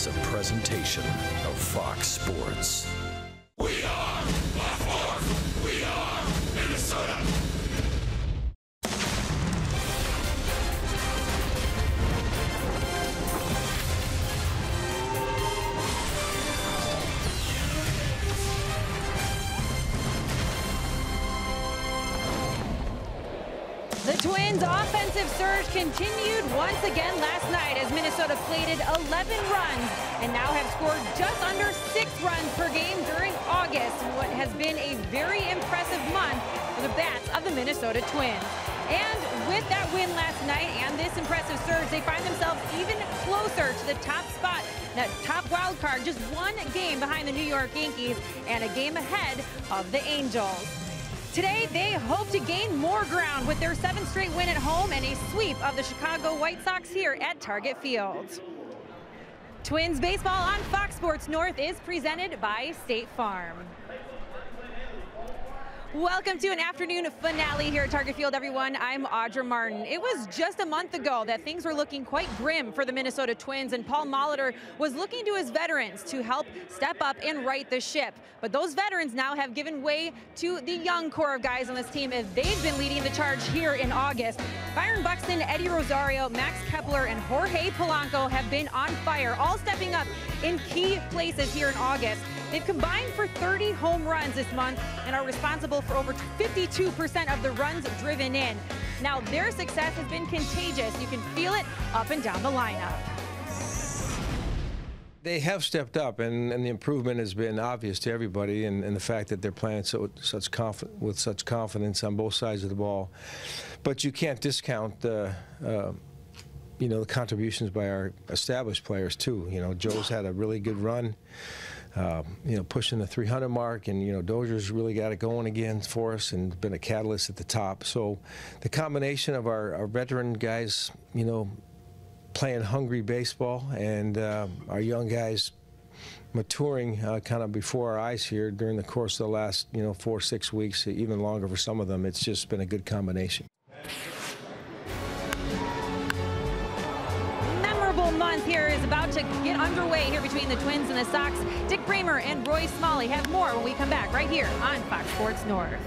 It's a presentation of Fox Sports. We are Baltimore. We are Minnesota. The Twins' offensive surge continued once again last night as Minnesota plated 11 runs and now have scored just under 6 runs per game during August, what has been a very impressive month for the bats of the Minnesota Twins. And with that win last night and this impressive surge, they find themselves even closer to the top spot, that top wild card, just one game behind the New York Yankees and a game ahead of the Angels. Today, they hope to gain more ground with their 7th straight win at home and a sweep of the Chicago White Sox here at Target Field. Twins baseball on Fox Sports North is presented by State Farm. Welcome to an afternoon finale here at Target Field, everyone. I'm Audra Martin. It was just a month ago that things were looking quite grim for the Minnesota Twins, and Paul Molitor was looking to his veterans to help step up and right the ship. But those veterans now have given way to the young core of guys on this team as they've been leading the charge here in August. Byron Buxton, Eddie Rosario, Max Kepler, and Jorge Polanco have been on fire, all stepping up in key places here in August. They've combined for 30 home runs this month and are responsible for over 52% of the runs driven in. Now, their success has been contagious. You can feel it up and down the lineup. They have stepped up, and the improvement has been obvious to everybody, and the fact that they're playing with such confidence on both sides of the ball. But you can't discount the contributions by our established players too. Joe's had a really good run. Pushing the 300 mark, and Dozier's really got it going again for us and been a catalyst at the top. So the combination of our veteran guys, playing hungry baseball, and our young guys maturing kind of before our eyes here during the course of the last 4 or 6 weeks, even longer for some of them. It's just been a good combination. Month here is about to get underway here between the Twins and the Sox. Dick Kramer and Roy Smalley have more when we come back right here on Fox Sports North.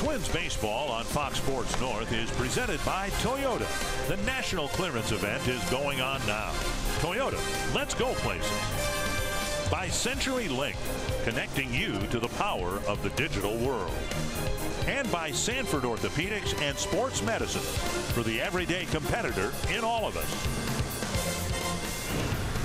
Twins baseball on Fox Sports North is presented by Toyota. The national clearance event is going on now. Toyota, let's go places. By CenturyLink, connecting you to the power of the digital world. And by Sanford Orthopedics and Sports Medicine, for the everyday competitor in all of us.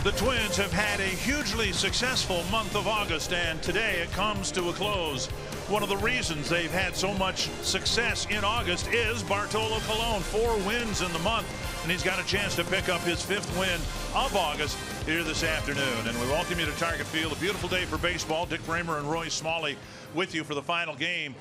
The Twins have had a hugely successful month of August, and today it comes to a close. One of the reasons they've had so much success in August is Bartolo Colon. 4 wins in the month, and he's got a chance to pick up his 5th win of August here this afternoon. And we welcome you to Target Field. A beautiful day for baseball. Dick Bramer and Roy Smalley with you for the final game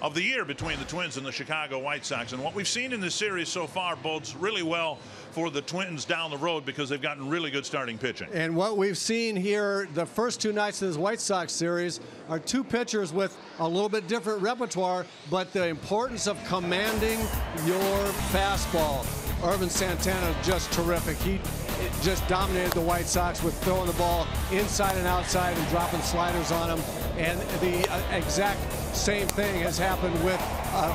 of the year between the Twins and the Chicago White Sox. And what we've seen in this series so far bodes really well for the Twins down the road, because they've gotten really good starting pitching. And what we've seen here the first 2 nights of this White Sox series are 2 pitchers with a little bit different repertoire, but the importance of commanding your fastball. Irvin Santana just terrific. He just dominated the White Sox with throwing the ball inside and outside and dropping sliders on them. And the exact same thing has happened with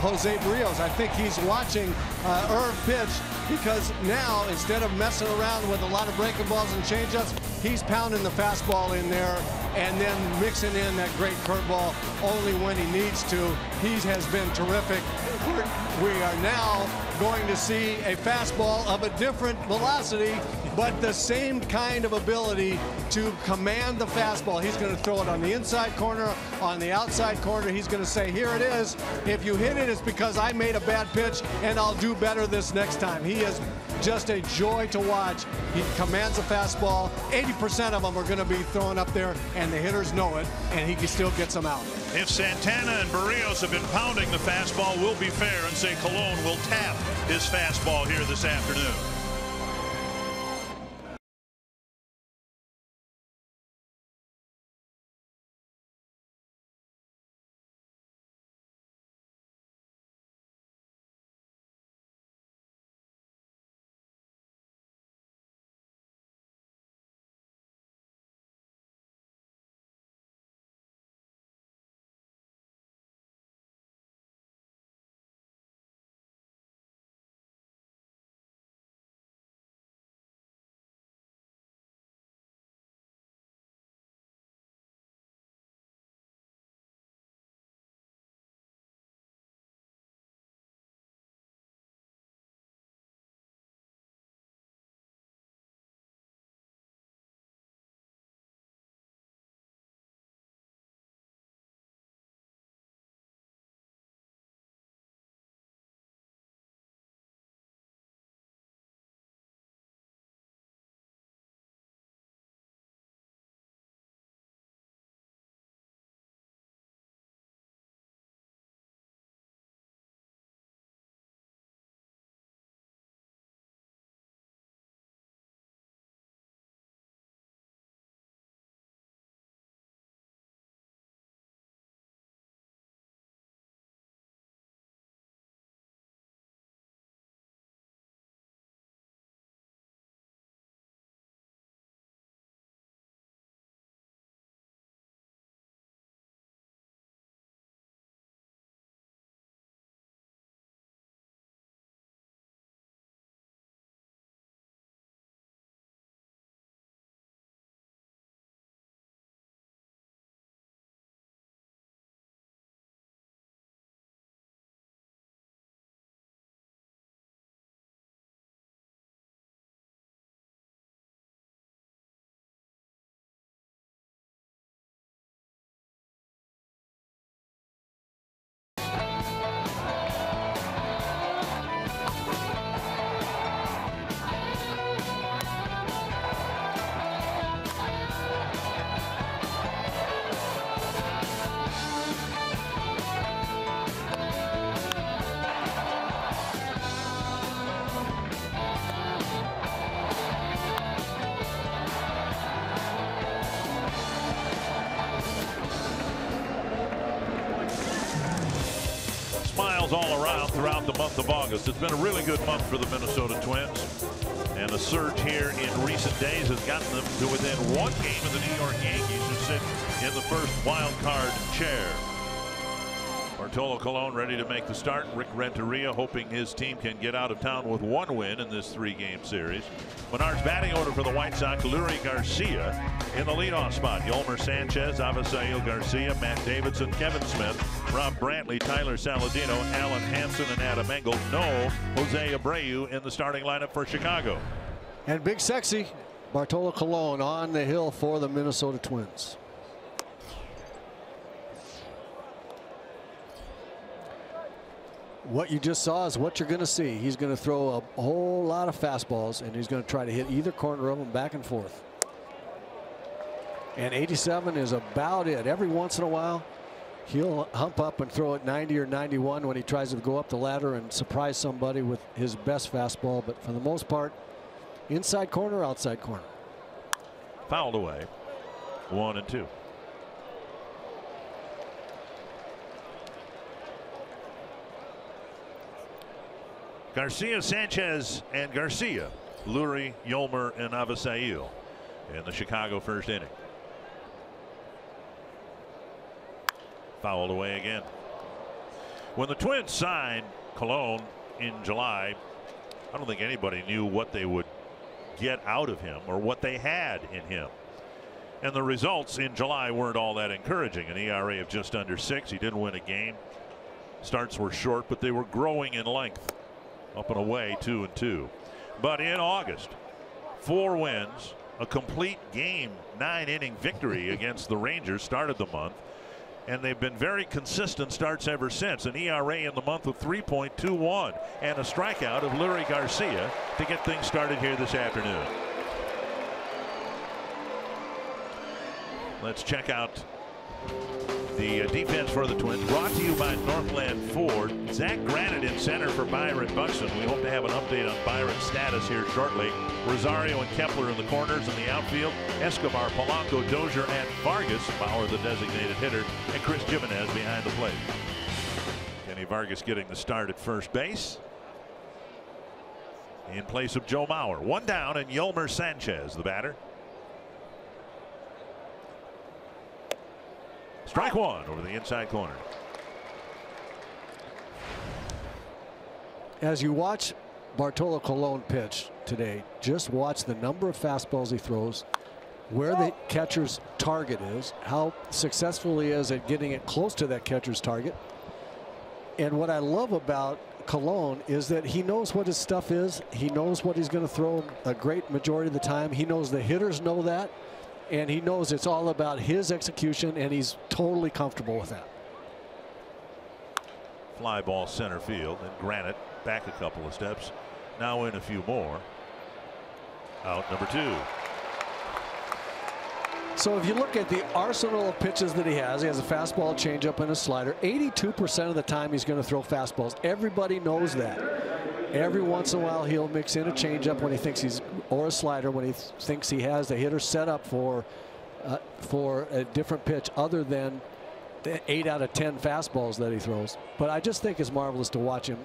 Jose Barrios. I think he's watching Irv pitch, because now instead of messing around with a lot of breaking balls and changeups, he's pounding the fastball in there and then mixing in that great curveball only when he needs to. He has been terrific. We are now going to see a fastball of a different velocity, but the same kind of ability to command the fastball. He's going to throw it on the inside corner, on the outside corner. He's going to say, here it is. If you hit it, it's because I made a bad pitch, and I'll do better this next time. He is just a joy to watch. He commands a fastball. 80% of them are going to be thrown up there, and the hitters know it, and he still gets them out. If Santana and Barrios have been pounding the fastball, we'll be fair and say Colon will tap his fastball here this afternoon. Smiles all around throughout the month of August. It's been a really good month for the Minnesota Twins. And the surge here in recent days has gotten them to within 1 game of the New York Yankees, who sit in the first wild card chair. Bartolo Colon ready to make the start. Rick Renteria hoping his team can get out of town with one win in this 3-game series. Menard's batting order for the White Sox: Lurie Garcia in the leadoff spot. Yolmer Sanchez, Avisail Garcia, Matt Davidson, Kevin Smith, Rob Brantley, Tyler Saladino, Alan Hansen, and Adam Engel. No Jose Abreu in the starting lineup for Chicago. And big sexy Bartolo Colon on the hill for the Minnesota Twins. What you just saw is what you're going to see. He's going to throw a whole lot of fastballs, and he's going to try to hit either corner of them back and forth. And 87 is about it. Every once in a while, he'll hump up and throw it 90 or 91 when he tries to go up the ladder and surprise somebody with his best fastball. But for the most part, inside corner, outside corner. Fouled away. 1-2. Garcia, Sanchez, and Garcia. Lurie, Yolmer, and Avisail in the Chicago first inning. Fouled away again. When the Twins signed Colon in July, I don't think anybody knew what they would get out of him or what they had in him. And the results in July weren't all that encouraging. An ERA of just under 6. He didn't win a game. Starts were short, but they were growing in length. Up and away, 2-2. But in August, 4 wins, a complete game 9-inning victory against the Rangers started the month, and they've been very consistent starts ever since. An ERA in the month of 3.21 and a strikeout of Lurie Garcia to get things started here this afternoon. Let's check out the defense for the Twins, brought to you by Northland Ford. Zach Granite in center for Byron Buxton. We hope to have an update on Byron's status here shortly. Rosario and Kepler in the corners. In the outfield, Escobar, Polanco, Dozier, and Vargas. Bauer, the designated hitter, and Chris Jimenez behind the plate. Kenny Vargas getting the start at first base in place of Joe Mauer. 1 down, and Yolmer Sanchez, the batter. Strike 1 over the inside corner. As you watch Bartolo Colon pitch today, just watch the number of fastballs he throws, where the catcher's target is, how successful he is at getting it close to that catcher's target. And what I love about Colon is that he knows what his stuff is. He knows what he's going to throw a great majority of the time. He knows the hitters know that. And he knows it's all about his execution, and he's totally comfortable with that. Fly ball center field, and Granite back a couple of steps. Now in a few more. Out number 2. So if you look at the arsenal of pitches that he has a fastball, changeup, and a slider. 82% of the time he's going to throw fastballs. Everybody knows that. Every once in a while he'll mix in a changeup when he thinks he's, or a slider when he thinks he has the hitter set up for a different pitch other than the 8 out of 10 fastballs that he throws. But I just think it's marvelous to watch him.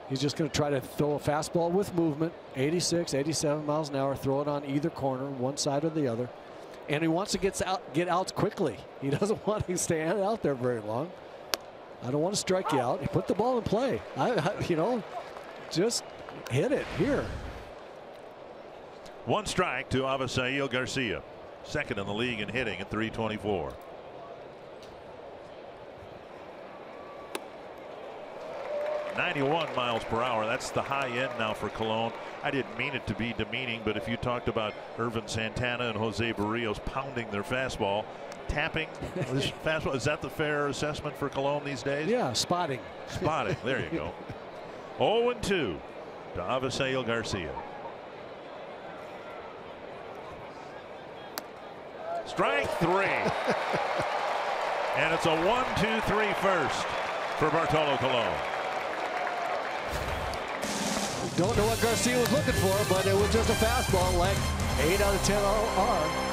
He's just going to try to throw a fastball with movement, 86, 87 miles an hour, throw it on either corner, one side or the other. And he wants to get out quickly. He doesn't want to stand out there very long. I don't want to strike you out. He put the ball in play. You know, just hit it here. 1 strike to Avisail Garcia, second in the league in hitting at .324. .91 miles per hour. That's the high end now for Colon. I didn't mean it to be demeaning, but if you talked about Irvin Santana and Jose Barrios pounding their fastball, tapping this fastball, is that the fair assessment for Colon these days? Yeah, spotting. Spotting. There you go. 0-2 to Avisail Garcia. Strike 3. And it's a 1-2-3 first for Bartolo Colon. Don't know what Garcia was looking for, but it was just a fastball like 8 out of 10 are.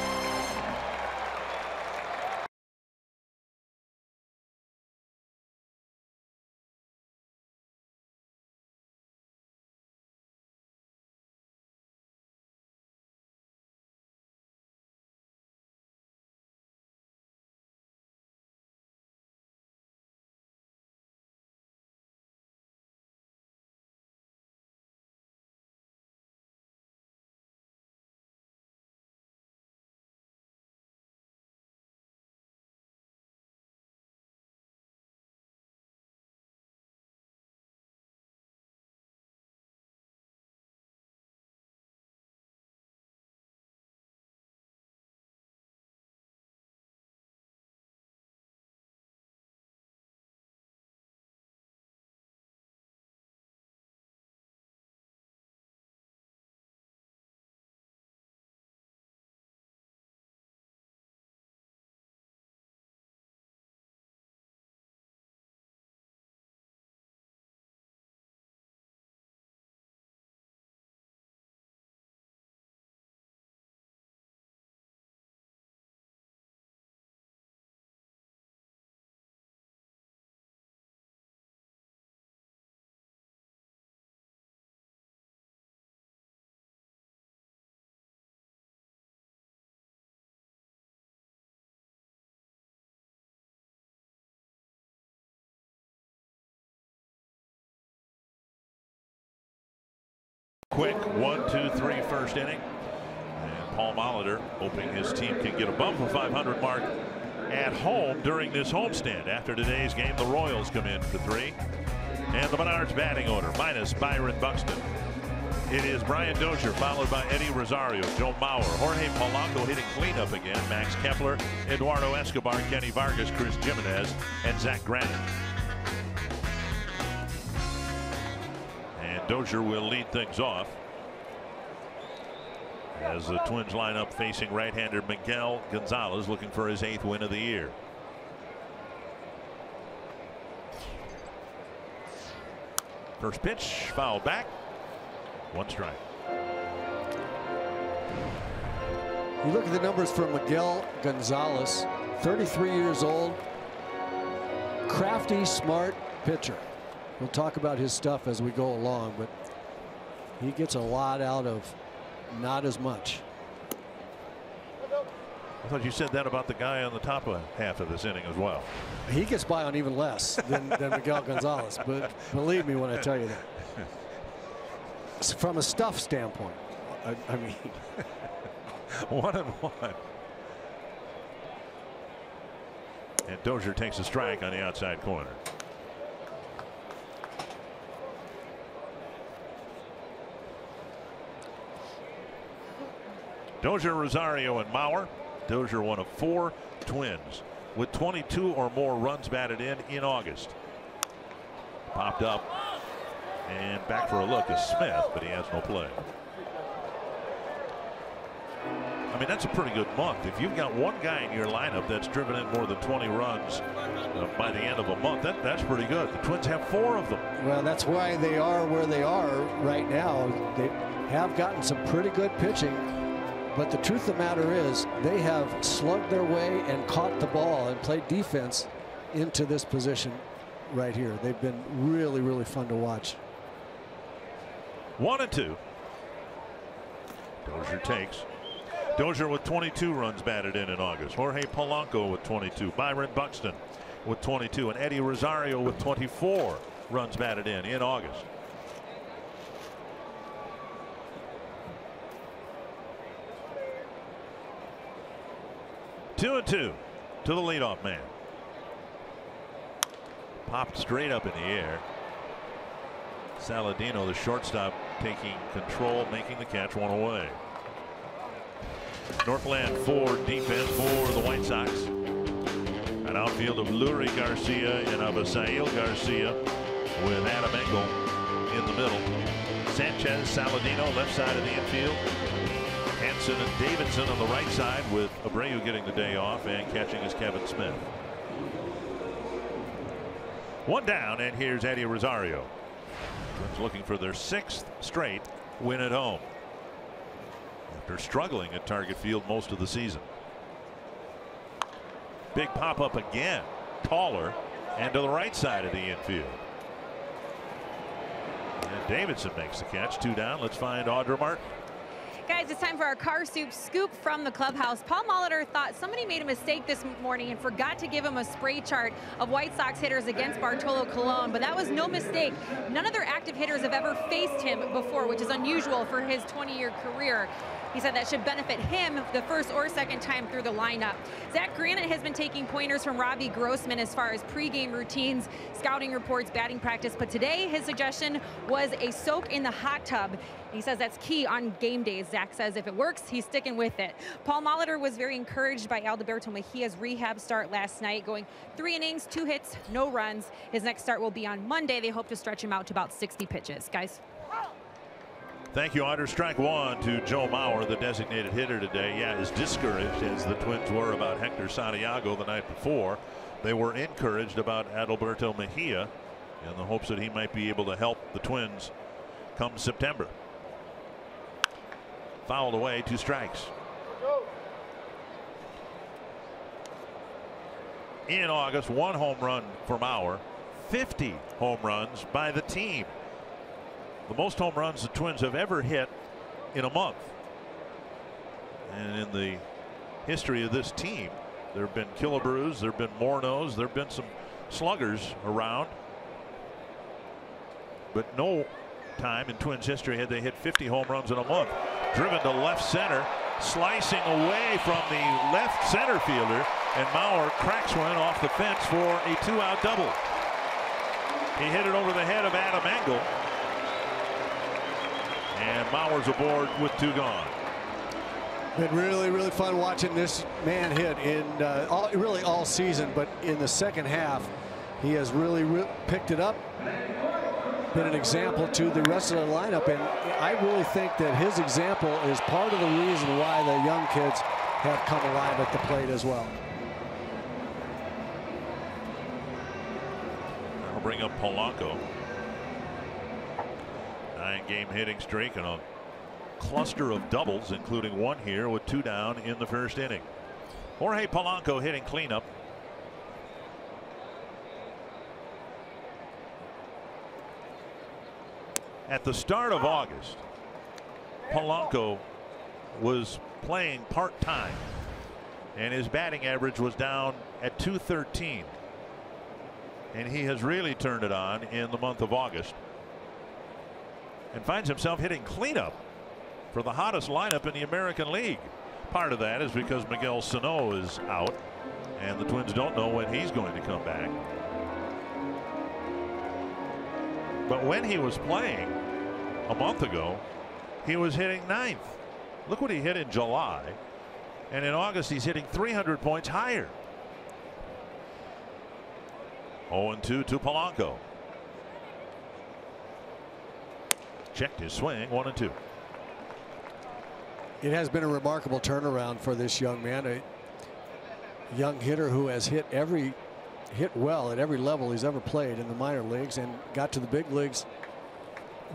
quick 1-2-3 first inning. And Paul Molitor hoping his team can get above the 500 mark at home during this homestand. After today's game, the Royals come in for 3. And the Menards batting order minus Byron Buxton. It is Brian Dozier followed by Eddie Rosario, Joe Mauer, Jorge Polanco hitting cleanup again, Max Kepler, Eduardo Escobar, Kenny Vargas, Chris Jimenez, and Zach Granite. And Dozier will lead things off as the Twins line up facing right-hander Miguel Gonzalez, looking for his 8th win of the year. First pitch fouled back. 1 strike. You look at the numbers for Miguel Gonzalez, 33 years old, crafty, smart pitcher. We'll talk about his stuff as we go along, but he gets a lot out of not as much. I thought you said that about the guy on the top of half of this inning as well. He gets by on even less than Miguel Gonzalez, but believe me when I tell you that. From a stuff standpoint, I mean. 1-1. And Dozier takes a strike on the outside corner. Dozier, Rosario, and Mauer. Dozier one of 4 Twins with 22 or more runs batted in August. Popped up and back for a look is Smith, but he has no play. I mean, that's a pretty good month. If you've got one guy in your lineup that's driven in more than 20 runs by the end of a month, that's pretty good. The Twins have 4 of them. Well, that's why they are where they are right now. They have gotten some pretty good pitching, but the truth of the matter is they have slugged their way and caught the ball and played defense into this position right here. They've been really, really fun to watch. 1-2. Dozier takes. Dozier with 22 runs batted in August. Jorge Polanco with 22. Byron Buxton with 22. And Eddie Rosario with 24 runs batted in August. Two and 2 to the leadoff man. Popped straight up in the air. Saladino, the shortstop, taking control, making the catch, 1 away. Northland 4 defense for the White Sox. An outfield of Lurie Garcia and of Asael Garcia with Adam Engel in the middle. Sanchez, Saladino left side of the infield. Hanson and Davidson on the right side with Abreu getting the day off, and catching is Kevin Smith. 1 down, and here's Eddie Rosario. Twins looking for their 6th straight win at home after struggling at Target Field most of the season. Big pop up again, taller and to the right side of the infield. And Davidson makes the catch. 2 down. Let's find Audra Martin. Guys, it's time for our car soup scoop from the clubhouse. Paul Molitor thought somebody made a mistake this morning and forgot to give him a spray chart of White Sox hitters against Bartolo Colon, but that was no mistake. None of their active hitters have ever faced him before, which is unusual for his 20-year career. He said that should benefit him the first or second time through the lineup. Zach Granite has been taking pointers from Robbie Grossman as far as pregame routines, scouting reports, batting practice, but today his suggestion was a soak in the hot tub. He says that's key on game days. Zach says if it works, he's sticking with it. Paul Molitor was very encouraged by Alberto Mejia's rehab start last night, going 3 innings, 2 hits, no runs. His next start will be on Monday. They hope to stretch him out to about 60 pitches. Guys. Thank you, Audra. Strike 1 to Joe Mauer, the designated hitter today. Yeah, as discouraged as the Twins were about Hector Santiago the night before, they were encouraged about Adalberto Mejia in the hopes that he might be able to help the Twins come September. Fouled away, 2 strikes. In August, 1 home run for Mauer, 50 home runs by the team. The most home runs the Twins have ever hit in a month. And in the history of this team, there have been Killebrews, there have been Mornos, there have been some sluggers around, but no time in Twins history had they hit 50 home runs in a month. Driven to left center, slicing away from the left center fielder, and Mauer cracks one off the fence for a 2-out double. He hit it over the head of Adam Engel, and Mauer's aboard with 2 gone. Been really fun watching this man hit in really all season, but in the second half he has really picked it up, been an example to the rest of the lineup, and I really think that his example is part of the reason why the young kids have come alive at the plate as well. I'll bring up Polanco. 9-game hitting streak and a cluster of doubles, including one here with 2 down in the first inning. Jorge Polanco hitting cleanup. At the start of August, Polanco was playing part-time, and his batting average was down at .213, and he has really turned it on in the month of August and finds himself hitting cleanup for the hottest lineup in the American League. Part of that is because Miguel Sano is out, and the Twins don't know when he's going to come back. But when he was playing a month ago, he was hitting 9th. Look what he hit in July, and in August he's hitting 300 points higher. 0-2 to Polanco. Checked his swing. 1-2. It has been a remarkable turnaround for this young man, a young hitter who has hit well at every level he's ever played in the minor leagues, and got to the big leagues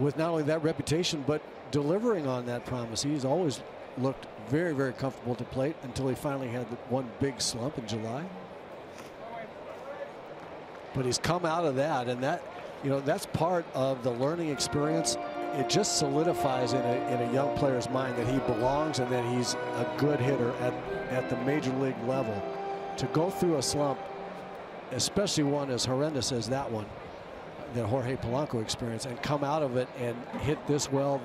with not only that reputation but delivering on that promise. He's always looked very comfortable to plate until he finally had one big slump in July. But he's come out of that, and that's part of the learning experience. It just solidifies in a young player's mind that he belongs and that he's a good hitter at the major league level. To go through a slump, especially one as horrendous as that one that Jorge Polanco experienced, and come out of it and hit this well,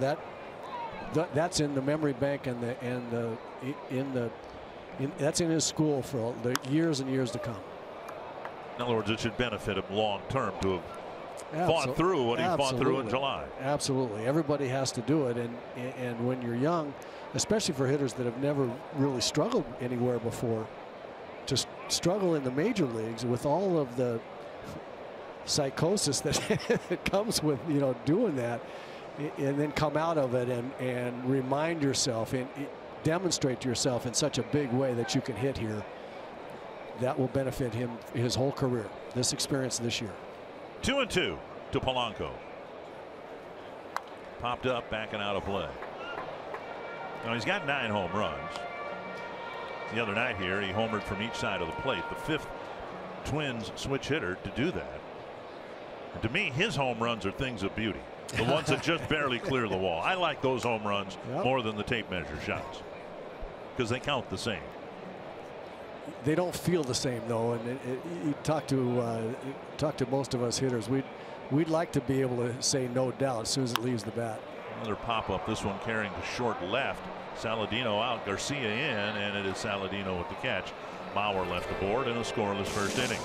that's in the memory bank, that's in his school for the years and years to come. In other words, it should benefit him long term to have fought through what he fought through in July. Absolutely. Everybody has to do it, and when you're young, especially for hitters that have never really struggled anywhere before, to struggle in the major leagues with all of the psychosis that comes with doing that, and then come out of it and remind yourself and demonstrate to yourself in such a big way that you can hit here, that will benefit him his whole career, this experience this year. 2-2 to Polanco. Popped up, backing out of play. Now he's got 9 home runs. The other night here he homered from each side of the plate, the 5th Twins switch hitter to do that. And to me, his home runs are things of beauty, the ones that just barely clear the wall. I like those home runs more than the tape measure shots, because they count the same. They don't feel the same though, and you talk to most of us hitters, we'd like to be able to say no doubt as soon as it leaves the bat. Another pop up, this one carrying to short left. Saladino out, Garcia in, and it is Saladino with the catch. Mauer left the board in a scoreless first inning.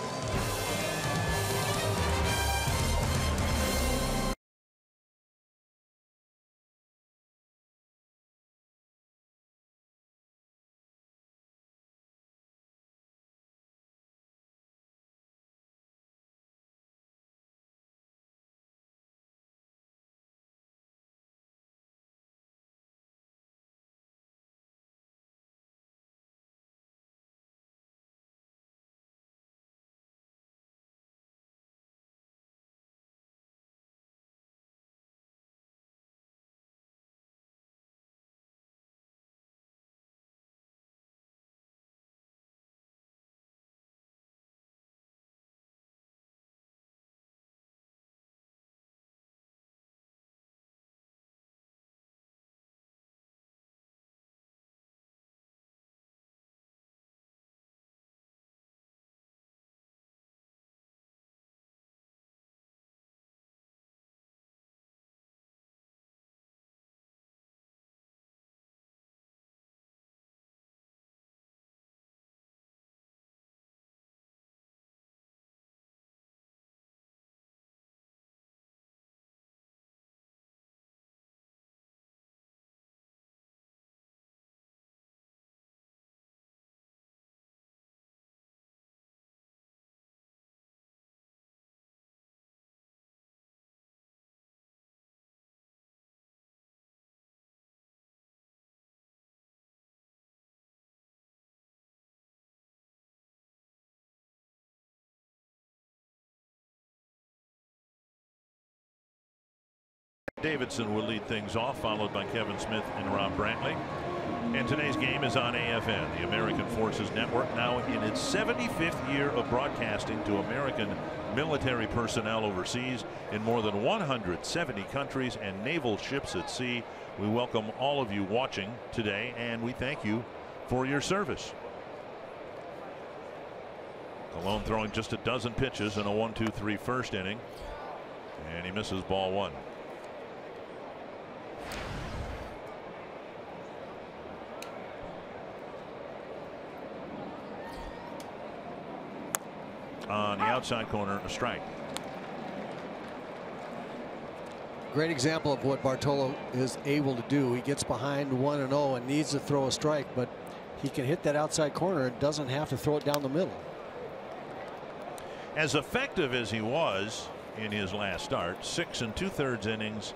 Davidson will lead things off, followed by Kevin Smith and Rob Brantley. And today's game is on AFN, the American Forces Network, now in its 75th year of broadcasting to American military personnel overseas in more than 170 countries and naval ships at sea. We welcome all of you watching today, and we thank you for your service. Colon throwing just a dozen pitches in a 1-2-3 first inning, and he misses ball one. On the outside corner, a strike. Great example of what Bartolo is able to do. He gets behind 1-0 and needs to throw a strike, but he can hit that outside corner and doesn't have to throw it down the middle. As effective as he was in his last start, 6 2/3 innings,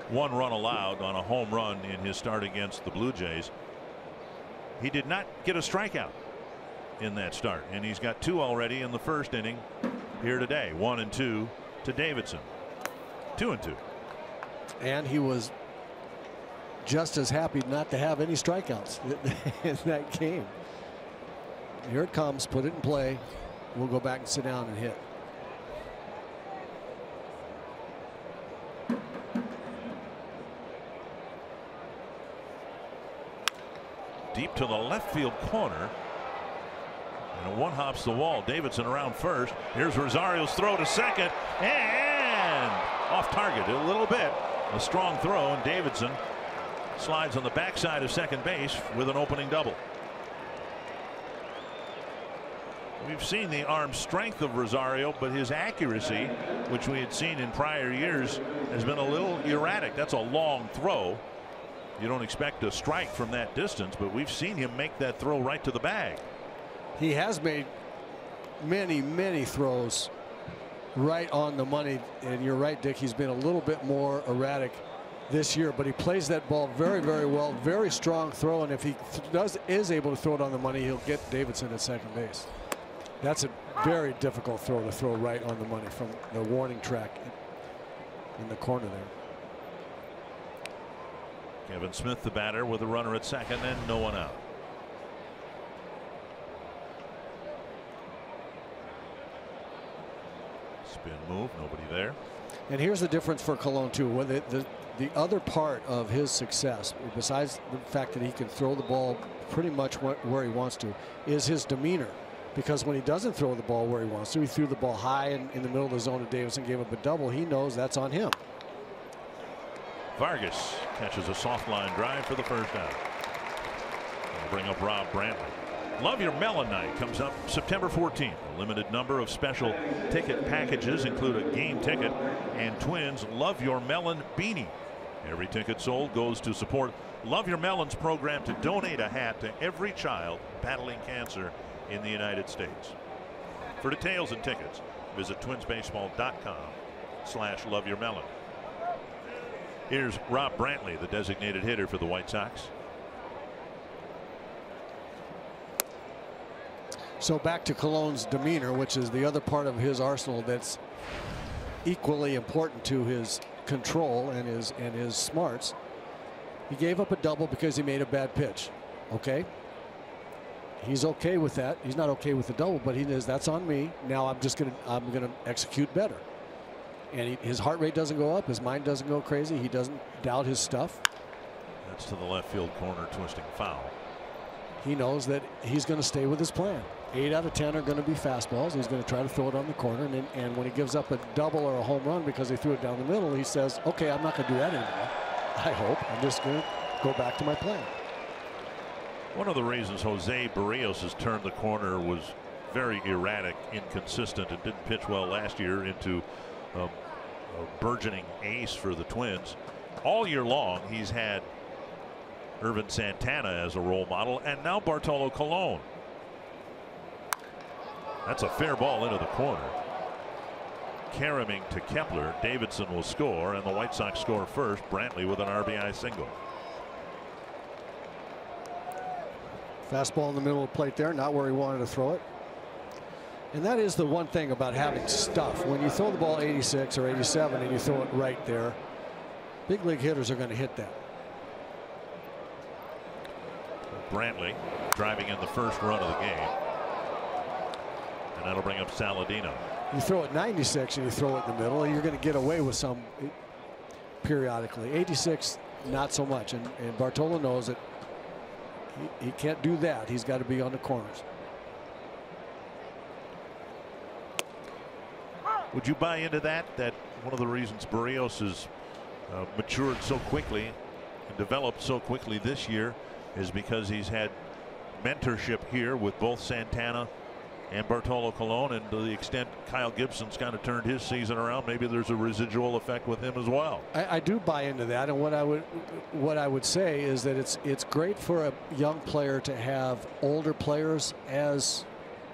1 run allowed on a home run in his start against the Blue Jays, he did not get a strikeout in that start, and he's got 2 already in the first inning here today. 1 and 2 to Davidson. 2 and 2. And he was just as happy not to have any strikeouts in that game. Here it comes. Put it in play. We'll go back and sit down and hit. Deep to the left field corner. And one hops the wall. Davidson around first. Here's Rosario's throw to second, and off target a little bit. A strong throw, and Davidson slides on the backside of second base with an opening double. We've seen the arm strength of Rosario, but his accuracy, which we had seen in prior years, has been a little erratic. That's a long throw. You don't expect a strike from that distance, but we've seen him make that throw right to the bag. He has made many throws right on the money, and you're right, Dick. He's been a little bit more erratic this year, but he plays that ball very well. Very strong throw, and if he is able to throw it on the money, he'll get Davidson at second base. That's a very difficult throw to throw right on the money from the warning track in the corner there. Kevin Smith, the batter, with a runner at second and no one out. Spin move, nobody there. And here's the difference for Colon too. The other part of his success, besides the fact that he can throw the ball pretty much where he wants to, is his demeanor. Because when he doesn't throw the ball where he wants to, he threw the ball high in the middle of the zone to Davidson, gave up a double. He knows that's on him. Vargas catches a soft line drive for the first out. We'll bring up Rob Brantley. Love Your Melon Night comes up September 14th. A limited number of special ticket packages include a game ticket and Twins Love Your Melon beanie. Every ticket sold goes to support Love Your Melon's program to donate a hat to every child battling cancer in the United States. For details and tickets, visit twinsbaseball.com/loveyourmelon. Here's Rob Brantley, the designated hitter for the White Sox. So back to Colon's demeanor, which is the other part of his arsenal that's equally important to his control and his smarts. He gave up a double because he made a bad pitch. Okay. He's okay with that. He's not okay with the double, but he says that's on me. Now I'm gonna execute better. And his heart rate doesn't go up. His mind doesn't go crazy. He doesn't doubt his stuff. That's to the left field corner, twisting foul. He knows that he's going to stay with his plan. 8 out of 10 are going to be fastballs. He's going to try to throw it on the corner. And when he gives up a double or a home run because he threw it down the middle, he says, okay, I'm not going to do that anymore. I hope. I'm just going to go back to my plan. One of the reasons Jose Barrios has turned the corner was very erratic, inconsistent, and didn't pitch well last year into a burgeoning ace for the Twins. All year long, he's had Irvin Santana as a role model, and now Bartolo Colon. That's a fair ball into the corner. Caroming to Kepler. Davidson will score, and the White Sox score first. Brantley with an RBI single. Fastball in the middle of the plate there, not where he wanted to throw it. And that is the one thing about having stuff. When you throw the ball 86 or 87 and you throw it right there, Big league hitters are going to hit that. Brantley driving in the first run of the game. And that'll bring up Saladino. You throw it 96 and you throw it in the middle, you're going to get away with some periodically. 86, not so much. And Bartolo knows that he can't do that. He's got to be on the corners. Would you buy into that? That one of the reasons Barrios has matured so quickly and developed so quickly this year is because he's had mentorship here with both Santana and Bartolo Colon, and to the extent Kyle Gibson's kind of turned his season around, maybe there's a residual effect with him as well. I do buy into that, and what I would say is that it's great for a young player to have older players as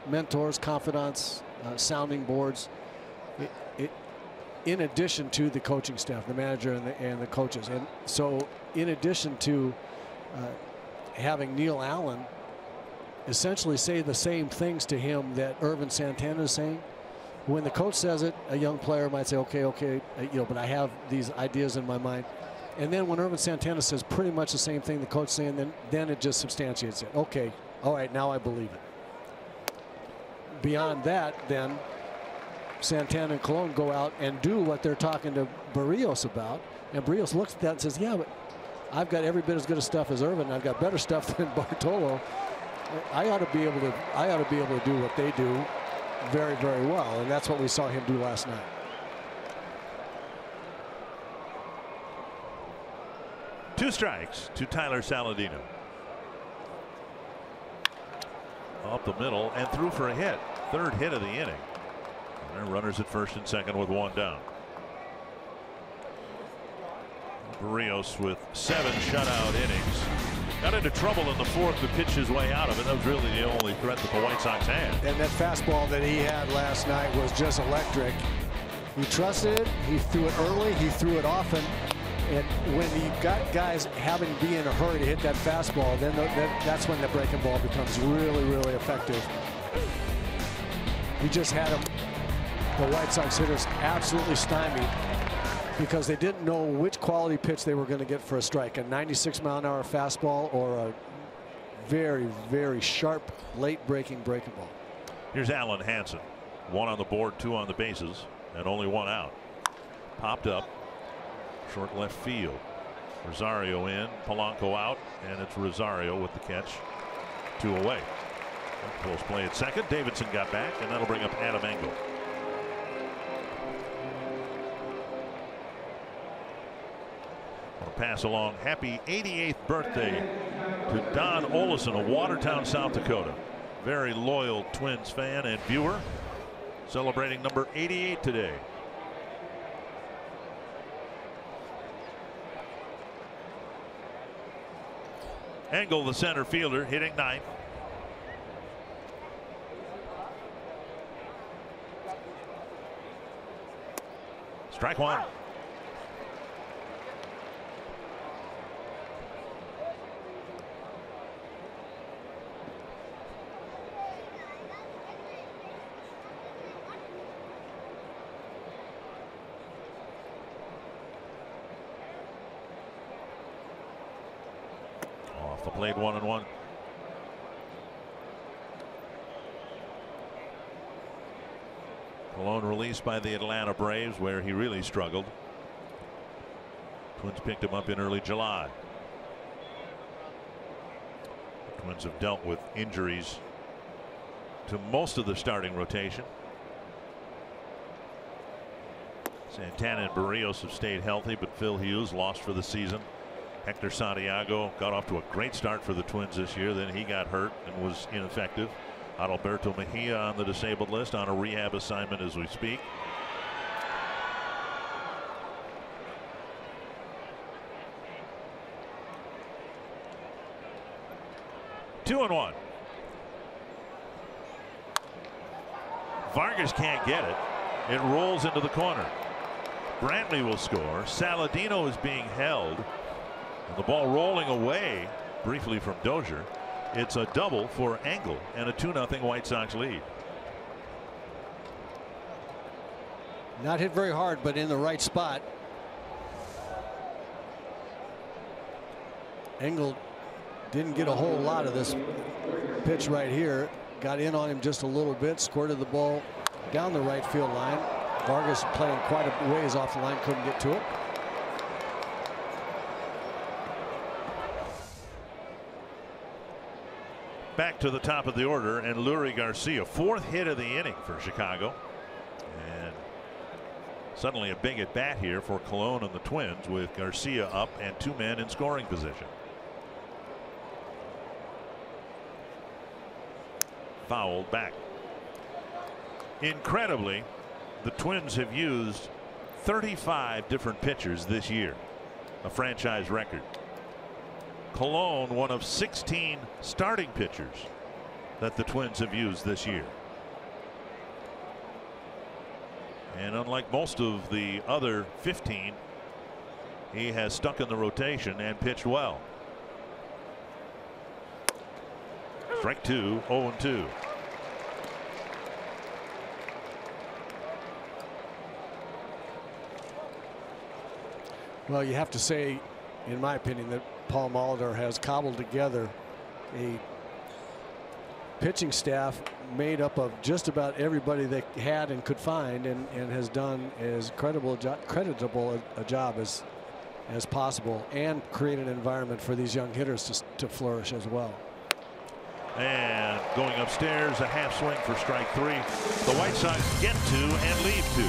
mentors, confidants, sounding boards. In addition to the coaching staff, the manager and the coaches, and so in addition to having Neil Allen essentially say the same things to him that Irvin Santana is saying. When the coach says it, a young player might say, okay, but I have these ideas in my mind. And then when Irvin Santana says pretty much the same thing the coach is saying, then it just substantiates it. Okay, all right, now I believe it. Beyond that, then Santana and Colon go out and do what they're talking to Barrios about, and Barrios looks at that and says, yeah, but I've got every bit as good a stuff as Irvin, and I've got better stuff than Bartolo. I ought to be able to do what they do very, very well, and that's what we saw him do last night. Two strikes to Tyler Saladino. Up the middle and through for a hit. Third hit of the inning. And runners at first and second with one down. Barrios with 7 shutout innings. Got into trouble in the fourth to pitch his way out of it. That was really the only threat that the White Sox had. And that fastball that he had last night was just electric. He trusted it. He threw it early. He threw it often. And when you got guys having to be in a hurry to hit that fastball, then that's when the breaking ball becomes really, really effective. He just had him, the White Sox hitters, absolutely stymied because they didn't know which quality pitch they were going to get for a strike, a 96-mile-an-hour fastball or a very, very sharp, late-breaking breaking ball. Here's Alan Hansen. 1 on the board, 2 on the bases, and only 1 out. Popped up. Short left field. Rosario in, Polanco out, and it's Rosario with the catch. 2 away. Close play at second. Davidson got back, and that'll bring up Adam Engel. Pass along happy 88th birthday to Don Olison of Watertown, South Dakota. Very loyal Twins fan and viewer, celebrating number 88 today. Engel, the center fielder, hitting 9th. Strike 1. Off the plate, 1-1. Colon released by the Atlanta Braves, where he really struggled. Twins picked him up in early July. The Twins have dealt with injuries to most of the starting rotation. Santana and Barrios have stayed healthy, but Phil Hughes lost for the season. Hector Santiago got off to a great start for the Twins this year. Then he got hurt and was ineffective. Adalberto Mejia on the disabled list on a rehab assignment as we speak. Two and 1. Vargas can't get it. It rolls into the corner. Brantley will score. Saladino is being held. And the ball rolling away briefly from Dozier. It's a double for Engel and a 2-0 White Sox lead. Not hit very hard, but in the right spot. Engel didn't get a whole lot of this pitch right here. Got in on him just a little bit, squirted the ball down the right field line. Vargas playing quite a ways off the line, couldn't get to it. Back to the top of the order, and Leury Garcia, 4th hit of the inning for Chicago. And suddenly a big at bat here for Colon and the Twins, with Garcia up and 2 men in scoring position. Fouled back. Incredibly, the Twins have used 35 different pitchers this year, a franchise record. Colon, one of 16 starting pitchers that the Twins have used this year. And unlike most of the other 15, he has stuck in the rotation and pitched well. Strike 2, 0-2. Well, you have to say, in my opinion, that Paul Molitor has cobbled together a pitching staff made up of just about everybody they had and could find, and has done as creditable a job as possible, and create an environment for these young hitters to flourish as well. And going upstairs, a half swing for strike 3. The White Sox get 2 and leave 2.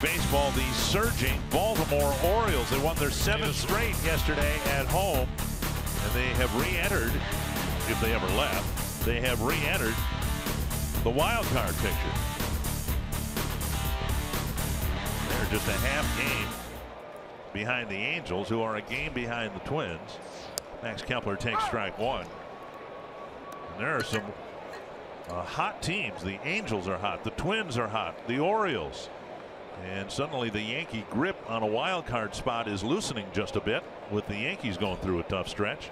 Baseball, the surging Baltimore Orioles. They won their 7th straight yesterday at home, and they have re-entered, if they ever left, they have re-entered the wild card picture. They're just a half game behind the Angels, who are a game behind the Twins. Max Kepler takes strike 1. And there are some hot teams. The Angels are hot. The Twins are hot. The Orioles. And suddenly the Yankee grip on a wild card spot is loosening just a bit, with the Yankees going through a tough stretch.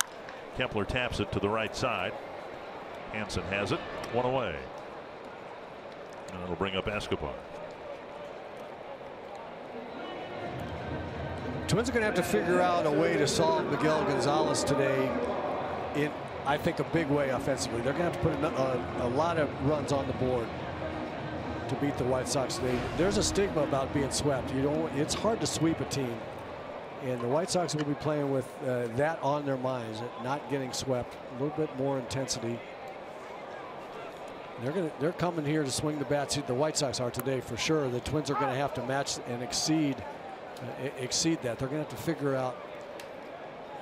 Kepler taps it to the right side. Hansen has it. 1 away. And it'll bring up Escobar. Twins are going to have to figure out a way to solve Miguel Gonzalez today in, I think, a big way offensively. They're going to have to put a lot of runs on the board to beat the White Sox today. There's a stigma about being swept. It's hard to sweep a team, and the White Sox will be playing with that on their minds, not getting swept. A little bit more intensity. They're coming here to swing the bats. The White Sox are today for sure. The Twins are going to have to match and exceed that. They're going to have to figure out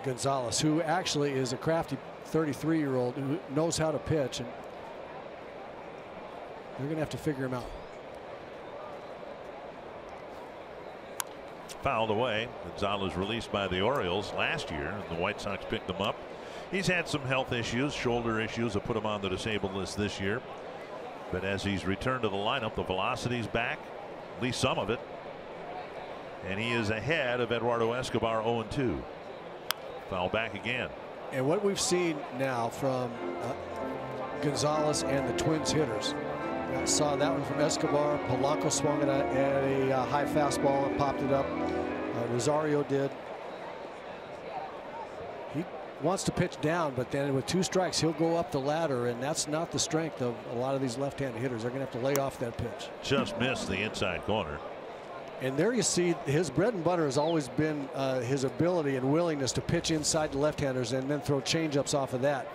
Gonzalez, who actually is a crafty 33-year-old who knows how to pitch, and they're going to have to figure him out. fouled away. Gonzalez released by the Orioles last year, and the White Sox picked him up. He's had some health issues, shoulder issues that put him on the disabled list this year. But as he's returned to the lineup, the velocity's back, at least some of it. And he is ahead of Eduardo Escobar 0-2. Foul back again. And what we've seen now from Gonzalez and the Twins hitters. I saw that one from Escobar. Polanco swung at a high fastball and popped it up. Rosario did. He wants to pitch down, but then with 2 strikes, he'll go up the ladder, and that's not the strength of a lot of these left-handed hitters. They're going to have to lay off that pitch. Just missed the inside corner. And there you see his bread and butter has always been his ability and willingness to pitch inside the left-handers and then throw changeups off of that.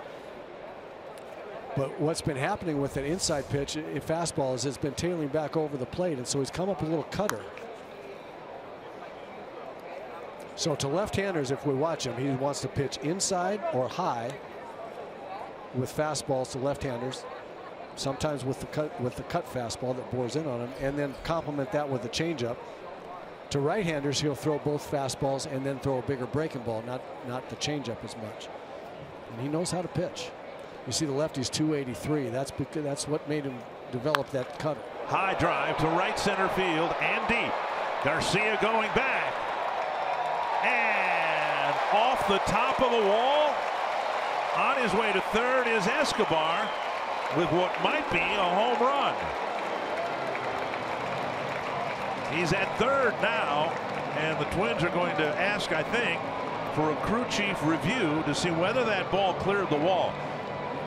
But what's been happening with that inside pitch, fastball, is it's been tailing back over the plate, and so he's come up with a little cutter. So to left-handers, if we watch him, he wants to pitch inside or high with fastballs to left-handers, sometimes with the cut fastball that bores in on him, and then complement that with a changeup. To right-handers, he'll throw both fastballs and then throw a bigger breaking ball, not the changeup as much. And he knows how to pitch. You see the lefty's 283. That's what made him develop that cutter. High drive to right center field and deep. Garcia going back. And off the top of the wall, on his way to third is Escobar with what might be a home run. He's at third now, and the Twins are going to ask, I think, for a crew chief review to see whether that ball cleared the wall.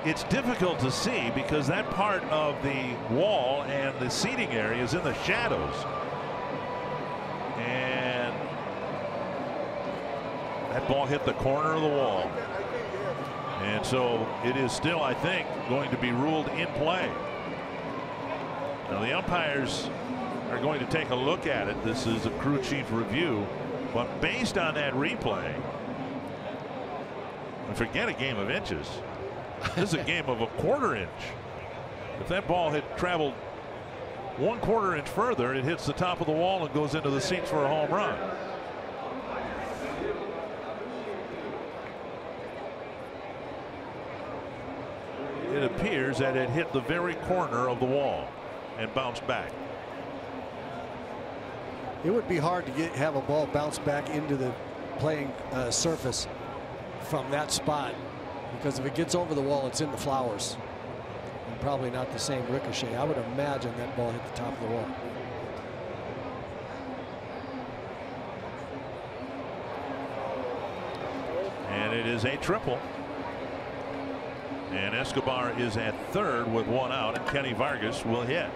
It's difficult to see because that part of the wall and the seating area is in the shadows. And that ball hit the corner of the wall. And so it is still, I think, going to be ruled in play. Now the umpires are going to take a look at it. This is a crew chief review. But based on that replay, and forget a game of inches. This is a game of a quarter inch. If that ball had traveled 1/4 inch further, it hits the top of the wall and goes into the seats for a home run. It appears that it hit the very corner of the wall and bounced back. It would be hard to have a ball bounce back into the playing surface from that spot, because if it gets over the wall, it's in the flowers. And probably not the same ricochet. I would imagine that ball hit the top of the wall. And it is a triple. And Escobar is at third with 1 out, and Kenny Vargas will hit.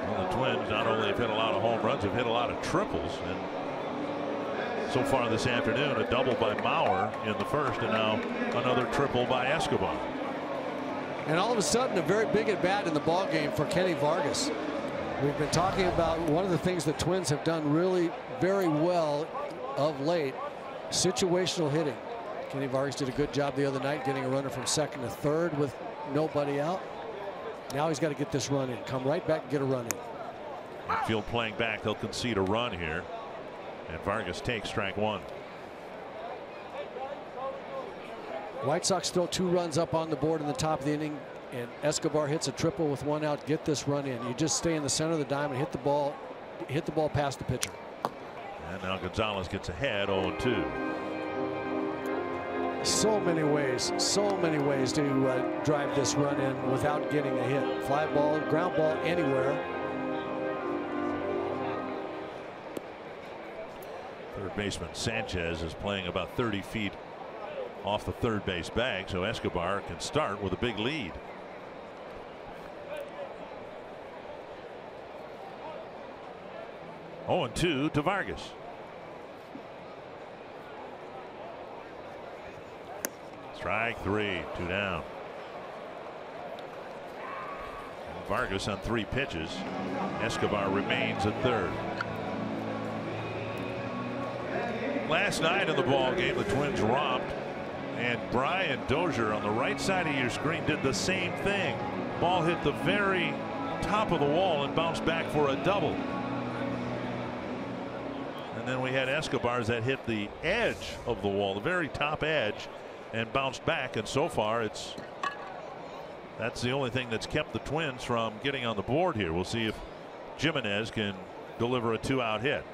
Well, the Twins not only have hit a lot of home runs, have hit a lot of triples. And so far this afternoon, a double by Mauer in the first, and now another triple by Escobar. And all of a sudden, a very big at bat in the ball game for Kenny Vargas. We've been talking about one of the things the Twins have done really very well of late, situational hitting. Kenny Vargas did a good job the other night getting a runner from second to third with nobody out. Now he's got to get this run in, come right back and get a run in. Infield playing back, they'll concede a run here. And Vargas takes strike 1. White Sox throw 2 runs up on the board in the top of the inning, and Escobar hits a triple with 1 out. Get this run in. You just stay in the center of the diamond, hit the ball past the pitcher. And now Gonzalez gets ahead 0-2. So many ways to drive this run in without getting a hit. Fly ball, ground ball, anywhere. Third baseman Sanchez is playing about 30 feet off the third base bag, so Escobar can start with a big lead. Oh, and 2 to Vargas. Strike 3, 2 down. And Vargas on 3 pitches. Escobar remains at third. Last night in the ball game, the Twins romped, and Brian Dozier on the right side of your screen did the same thing. Ball hit the very top of the wall and bounced back for a double. And then we had Escobar's that hit the edge of the wall, the very top edge, and bounced back. And so far, that's the only thing that's kept the Twins from getting on the board here. We'll see if Jimenez can deliver a 2-out hit.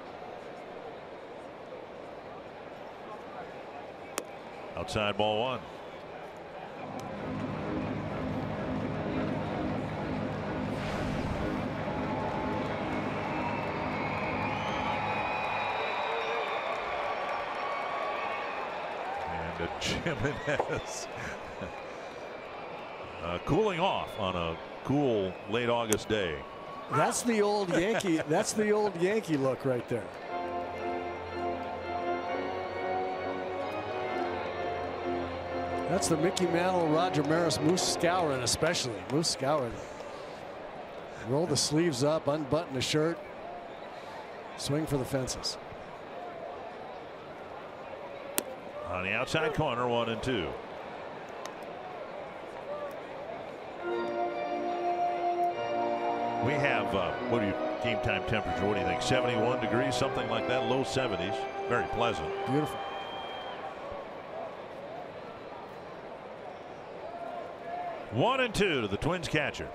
Outside ball 1. And Jimenez cooling off on a cool late August day. That's the old Yankee. That's the old Yankee look right there. That's the Mickey Mantle, Roger Maris, Moose Skowron, especially Moose Skowron. Roll the sleeves up, unbutton the shirt, swing for the fences. On the outside corner, 1-2. We have what do you game time temperature? What do you think? 71 degrees, something like that, low 70s. Very pleasant. Beautiful. One and 2 to the Twins catcher.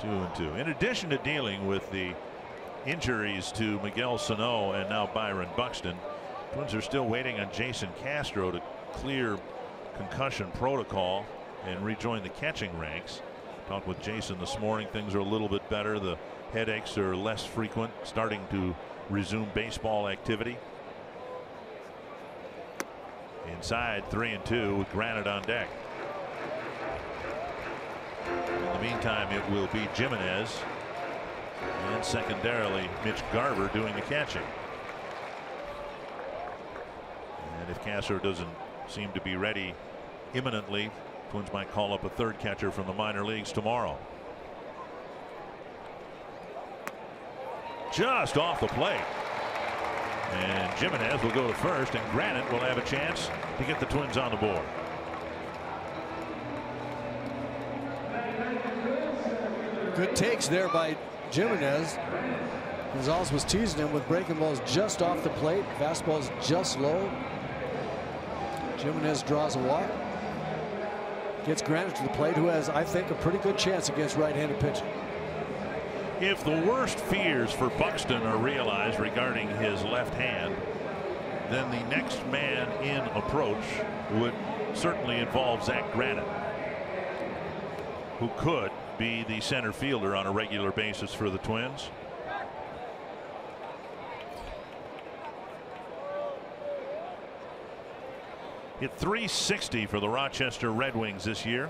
2-2. In addition to dealing with the injuries to Miguel Sano and now Byron Buxton, Twins are still waiting on Jason Castro to clear concussion protocol and rejoin the catching ranks. Talked with Jason this morning. Things are a little bit better. The headaches are less frequent, starting to resume baseball activity. Inside, 3-2 with Granite on deck. In the meantime, it will be Jimenez and secondarily Mitch Garver doing the catching. And if Castro doesn't seem to be ready imminently, Twins might call up a third catcher from the minor leagues tomorrow. Just off the plate. And Jimenez will go to first, and Granite will have a chance to get the Twins on the board. Good takes there by Jimenez. Gonzalez was teasing him with breaking balls just off the plate. Fastballs just low. Jimenez draws a walk. Gets Granite to the plate, who has, I think, a pretty good chance against right-handed pitching. If the worst fears for Buxton are realized regarding his left hand, then the next man in approach would certainly involve Zach Granite, who could be the center fielder on a regular basis for the Twins. Hit .360 for the Rochester Red Wings this year.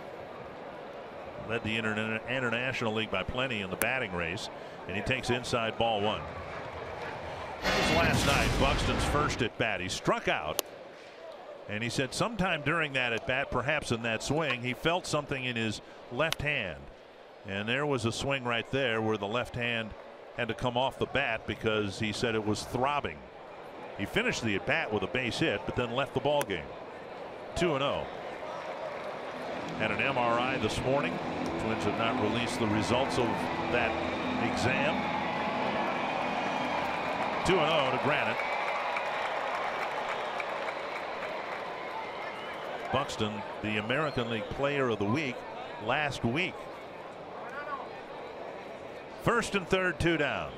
Led the International League by plenty in the batting race, and he takes inside ball 1. That was last night, Buxton's first at bat. He struck out, and he said sometime during that at bat, perhaps in that swing, he felt something in his left hand, and there was a swing right there where the left hand had to come off the bat because he said it was throbbing. He finished the at bat with a base hit, but then left the ball game. 2-0. Had an MRI this morning. Twins have not released the results of that exam. 2-0 to Granite. Buxton, the American League Player of the Week last week. First and third, 2 down.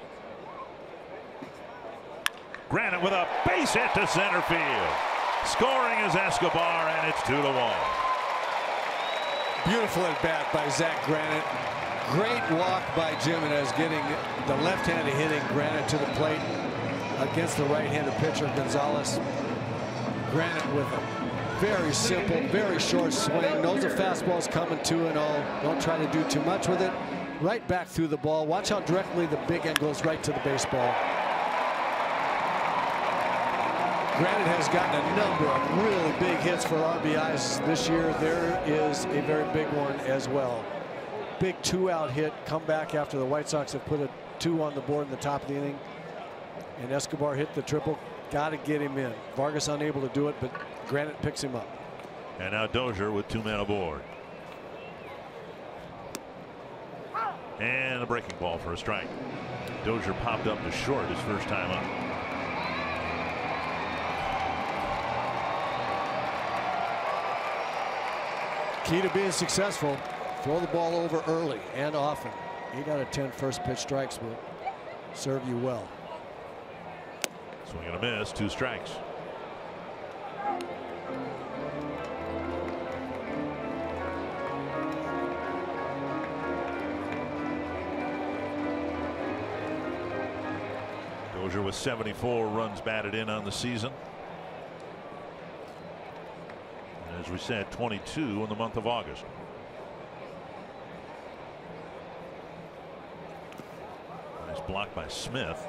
Granite with a base hit to center field. Scoring is Escobar, and it's 2-1. Beautiful at bat by Zach Granite. Great walk by Jimenez, getting the left-handed hitting Granite to the plate against the right-handed pitcher Gonzalez. Granite with a very simple, very short swing. Knows the fastball's coming 2-0. Don't try to do too much with it. Right back through the ball. Watch how directly the big end goes right to the baseball. Granite has gotten a number of really big hits for RBIs this year. There is a very big one as well. Big 2-out hit, come back after the White Sox have put a 2 on the board in the top of the inning. And Escobar hit the triple. Got to get him in. Vargas unable to do it, but Granite picks him up. And now Dozier with 2 men aboard. And a breaking ball for a strike. Dozier popped up to short his first time up. Key to being successful, throw the ball over early and often. 8 out of 10 first pitch strikes will serve you well. Swing and a miss, 2 strikes. Dozier with 74 runs batted in on the season. And as we said, 22 in the month of August. Nice block by Smith.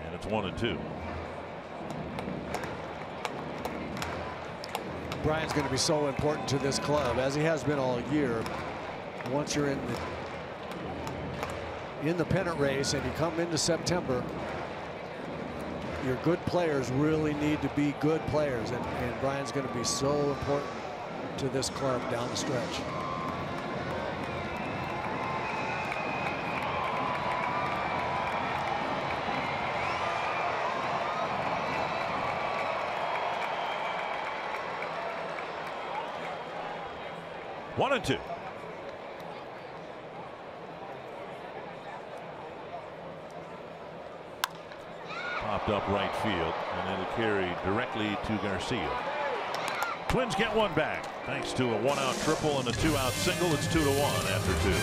And it's 1-2. Brian's going to be so important to this club, as he has been all year. Once you're in the pennant race and you come into September, your good players really need to be good players, and Brian's going to be so important to this club down the stretch. One and 2. Popped up right field, and it'll carry directly to Garcia. Twins get one back thanks to a 1-out triple and a 2-out single. It's 2-1 after 2.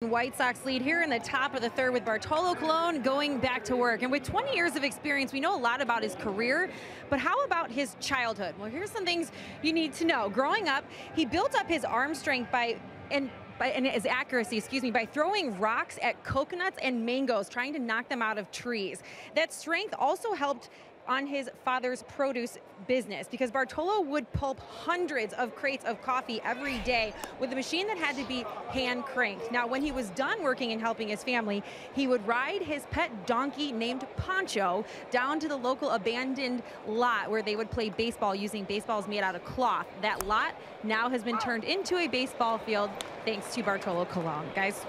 White Sox lead here in the top of the third with Bartolo Colon going back to work. And with 20 years of experience, we know a lot about his career, but how about his childhood? Well, here's some things you need to know. Growing up, he built up his arm strength and his accuracy, by throwing rocks at coconuts and mangoes, trying to knock them out of trees. That strength also helped on his father's produce business, because Bartolo would pulp hundreds of crates of coffee every day with a machine that had to be hand cranked. Now, when he was done working and helping his family, he would ride his pet donkey named Poncho down to the local abandoned lot where they would play baseball using baseballs made out of cloth. That lot now has been turned into a baseball field thanks to Bartolo Colon. Guys.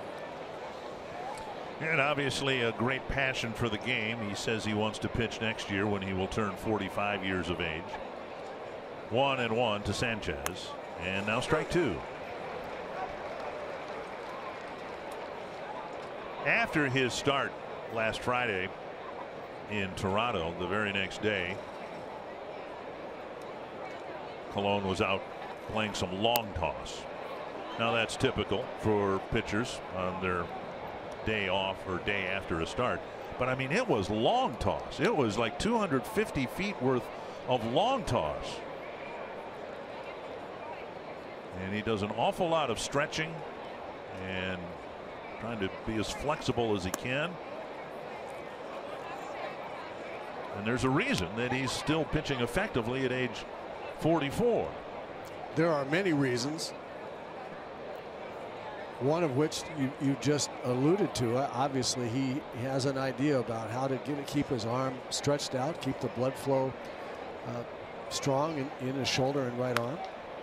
And obviously a great passion for the game. He says he wants to pitch next year when he will turn 45 years of age. 1-1 to Sanchez, and now strike 2. After his start last Friday in Toronto, the very next day, Colon was out playing some long toss. Now that's typical for pitchers on their day off or day after a start, but I mean, it was long toss. It was like 250 feet worth of long toss. And he does an awful lot of stretching and trying to be as flexible as he can. And there's a reason that he's still pitching effectively at age 44. There are many reasons. One of which you just alluded to. Obviously, he has an idea about how to keep his arm stretched out, keep the blood flow strong in his shoulder and right arm.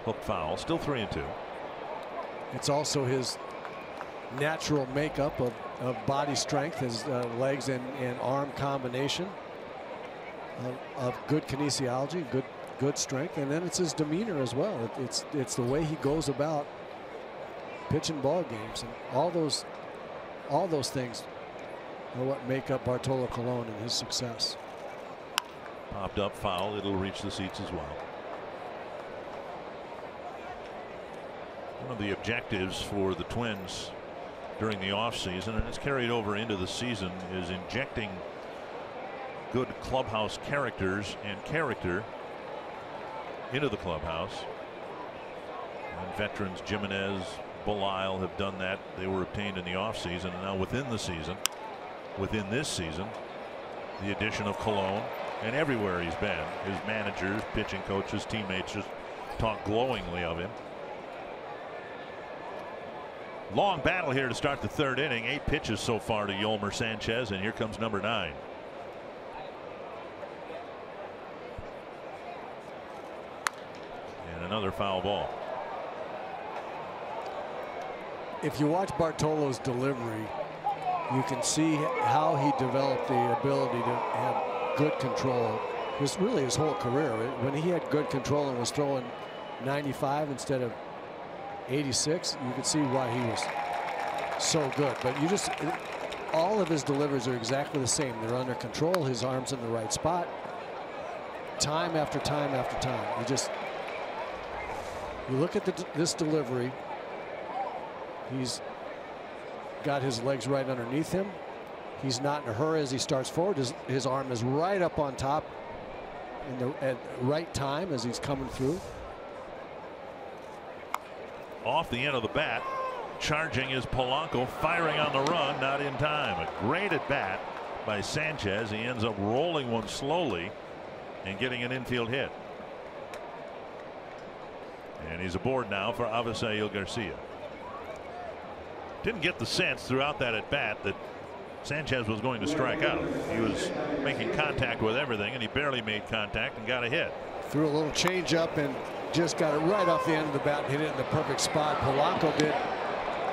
Hook foul, still 3-2. It's also his natural makeup of body strength, his legs and arm combination of good kinesiology, good strength, and then it's his demeanor as well. It's the way he goes about pitching ball games, and all those things are what make up Bartolo Colon and his success. Popped up foul. It'll reach the seats as well. One of the objectives for the Twins during the offseason, and it's carried over into the season, is injecting good clubhouse characters and character into the clubhouse. And veterans Jimenez, Belisle have done that. They were obtained in the offseason, and now within this season, the addition of Colon, and everywhere he's been, his managers, pitching coaches, teammates just talk glowingly of him. Long battle here to start the third inning. 8 pitches so far to Yolmer Sanchez, and here comes number 9. And another foul ball. If you watch Bartolo's delivery, you can see how he developed the ability to have good control. Really his whole career. When he had good control and was throwing 95 instead of 86, you could see why he was so good. But all of his deliveries are exactly the same. They're under control. His arm's in the right spot. Time after time after time. You look at this delivery. He's got his legs right underneath him. He's not in a hurry as he starts forward. His arm is right up on top at the right time as he's coming through. Off the end of the bat, charging is Polanco, firing on the run, not in time. A great at bat by Sanchez. He ends up rolling one slowly and getting an infield hit. And he's aboard now for Avisail Garcia. Didn't get the sense throughout that at bat that Sanchez was going to strike out. He was making contact with everything, and he barely made contact and got a hit. Threw a little change up and just got it right off the end of the bat and hit it in the perfect spot. Polanco did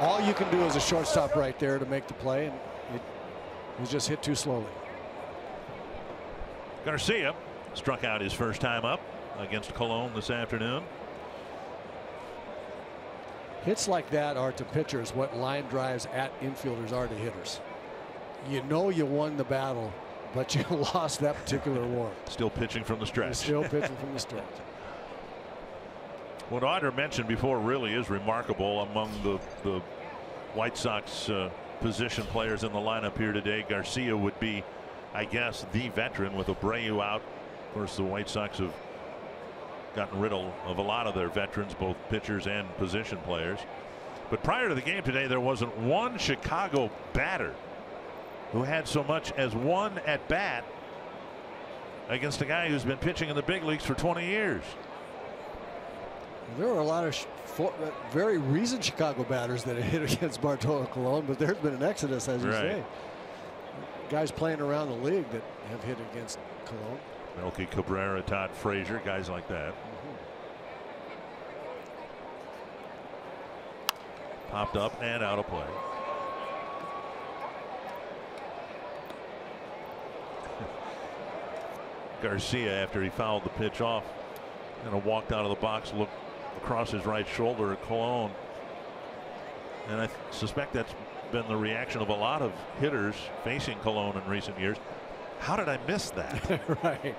all you can do as a shortstop right there to make the play, and it was just hit too slowly. Garcia struck out his first time up against Colon this afternoon. Hits like that are to pitchers what line drives at infielders are to hitters. You know you won the battle, but you lost that particular war. Still pitching from the stretch. Still pitching from the stretch. What Audra mentioned before really is remarkable among the White Sox position players in the lineup here today. Garcia would be, I guess, the veteran with Abreu out. Of course, the White Sox have gotten rid of a lot of their veterans, both pitchers and position players. But prior to the game today, there wasn't one Chicago batter who had so much as one at bat against a guy who's been pitching in the big leagues for 20 years. There were a lot of very recent Chicago batters that have hit against Bartolo Colon, but there's been an exodus, as you say. Guys playing around the league that have hit against Colon. Melky Cabrera, Todd Frazier, guys like that. Popped up and out of play. Garcia, after he fouled the pitch off, walked out of the box, looked across his right shoulder at Colon. And I suspect that's been the reaction of a lot of hitters facing Colon in recent years. How did I miss that? Right.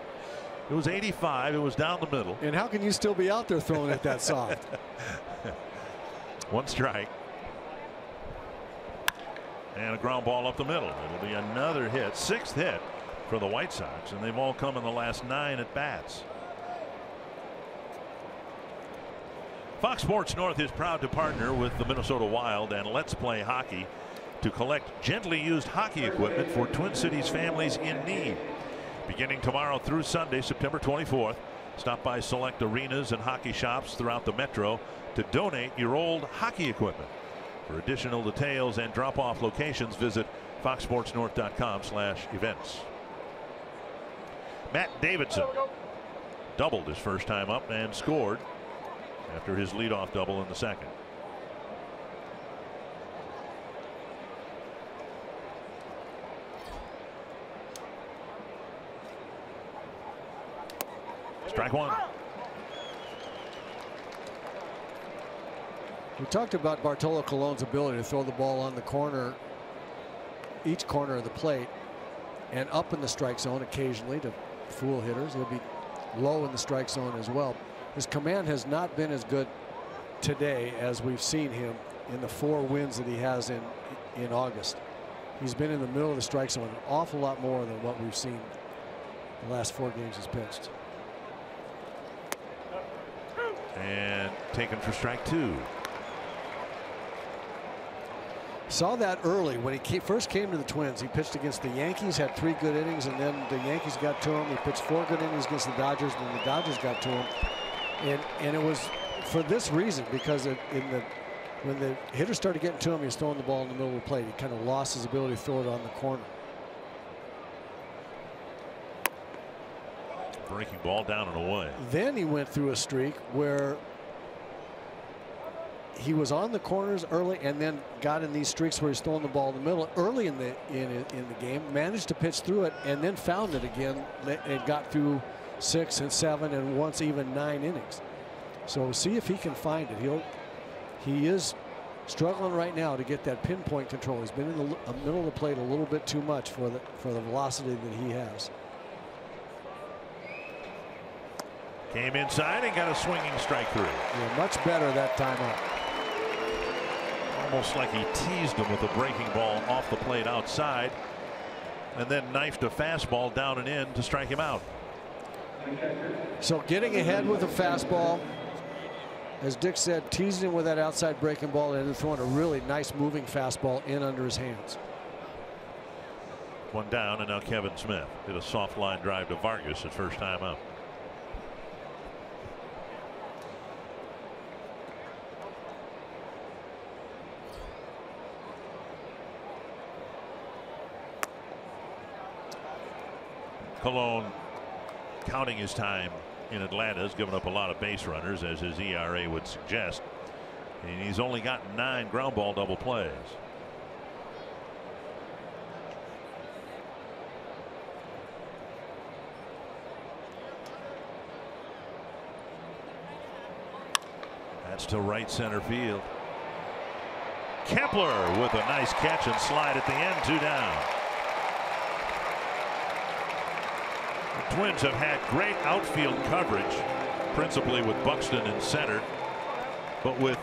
It was 85. It was down the middle. And how can you still be out there throwing it that soft? One strike. And a ground ball up the middle. It'll be another hit, 6th hit for the White Sox, and they've all come in the last 9 at bats. Fox Sports North is proud to partner with the Minnesota Wild and Let's Play Hockey to collect gently used hockey equipment for Twin Cities families in need. Beginning tomorrow through Sunday, September 24th, stop by select arenas and hockey shops throughout the metro to donate your old hockey equipment. For additional details and drop-off locations, visit foxsportsnorth.com/events. Matt Davidson doubled his first time up and scored after his leadoff double in the second. Strike one. We talked about Bartolo Colon's ability to throw the ball on the corner, each corner of the plate, and up in the strike zone occasionally to fool hitters. He'll be low in the strike zone as well. His command has not been as good today as we've seen him in the 4 wins that he has in August. He's been in the middle of the strike zone an awful lot more than what we've seen the last 4 games he's pitched. And taken for strike 2. Saw that early when he first came to the Twins. He pitched against the Yankees, had 3 good innings, and then the Yankees got to him. He pitched 4 good innings against the Dodgers, and then the Dodgers got to him. And it was for this reason, because when the hitter started getting to him, he was throwing the ball in the middle of the plate. He kind of lost his ability to throw it on the corner. Breaking ball down and away. Then he went through a streak where he was on the corners early and then got in these streaks where he's throwing the ball in the middle early in the game, managed to pitch through it, and then found it again and got through 6 and 7 and once even 9 innings. So see if he can find it. He is struggling right now to get that pinpoint control. He's been in the middle of the plate a little bit too much for the velocity that he has. Came inside and got a swinging strike 3. Yeah, much better that time up. Almost like he teased him with a breaking ball off the plate outside, and then knifed a fastball down and in to strike him out. So getting ahead with a fastball, as Dick said, teasing him with that outside breaking ball, and then throwing a really nice moving fastball in under his hands. One down, and now Kevin Smith did a soft line drive to Vargas at first time up. Colon, counting his time in Atlanta, has given up a lot of base runners, as his ERA would suggest, and he's only gotten 9 ground ball double plays. That's to right center field. Kepler with a nice catch and slide at the end, 2 down. The Twins have had great outfield coverage, principally with Buxton in center, but with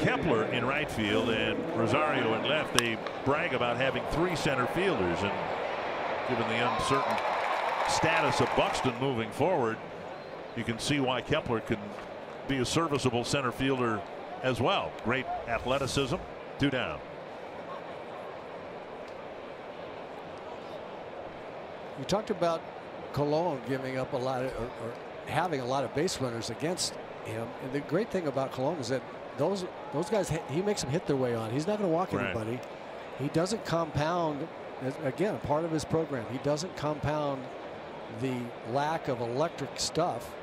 Kepler in right field and Rosario in left, they brag about having 3 center fielders, and given the uncertain status of Buxton moving forward, you can see why Kepler can be a serviceable center fielder as well. Great athleticism. 2 down. You talked about Colon giving up a lot of, or having a lot of base runners against him, and the great thing about Colon is that those guys, he makes them hit their way on. He's not going to walk anybody. He doesn't compound. Again, part of his program, he doesn't compound the lack of electric stuff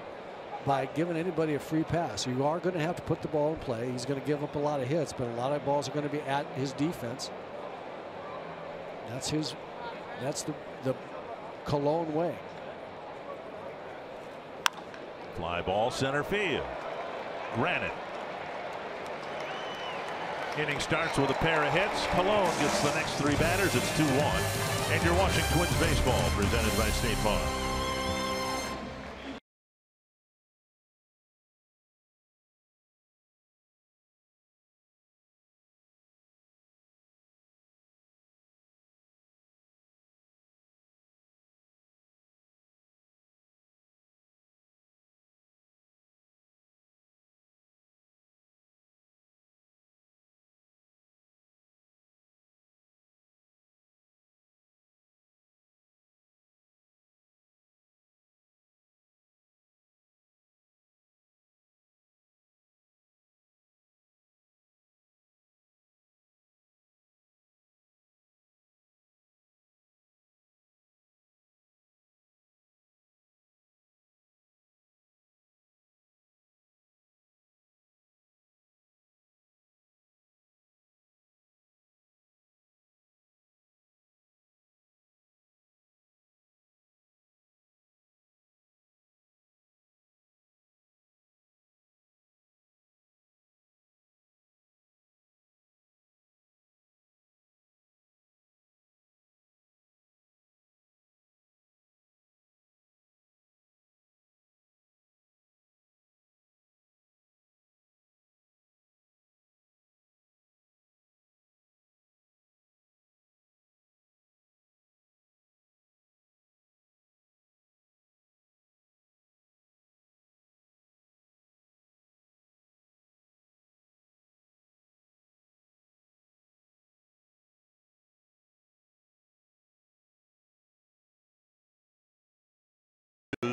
by giving anybody a free pass. You are going to have to put the ball in play. He's going to give up a lot of hits, but a lot of balls are going to be at his defense. That's the Colon way. Fly ball center field. Granite. Inning starts with a pair of hits. Colon gets the next 3 batters. It's 2-1. And you're watching Twins baseball, presented by State Farm.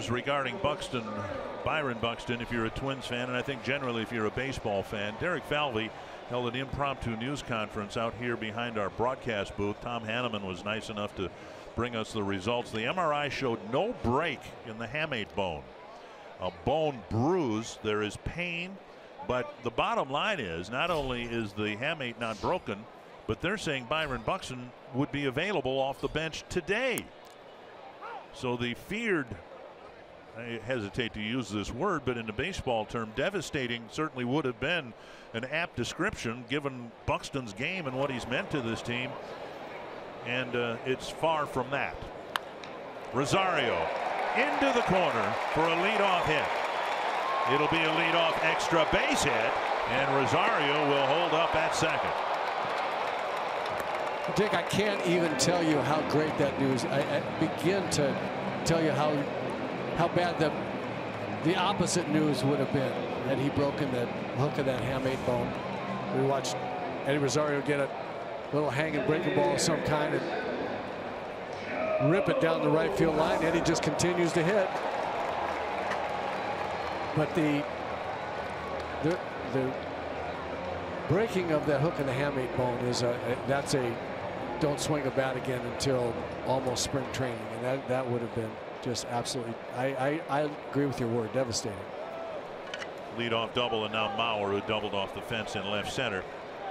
news regarding Byron Buxton, if you're a Twins fan, and I think generally if you're a baseball fan. Derek Falvey held an impromptu news conference out here behind our broadcast booth. Tom Hanneman was nice enough to bring us the results. The MRI showed no break in the hamate bone. A bone bruise. There is pain, but the bottom line is not only is the hamate not broken, but they're saying Byron Buxton would be available off the bench today. So the feared, I hesitate to use this word, but in the baseball term, devastating certainly would have been an apt description given Buxton's game and what he's meant to this team. And it's far from that. Rosario into the corner for a leadoff hit. It'll be a leadoff extra base hit, and Rosario will hold up at second. Dick, I can't even tell you how great that news. I begin to tell you how bad the opposite news would have been had he broken that hook of that hamate bone. We watched Eddie Rosario get a little hanging breaking ball of some kind and rip it down the right field line. Eddie just continues to hit. But the breaking of that hook in the hamate bone is that's a don't swing a bat again until almost spring training, and that would have been just absolutely. I agree with your word, devastating. Leadoff double, and now Mauer, who doubled off the fence in left center.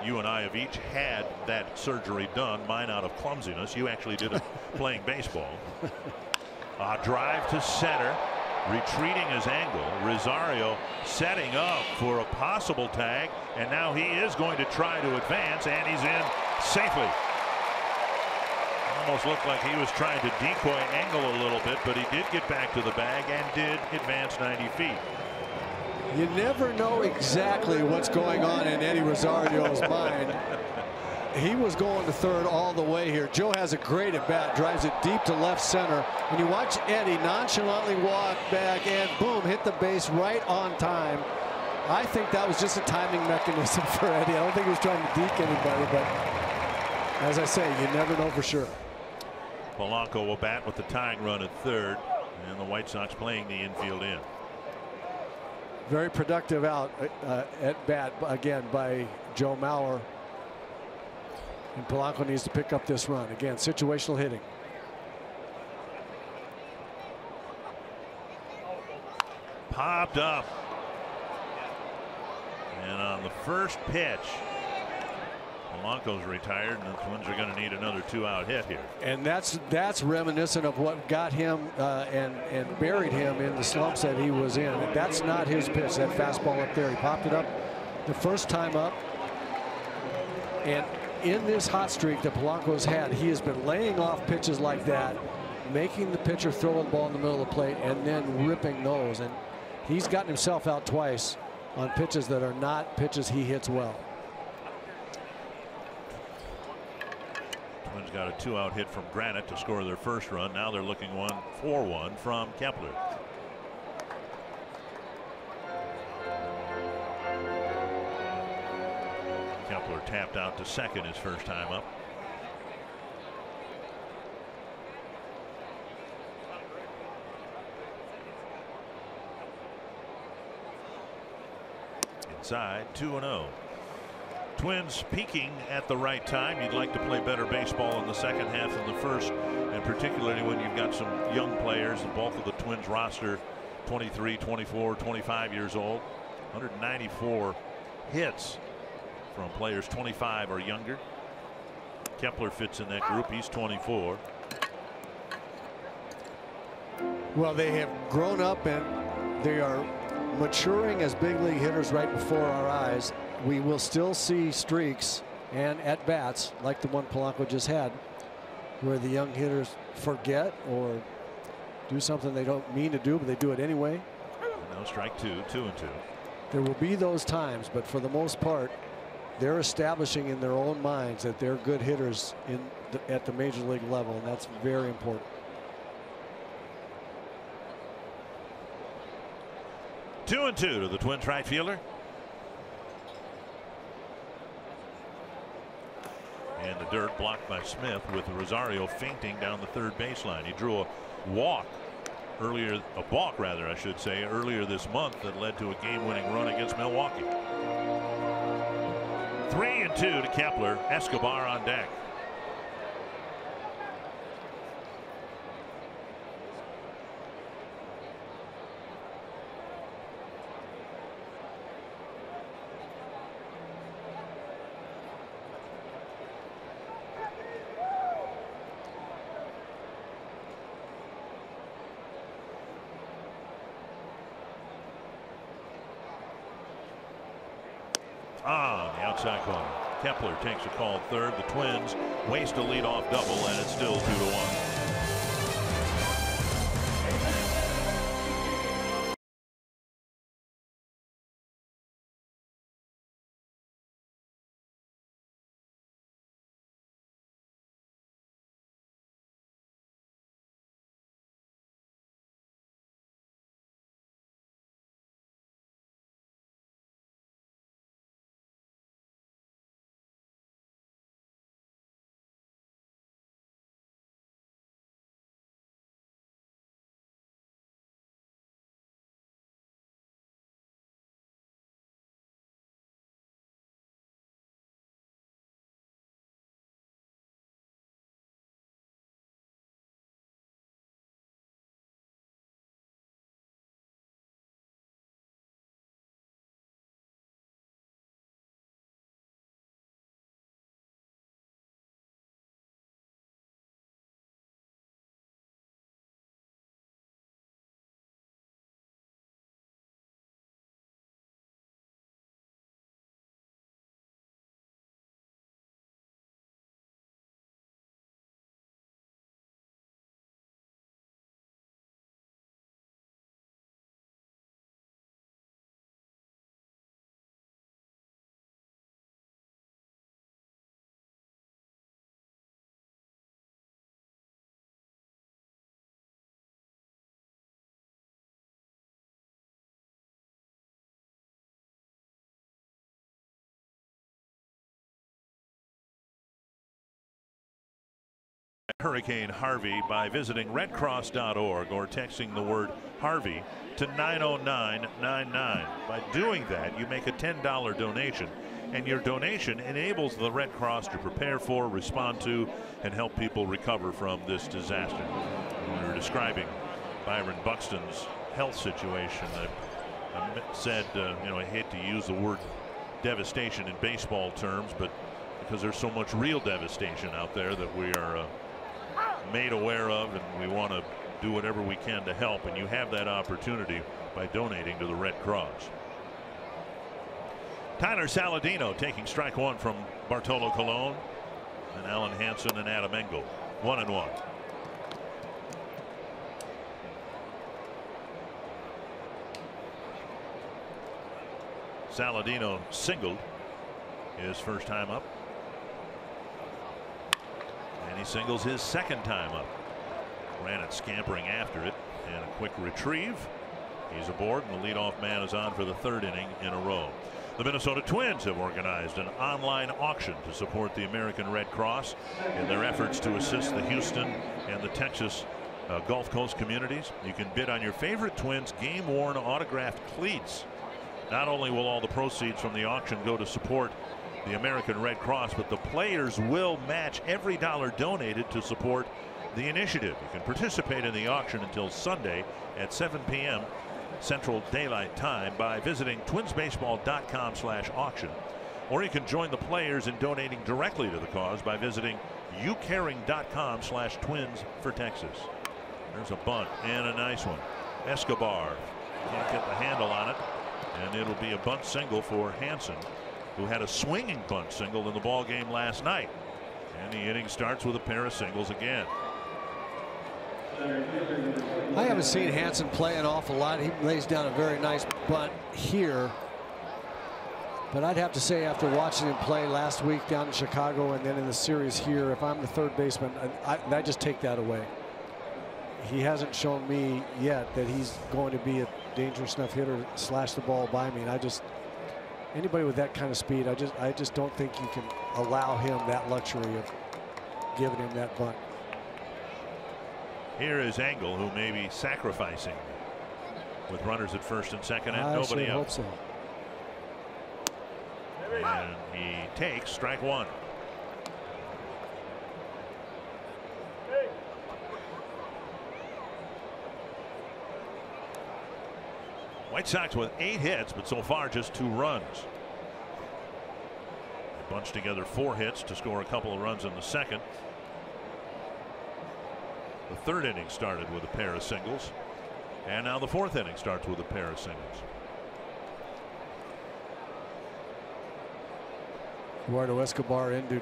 You and I have each had that surgery done. Mine out of clumsiness. You actually did it playing baseball. A drive to center, retreating his angle. Rosario setting up for a possible tag, and now he is going to try to advance, and he's in safely. Almost looked like he was trying to decoy angle a little bit, but he did get back to the bag and did advance 90 feet. You never know exactly what's going on in Eddie Rosario's mind. He was going to third all the way here. Joe has a great at bat, drives it deep to left center, and you watch Eddie nonchalantly walk back and boom, hit the base right on time. I think that was just a timing mechanism for Eddie. I don't think he was trying to deke anybody, but as I say, you never know for sure. Polanco will bat with the tying run at third, and the White Sox playing the infield in. Very productive out at bat again by Joe Mauer. And Polanco needs to pick up this run. Again, situational hitting. Popped up. And on the first pitch, Polanco's retired, and the Twins are going to need another 2-out hit here. And that's reminiscent of what got him and buried him in the slumps that he was in. And that's not his pitch, that fastball up there. He popped it up the first time up. And in this hot streak that Polanco's had, he has been laying off pitches like that, making the pitcher throw the ball in the middle of the plate and then ripping those. And he's gotten himself out twice on pitches that are not pitches he hits well. Twins got a 2-out hit from Granite to score their first run. Now they're looking for one from Kepler. Kepler tapped out to second his first time up. Inside, 2-0. Twins peaking at the right time. You'd like to play better baseball in the second half than the first, and particularly when you've got some young players. The bulk of the Twins roster 23, 24, 25 years old. 194 hits from players 25 or younger. Kepler fits in that group. He's 24. Well, they have grown up and they are maturing as big league hitters right before our eyes. We will still see streaks and at bats like the one Polanco just had, where the young hitters forget or do something they don't mean to do, but they do it anyway. No, strike two, 2-2. There will be those times, but for the most part, they're establishing in their own minds that they're good hitters at the major league level, and that's very important. 2-2 to the Twins right fielder. And the dirt blocked by Smith, with Rosario fainting down the third baseline. He drew a walk a balk rather, I should say, earlier this month that led to a game-winning run against Milwaukee. 3-2 to Kepler. Escobar on deck. The outside corner. Kepler takes a call third. The Twins waste a leadoff double, and it's still 2-1. Hurricane Harvey by visiting redcross.org or texting the word Harvey to 90999. By doing that, you make a $10 donation, and your donation enables the Red Cross to prepare for, respond to, and help people recover from this disaster. We were describing Byron Buxton's health situation. I said, I hate to use the word devastation in baseball terms, but because there's so much real devastation out there that we are made aware of, and we want to do whatever we can to help, and you have that opportunity by donating to the Red Cross. Tyler Saladino taking strike one from Bartolo Colon, and Alan Hansen and Adam Engel. 1-1. Saladino singled his first time up, and he singles his second time up. Ran it scampering after it, and a quick retrieve. He's aboard, and the leadoff man is on for the third inning in a row. The Minnesota Twins have organized an online auction to support the American Red Cross in their efforts to assist the Houston and the Texas Gulf Coast communities. You can bid on your favorite Twins game-worn autographed cleats. Not only will all the proceeds from the auction go to support the American Red Cross, but the players will match every dollar donated to support the initiative. You can participate in the auction until Sunday at 7 p.m. Central Daylight Time by visiting twinsbaseball.com/auction, or you can join the players in donating directly to the cause by visiting youcaring.com/twins for Texas. There's a bunt and a nice one. Escobar can't get the handle on it, and it'll be a bunt single for Hansen, who had a swinging bunt single in the ball game last night. And the inning starts with a pair of singles again. I haven't seen Hansen play an awful lot. He lays down a very nice bunt here. But I'd have to say, after watching him play last week down in Chicago and then in the series here, if I'm the third baseman, I just take that away. He hasn't shown me yet that he's going to be a dangerous enough hitter to slash the ball by me. And anybody with that kind of speed, I just don't think you can allow him that luxury of giving him that bunt. Here is Engel, who may be sacrificing with runners at first and second and nobody out. Hope so. And he takes strike one. White Sox with 8 hits, but so far just 2 runs. They bunched together 4 hits to score a couple of runs in the second. The third inning started with a pair of singles, and now the fourth inning starts with a pair of singles. Eduardo Escobar in to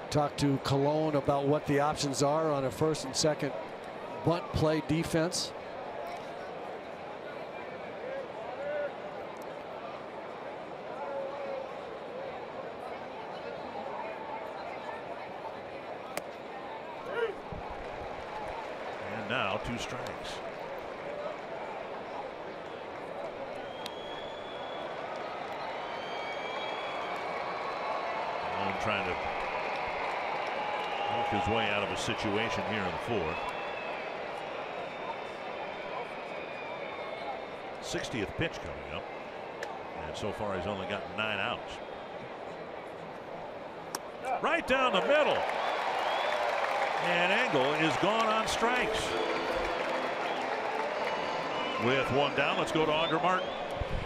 talk to Colon about what the options are on a first and second bunt play defense. And now 2 strikes. Trying to work his way out of a situation here in the fourth. 60th pitch coming up, and so far he's only gotten 9 outs. Right down the middle, and Engel is gone on strikes. With 1 down, let's go to Audra Martin.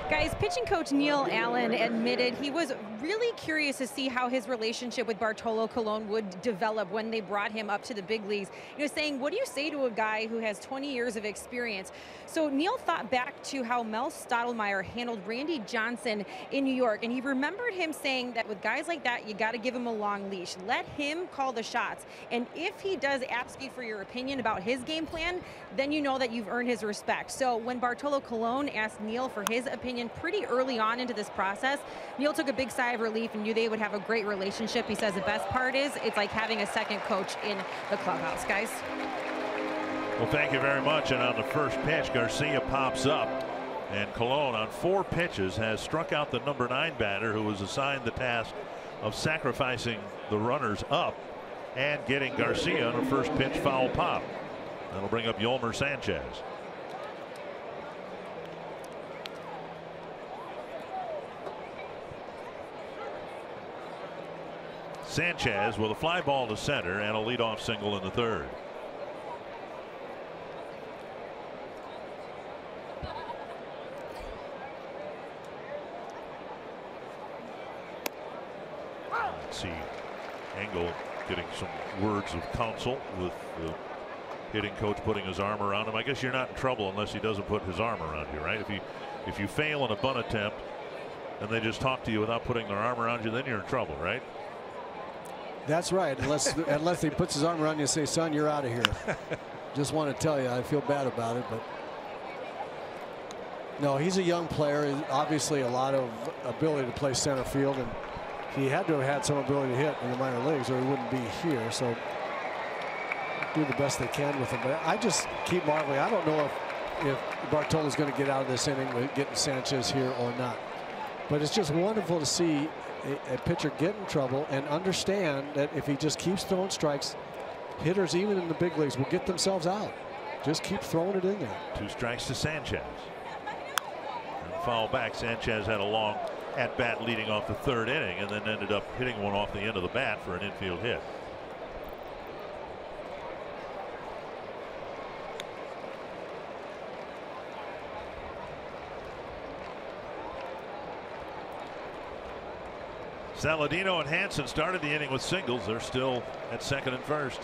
Guys, pitching coach Neil Allen admitted he was really curious to see how his relationship with Bartolo Colon would develop when they brought him up to the big leagues. He was saying, what do you say to a guy who has 20 years of experience? So Neil thought back to how Mel Stottlemyre handled Randy Johnson in New York, and he remembered him saying that with guys like that, you got to give him a long leash. Let him call the shots. And if he does ask you for your opinion about his game plan, then you know that you've earned his respect. So when Bartolo Colon asked Neil for his opinion pretty early on into this process, Neil took a big sigh of relief and knew they would have a great relationship. He says the best part is it's like having a second coach in the clubhouse. Guys, well, thank you very much. And on the first pitch, Garcia pops up, and Colon on 4 pitches has struck out the number 9 batter, who was assigned the task of sacrificing the runners up and getting Garcia on a first pitch foul pop. That'll bring up Yolmer Sanchez. Sanchez with a fly ball to center and a leadoff single in the third. Let's see, Engel getting some words of counsel with the hitting coach putting his arm around him. I guess you're not in trouble unless he doesn't put his arm around you, right? If you fail in a bunt attempt and they just talk to you without putting their arm around you, then you're in trouble, right? That's right, unless he puts his arm around you and say, son, you're out of here. Just want to tell you, I feel bad about it, but no, he's a young player. Obviously a lot of ability to play center field, and he had to have had some ability to hit in the minor leagues or he wouldn't be here. So do the best they can with him. But I just keep marveling. I don't know if Bartolo's going to get out of this inning with getting Sanchez here or not. But it's just wonderful to see a pitcher get in trouble and understand that if he just keeps throwing strikes, hitters even in the big leagues will get themselves out. Just keep throwing it in there. 2 strikes to Sanchez. And foul back. Sanchez had a long at bat leading off the third inning and then ended up hitting one off the end of the bat for an infield hit. Saladino and Hansen started the inning with singles. They're still at second and first.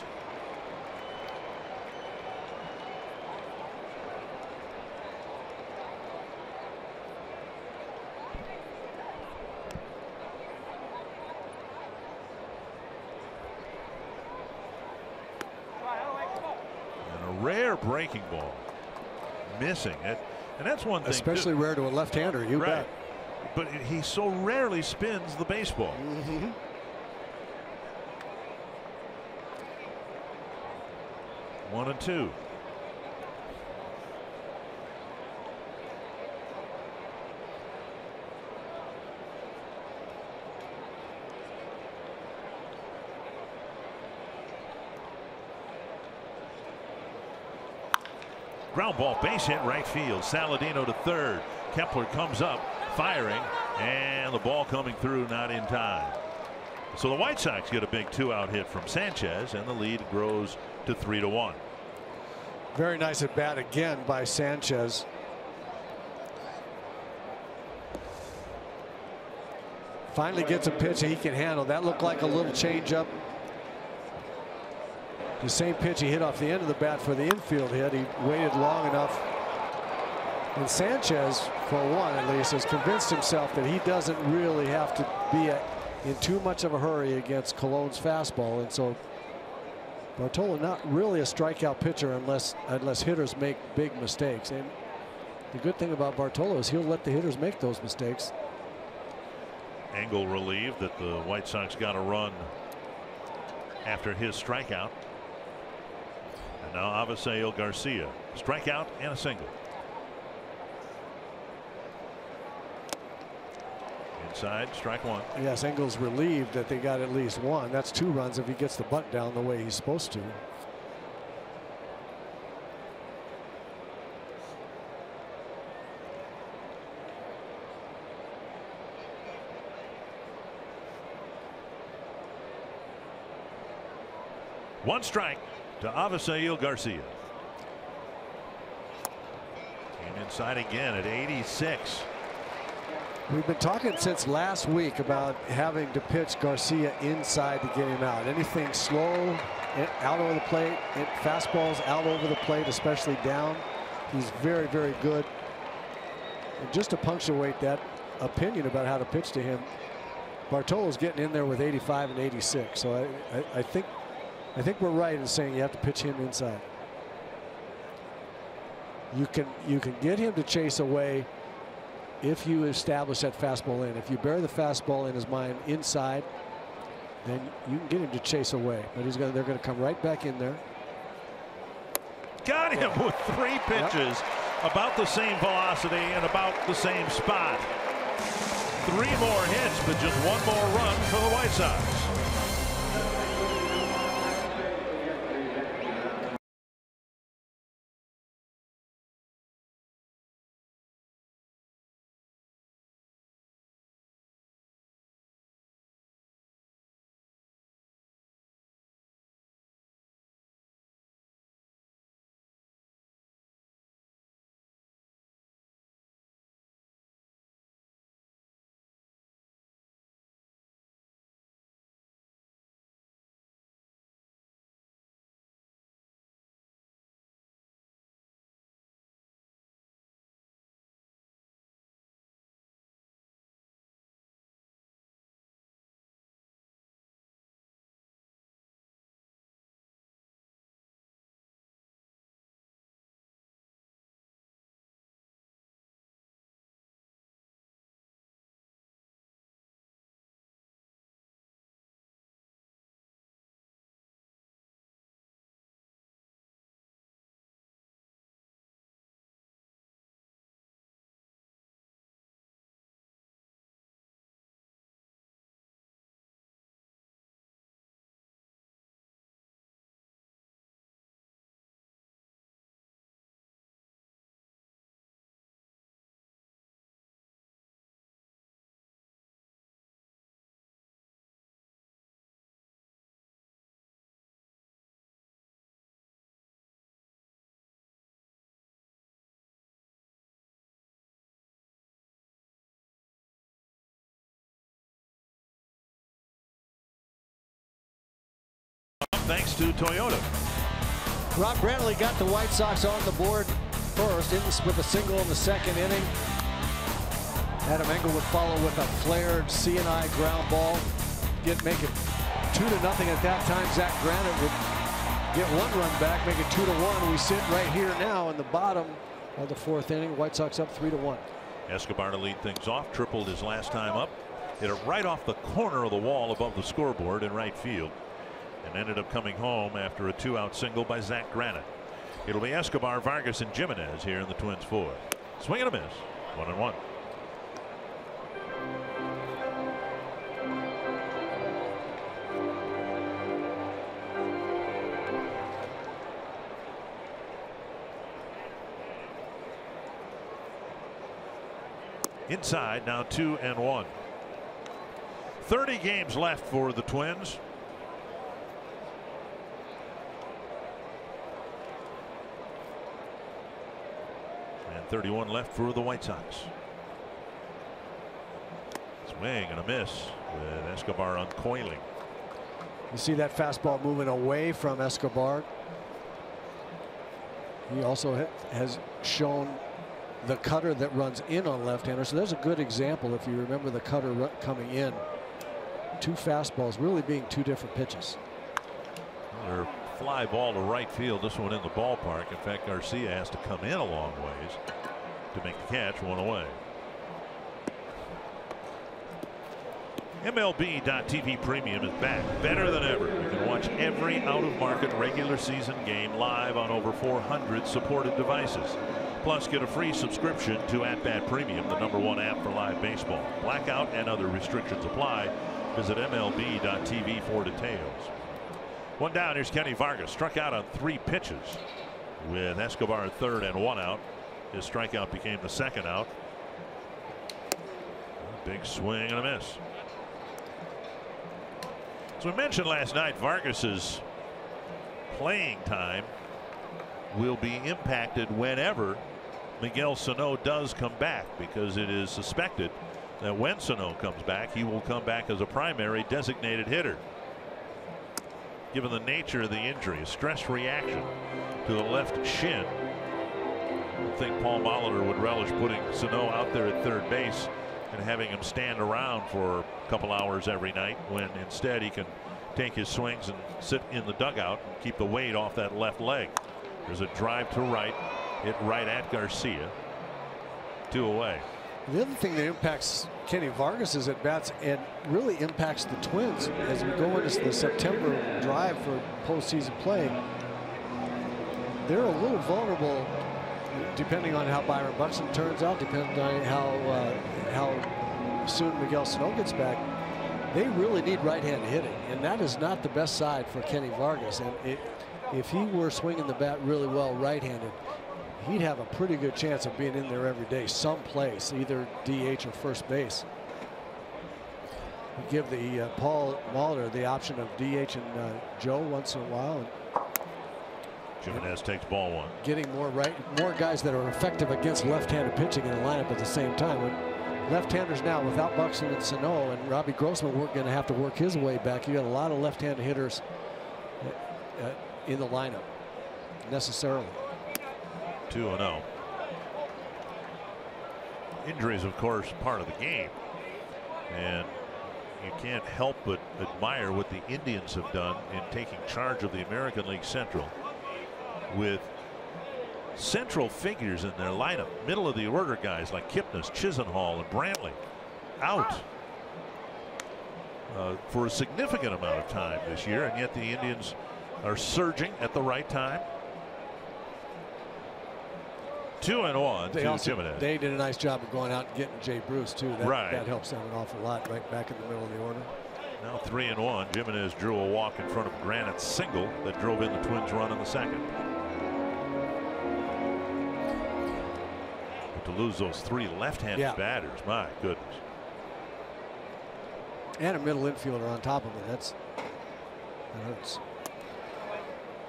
And a rare breaking ball. Missing it. And that's one thing. Especially rare to a left-hander, you bet. But he so rarely spins the baseball. Mm-hmm. 1-2. Ground ball, base hit, right field. Saladino to third. Kepler comes up, firing, and the ball coming through, not in time. So the White Sox get a big 2-out hit from Sanchez, and the lead grows to 3-1. Very nice at bat again by Sanchez. Finally gets a pitch that he can handle. That looked like a little changeup. The same pitch he hit off the end of the bat for the infield hit. He waited long enough. And Sanchez, for one at least, has convinced himself that he doesn't really have to be in too much of a hurry against Colon's fastball. And so Bartolo not really a strikeout pitcher unless hitters make big mistakes. And the good thing about Bartolo is he'll let the hitters make those mistakes. Engel relieved that the White Sox got a run after his strikeout. And now Avisail Garcia, strikeout and a single. Inside, strike one. Yes, Engel's relieved that they got at least one. That's 2 runs if he gets the bunt down the way he's supposed to. One strike to Avisail Garcia. Came inside again at 86. We've been talking since last week about having to pitch Garcia inside to get him out. Anything slow, out over the plate, fastballs out over the plate, especially down. He's very, very good. And just to punctuate that opinion about how to pitch to him, Bartolo's getting in there with 85 and 86. So I think we're right in saying you have to pitch him inside. You can get him to chase away if you establish that fastball in. If you bury the fastball in his mind inside, then you can get him to chase away. But they're going to come right back in there. Got him with 3 pitches, about the same velocity and about the same spot. 3 more hits, but just 1 more run for the White Sox. Thanks to Toyota. Rob Brantley got the White Sox on the board first with a single in the 2nd inning. Adam Engel would follow with a flared C&I ground ball. Make it 2-0 at that time. Zach Granite would get 1 run back, make it 2-1. We sit right here now in the bottom of the 4th inning. White Sox up 3-1. Escobar to lead things off, tripled his last time up, hit it right off the corner of the wall above the scoreboard in right field, and ended up coming home after a 2-out single by Zach Granite. It'll be Escobar, Vargas, and Jimenez here in the Twins' 4th. Swing and a miss, 1-1. Inside now 2-1. 30 games left for the Twins. And 31 left for the White Sox. Swing and a miss with Escobar uncoiling. You see that fastball moving away from Escobar. He also has shown the cutter that runs in on left-hander. So there's a good example if you remember the cutter coming in. Two fastballs really being two different pitches. Another fly ball to right field. This one in the ballpark. In fact, Garcia has to come in a long ways to make the catch. One away. MLB.TV Premium is back better than ever. You can watch every out-of-market regular season game live on over 400 supported devices. Plus, get a free subscription to @Bat Premium, the #1 app for live baseball. Blackout and other restrictions apply. Visit MLB.TV for details. One down. Here's Kenny Vargas. Struck out on 3 pitches with Escobar at third and 1 out. His strikeout became the second out. Big swing and a miss. As we mentioned last night, Vargas's playing time will be impacted whenever Miguel Sano does come back, because it is suspected that when Sano comes back, he will come back as a primary designated hitter. Given the nature of the injury, a stress reaction to the left shin, I think Paul Molitor would relish putting Sano out there at third base and having him stand around for a couple hours every night, when instead he can take his swings and sit in the dugout and keep the weight off that left leg. There's a drive to right, hit right at Garcia. 2 away. The other thing that impacts Kenny Vargas' at bats and really impacts the Twins as we go into the September drive for postseason play. They're a little vulnerable depending on how Byron Buxton turns out, depending on how soon Miguel Sano gets back. They really need right-hand hitting, and that is not the best side for Kenny Vargas. And if he were swinging the bat really well right-handed, he'd have a pretty good chance of being in there every day someplace, either DH or first base. We give the Paul Molitor the option of DH and Joe once in a while. And Jimenez takes ball 1. Getting more guys that are effective against left-handed pitching in the lineup at the same time. Left-handers now without Buxton and Sano, and Robbie Grossman, we're going to have to work his way back. You got a lot of left-handed hitters in the lineup necessarily. 2-0. Injuries, of course, part of the game, and you can't help but admire what the Indians have done in taking charge of the American League Central with central figures in their lineup, middle of the order guys like Kipnis, Chisenhall, and Brantley out for a significant amount of time this year, and yet the Indians are surging at the right time. 2-1 to Jimenez. They did a nice job of going out and getting Jay Bruce too. That helps them an awful lot right back in the middle of the order. Now 3-1. Jimenez drew a walk in front of Granite's single that drove in the Twins' run in the second. But to lose those 3 left-handed batters, my goodness. And a middle infielder on top of it. That hurts.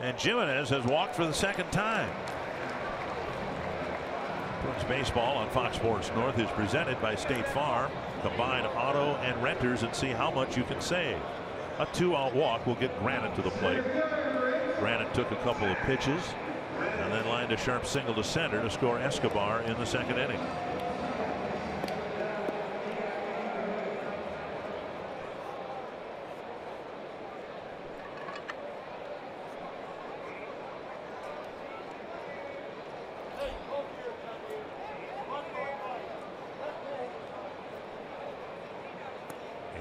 And Jimenez has walked for the second time. Twins baseball on Fox Sports North is presented by State Farm. Combine auto and renters and see how much you can save. A 2-out walk will get Granite to the plate. Granite took a couple of pitches and then lined a sharp single to center to score Escobar in the second inning.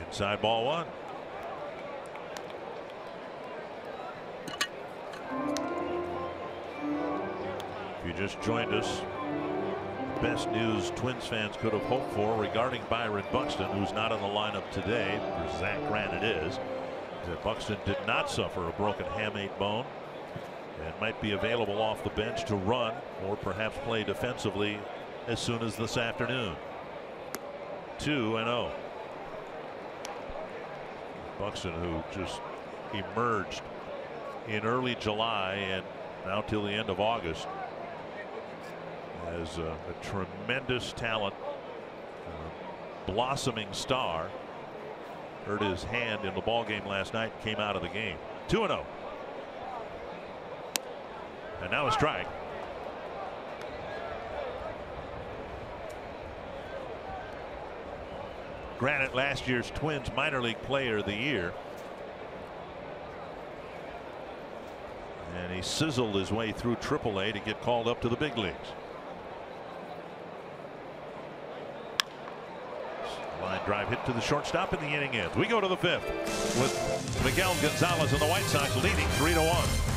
Inside ball 1. If you just joined us, the best news Twins fans could have hoped for regarding Byron Buxton, who's not in the lineup today, for Zach Granite is that Buxton did not suffer a broken hamate bone and might be available off the bench to run or perhaps play defensively as soon as this afternoon. 2-0. Buxton, who just emerged in early July and now till the end of August, as a tremendous talent, blossoming star, hurt his hand in the ball game last night, came out of the game. 2-0. And now a strike. Granted, last year's Twins minor league player of the year. And he sizzled his way through AAA to get called up to the big leagues. Line drive hit to the shortstop, and the inning ends. We go to the 5th with Miguel Gonzalez and the White Sox leading 3-1.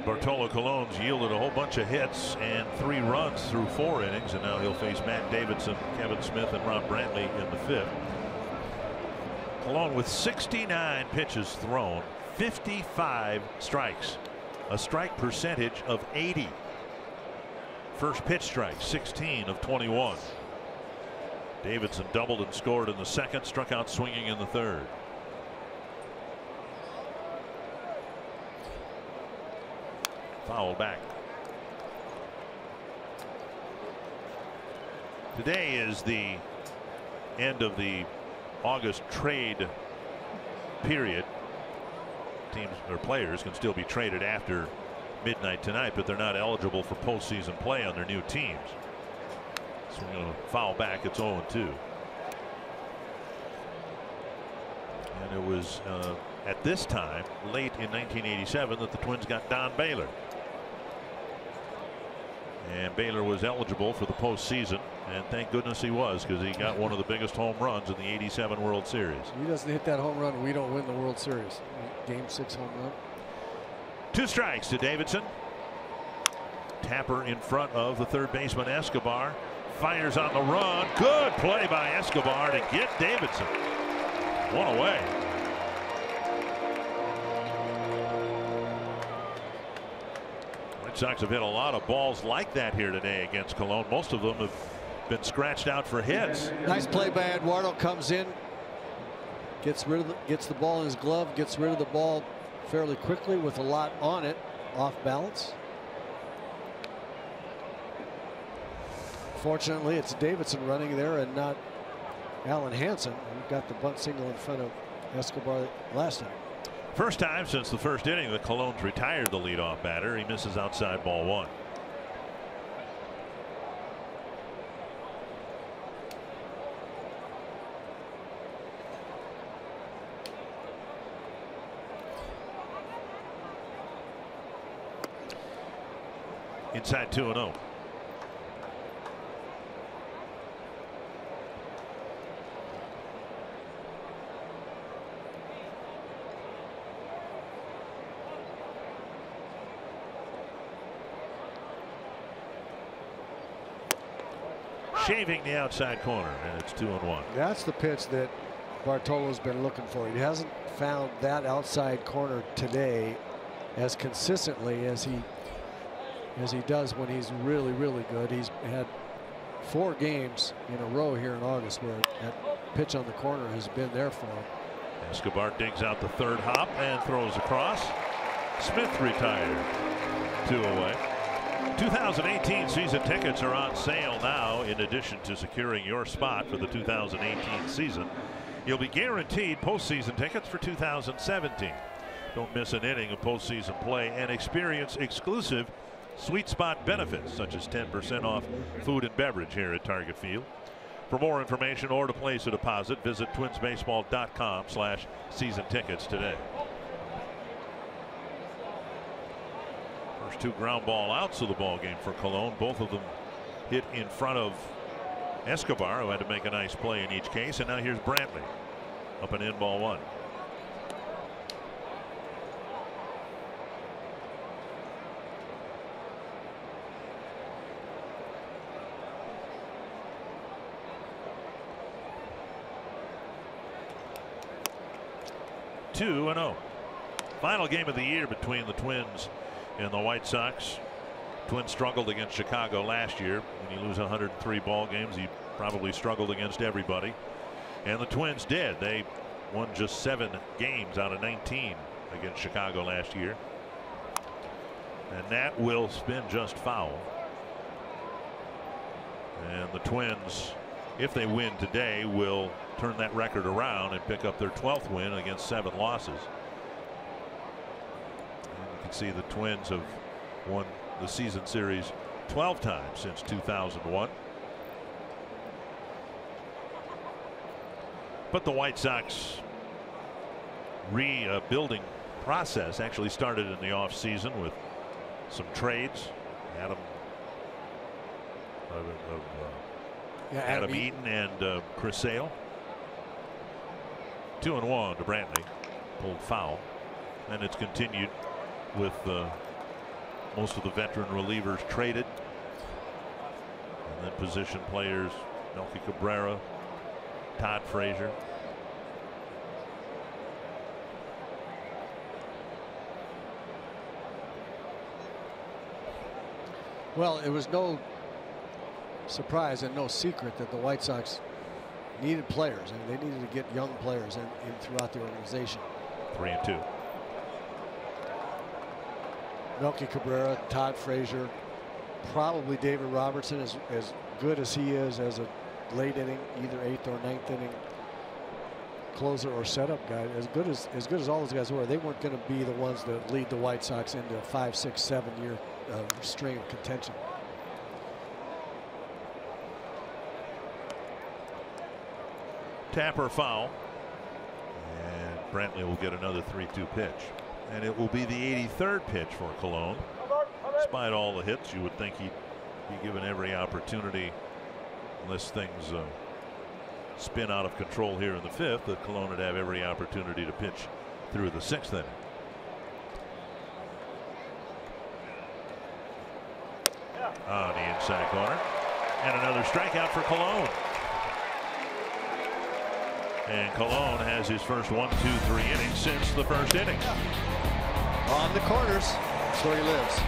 Bartolo Colon's yielded a whole bunch of hits and 3 runs through 4 innings, and now he'll face Matt Davidson, Kevin Smith, and Rob Brantley in the 5th. Colon with 69 pitches thrown, 55 strikes, a strike percentage of 80. First pitch strike, 16 of 21. Davidson doubled and scored in the 2nd, struck out swinging in the 3rd. Foul back. Today is the end of the August trade period. Teams or players can still be traded after midnight tonight, but they're not eligible for postseason play on their new teams. So we're going to foul back. It's 0-2. And it was at this time, late in 1987, that the Twins got Don Baylor. And Baylor was eligible for the postseason, and thank goodness he was, because he got one of the biggest home runs in the '87 World Series. He doesn't hit that home run, we don't win the World Series. Game 6 home run. 2 strikes to Davidson. Tapper in front of the third baseman Escobar. Fires on the run. Good play by Escobar to get Davidson. One away. White Sox have hit a lot of balls like that here today against Colon. Most of them have been scratched out for hits. Nice play by Eduardo. Comes in, gets the ball in his glove, gets rid of the ball fairly quickly with a lot on it, off balance. Fortunately, it's Davidson running there and not Alan Hansen, who got the bunt single in front of Escobar last time. First time since the first inning that Colon's retired the leadoff batter. He misses outside ball 1. Inside 2-0. shaving the outside corner, and it's 2-1. That's the pitch that Bartolo's been looking for. He hasn't found that outside corner today as consistently as he does when he's really, really good. He's had 4 games in a row here in August where that pitch on the corner has been there for him. Escobar digs out the third hop and throws across. Smith retired. 2 away. 2018 season tickets are on sale now. In addition to securing your spot for the 2018 season, you'll be guaranteed postseason tickets for 2017. Don't miss an inning of postseason play and experience exclusive sweet spot benefits such as 10% off food and beverage here at Target Field. For more information or to place a deposit, visit twinsbaseball.com/season tickets today. First 2 ground ball outs of the ball game for Colon. Both of them hit in front of Escobar, who had to make a nice play in each case. And now here's Brantley up and in, ball 1. Two and 0. Final game of the year between the Twins and the White Sox. Twins struggled against Chicago last year. When you lose 103 ball games, you probably struggled against everybody. And the Twins did. They won just 7 games out of 19 against Chicago last year. And that will spin just foul. And the Twins, if they win today, will turn that record around and pick up their 12th win against 7 losses. And you can see the Twins have won the season series 12 times since 2001. But the White Sox rebuilding process actually started in the offseason with some trades. Adam Eaton and Chris Sale. 2-1 to Brantley, pulled foul, and it's continued with most of the veteran relievers traded, and then position players Melky Cabrera, Todd Frazier. Well, it was no surprise and no secret that the White Sox needed players, and they needed to get young players in throughout the organization. 3-2. Melky Cabrera, Todd Frazier, probably David Robertson, as good as he is as a late inning, either 8th or 9th inning closer or setup guy. As good as all those guys were, they weren't going to be the ones that lead the White Sox into a 5, 6, 7 year string of contention. Tapper foul, and Brantley will get another 3-2 pitch, and it will be the 83rd pitch for Colon. Despite all the hits, you would think he'd be given every opportunity, unless things spin out of control here in the 5th, that Colon would have every opportunity to pitch through the 6th inning. On the inside corner, and another strikeout for Colon. And Colon has his first 1, 2, 3 innings since the first inning. On the corners, that's where he lives.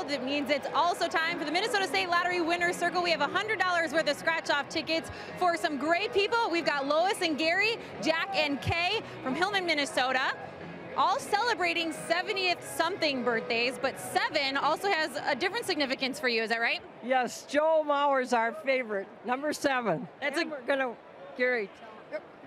involved, it means it's also time for the Minnesota State Lottery Winner's Circle. We have $100 worth of scratch-off tickets for some great people. We've got Lois and Gary, Jack and Kay from Hillman, Minnesota, all celebrating 70th something birthdays, but 7 also has a different significance for you. Is that right? Yes, Joe Mauer's our favorite, number 7. That's and we're gonna, Gary.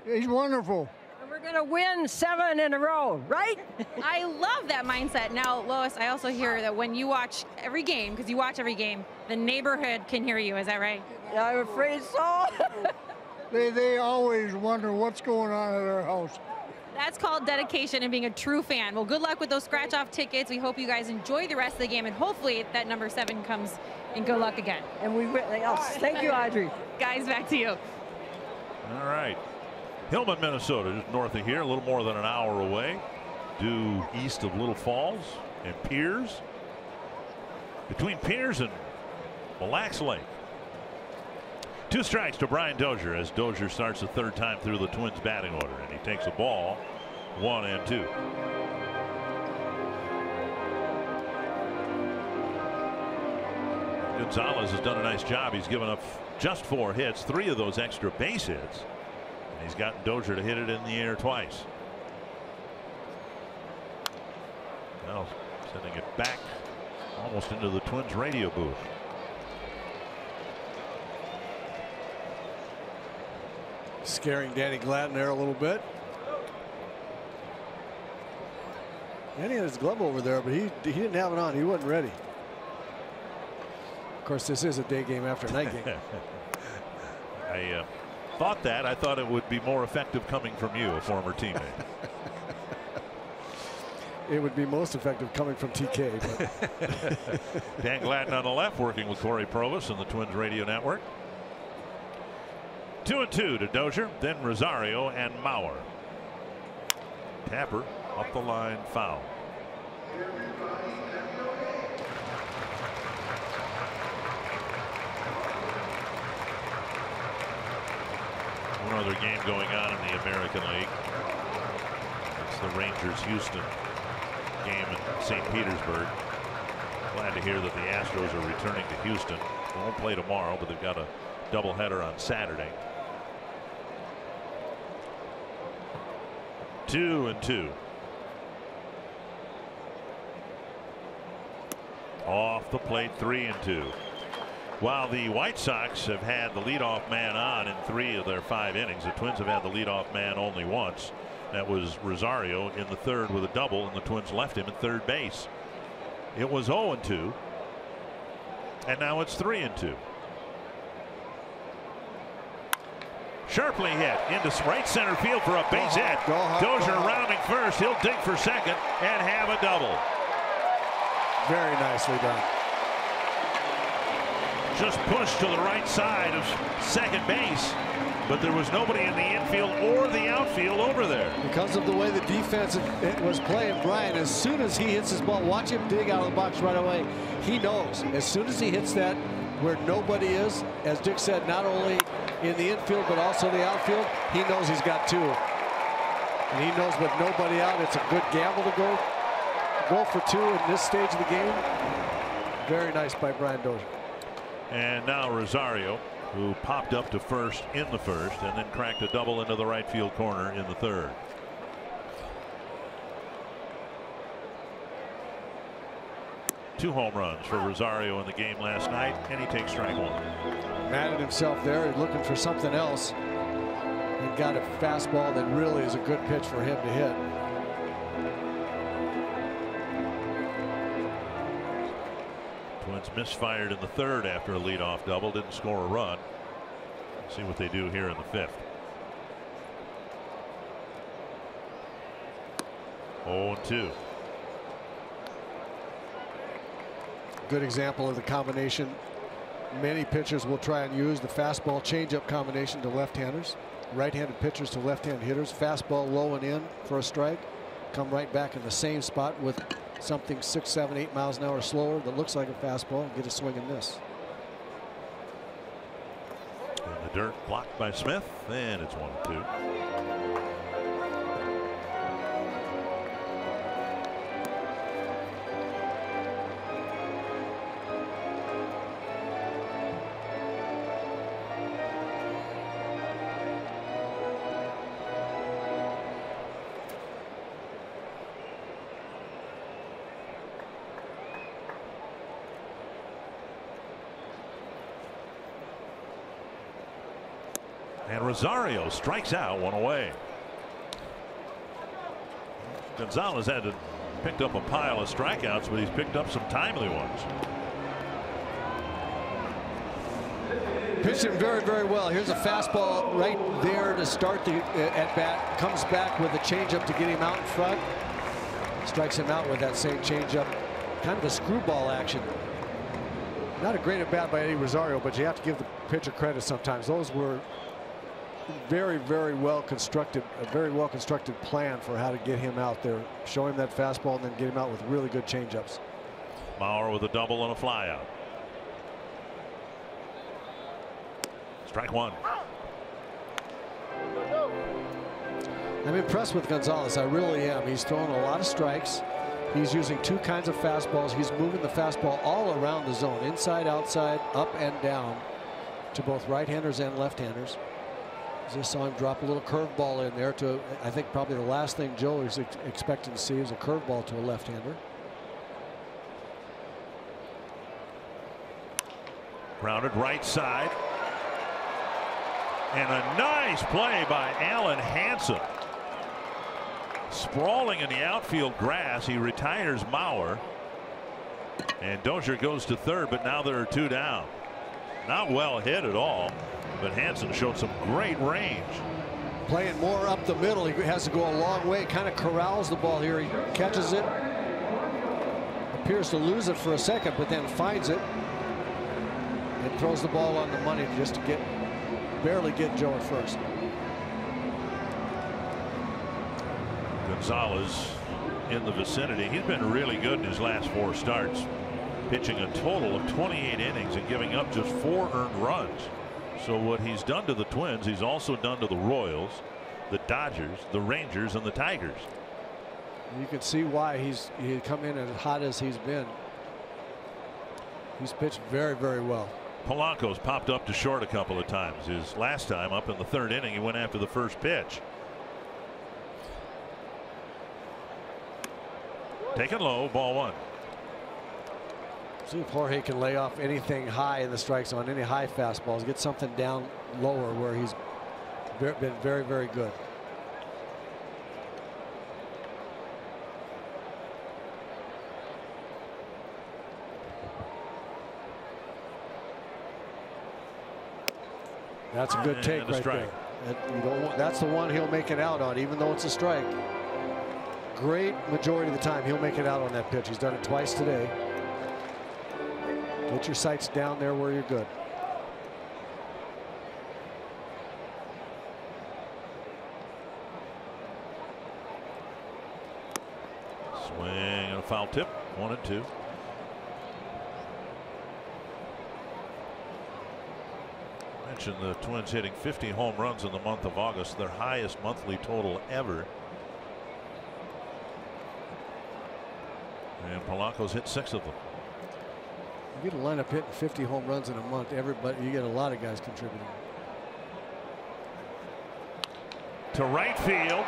He's wonderful. And we're gonna win 7 in a row, right? I love that mindset. Now, Lois, I also hear that when you watch every game, because you watch every game, the neighborhood can hear you. Is that right? Yeah, I'm afraid so. They always wonder what's going on at our house. That's called dedication and being a true fan. Well, good luck with those scratch-off tickets. We hope you guys enjoy the rest of the game, and hopefully that number 7 comes in good luck again. And we win. Thank you, Audrey. Guys, back to you. All right. Hillman, Minnesota, just north of here, a little more than an hour away, due east of Little Falls and Piers. Between Piers and Mille Lacs Lake. 2 strikes to Brian Dozier as Dozier starts the 3rd time through the Twins batting order, and he takes a ball, 1 and 2. Gonzalez has done a nice job. He's given up just 4 hits, 3 of those extra base hits, and he's gotten Dozier to hit it in the air twice. Now sending it back almost into the Twins radio booth. Scaring Danny Gladden there a little bit. Danny had his glove over there, but he didn't have it on. He wasn't ready. Of course, this is a day game after night game. I thought that. I thought it would be more effective coming from you, a former teammate. It would be most effective coming from TK. But Dan Gladden on the left, working with Corey Provis and the Twins radio network. 2-2 to Dozier, then Rosario and Mauer. Tapper up the line, foul. One other game going on in the American League. It's the Rangers-Houston game in St. Petersburg. Glad to hear that the Astros are returning to Houston. They won't play tomorrow, but they've got a doubleheader on Saturday. 2-2. Off the plate, 3-2. While the White Sox have had the leadoff man on in 3 of their 5 innings, the Twins have had the leadoff man only once. That was Rosario in the 3rd with a double, and the Twins left him at 3rd base. It was 0-2, and now it's 3-2. Sharply hit into right center field for a base hit. Dozier rounding first. He'll dig for second and have a double. very nicely done. Just pushed to the right side of second base, but there was nobody in the infield or the outfield over there. Because of the way the defense was playing, Brian, as soon as he hits his ball, watch him dig out of the box right away. He knows as soon as he hits that where nobody is, as Dick said, not only in the infield but also the outfield, he knows he's got two. And he knows with nobody out, it's a good gamble to go for two in this stage of the game. Very nice by Brian Dozier. And now Rosario, who popped up to first in the first and then cracked a double into the right field corner in the third. Two home runs for Rosario in the game last night, and he takes strike one. Mad at himself there, looking for something else, and got a fastball that really is a good pitch for him to hit. Twins misfired in the third after a leadoff double, didn't score a run. See what they do here in the fifth. 0-2. Good example of the combination many pitchers will try and use, the fastball changeup combination to left-handers. Right-handed pitchers to left-hand hitters. Fastball low and in for a strike. Come right back in the same spot with something 6, 7, 8 miles an hour slower that looks like a fastball and get a swing and miss. In the dirt, blocked by Smith, and it's 1-2. And Rosario strikes out, one away. Gonzalez had picked up a pile of strikeouts, but he's picked up some timely ones. Pitching very, very well. Here's a fastball right there to start the at bat. Comes back with a changeup to get him out in front. Strikes him out with that same changeup. Kind of a screwball action. Not a great at bat by Eddie Rosario, but you have to give the pitcher credit sometimes. Those were very, very well constructed, a very well constructed plan for how to get him out there. Show him that fastball and then get him out with really good changeups. Mauer with a double and a flyout. Strike one. I'm impressed with Gonzalez. I really am. He's throwing a lot of strikes. He's using two kinds of fastballs. He's moving the fastball all around the zone, inside, outside, up and down, to both right-handers and left-handers. Just saw him drop a little curveball in there to, I think, probably the last thing Joe is expecting to see is a curveball to a left-hander. Grounded right side. And a nice play by Alan Hansen. Sprawling in the outfield grass, he retires Mauer. And Dozier goes to third, but now there are two down. Not well hit at all, but Hansen showed some great range. Playing more up the middle. He has to go a long way. Kind of corrals the ball here. He catches it. Appears to lose it for a second, but then finds it. And throws the ball on the money just to barely get Joe at first. Gonzalez in the vicinity. He's been really good in his last 4 starts, pitching a total of 28 innings and giving up just 4 earned runs. So what he's done to the Twins, he's also done to the Royals, the Dodgers, the Rangers, and the Tigers. You can see why he's come in as hot as he's been. He's pitched very, very well. Polanco's popped up to short a couple of times. His last time up in the 3rd inning, he went after the first pitch. Taken low, ball 1. See if Jorge can lay off anything high in the strike zone, any high fastballs, get something down lower where he's been very, very good. That's a good take right there. That's the one he'll make it out on, even though it's a strike. Great majority of the time he'll make it out on that pitch. He's done it twice today. Get your sights down there where you're good. Swing and a foul tip. 1-2. Mentioned the Twins hitting 50 home runs in the month of August, their highest monthly total ever. And Polanco's hit 6 of them. You get a lineup hitting 50 home runs in a month. Everybody, you get a lot of guys contributing. To right field,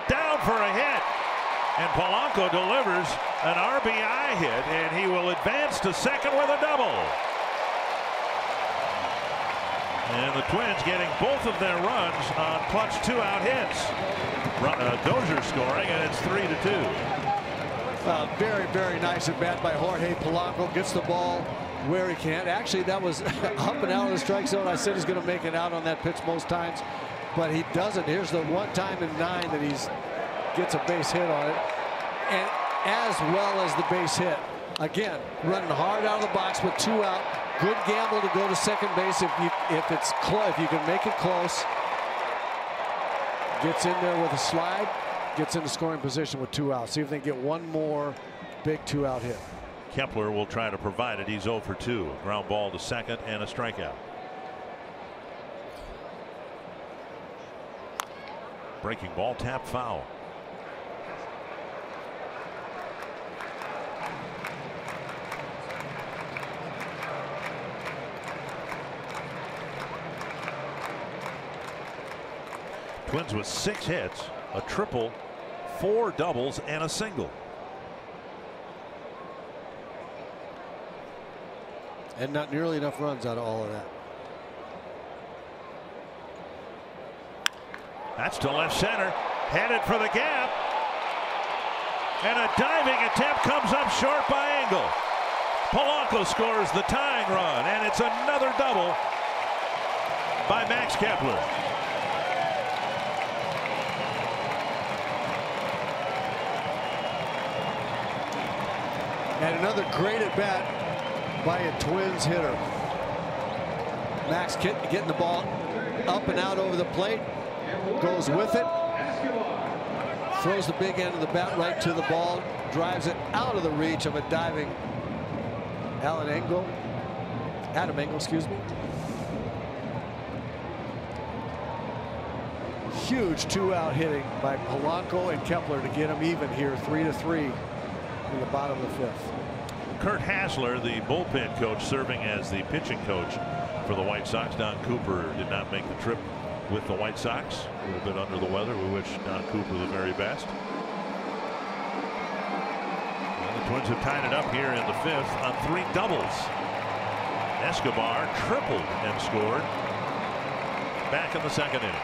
down for a hit, and Polanco delivers an RBI hit, and he will advance to second with a double. And the Twins getting both of their runs on clutch 2-out hits. Dozier scoring, and it's 3-2. Very, very nice at bat by Jorge Polanco. Gets the ball where he can. Actually, that was up and out of the strike zone. I said he's going to make it out on that pitch most times, but he doesn't. Here's the one time in 9 that he gets a base hit on it, and as well as the base hit. Again, running hard out of the box with 2 out. Good gamble to go to second base if you can make it close. Gets in there with a slide. Gets into scoring position with 2 outs. See if they can get one more big 2-out hit. Kepler will try to provide it. He's 0 for 2. A ground ball to second and a strikeout. Breaking ball, tap foul. Twins with 6 hits, a triple, 4 doubles, and a single. And not nearly enough runs out of all of that. That's to left center. Headed for the gap. And a diving attempt comes up short by Engel. Polanco scores the tying run, and it's another double by Max Kepler. And another great at bat by a Twins hitter. Max getting the ball up and out over the plate, goes with it, throws the big end of the bat right to the ball, drives it out of the reach of a diving Adam Engel, excuse me. Huge two-out hitting by Polanco and Kepler to get them even here, 3-3 in the bottom of the fifth. Kurt Hassler, the bullpen coach, serving as the pitching coach for the White Sox. Don Cooper did not make the trip with the White Sox. A little bit under the weather. We wish Don Cooper the very best. And the Twins have tied it up here in the fifth on 3 doubles. Escobar tripled and scored back in the second inning.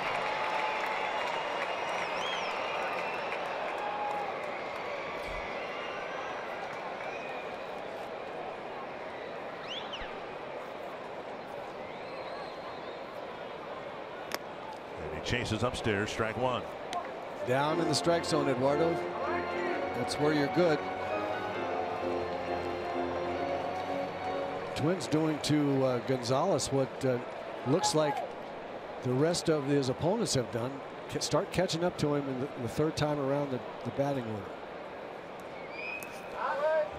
Chases upstairs, strike one. Down in the strike zone, Eduardo. That's where you're good. Twins doing to Gonzalez what looks like the rest of his opponents have done. Start catching up to him in the third time around the batting order.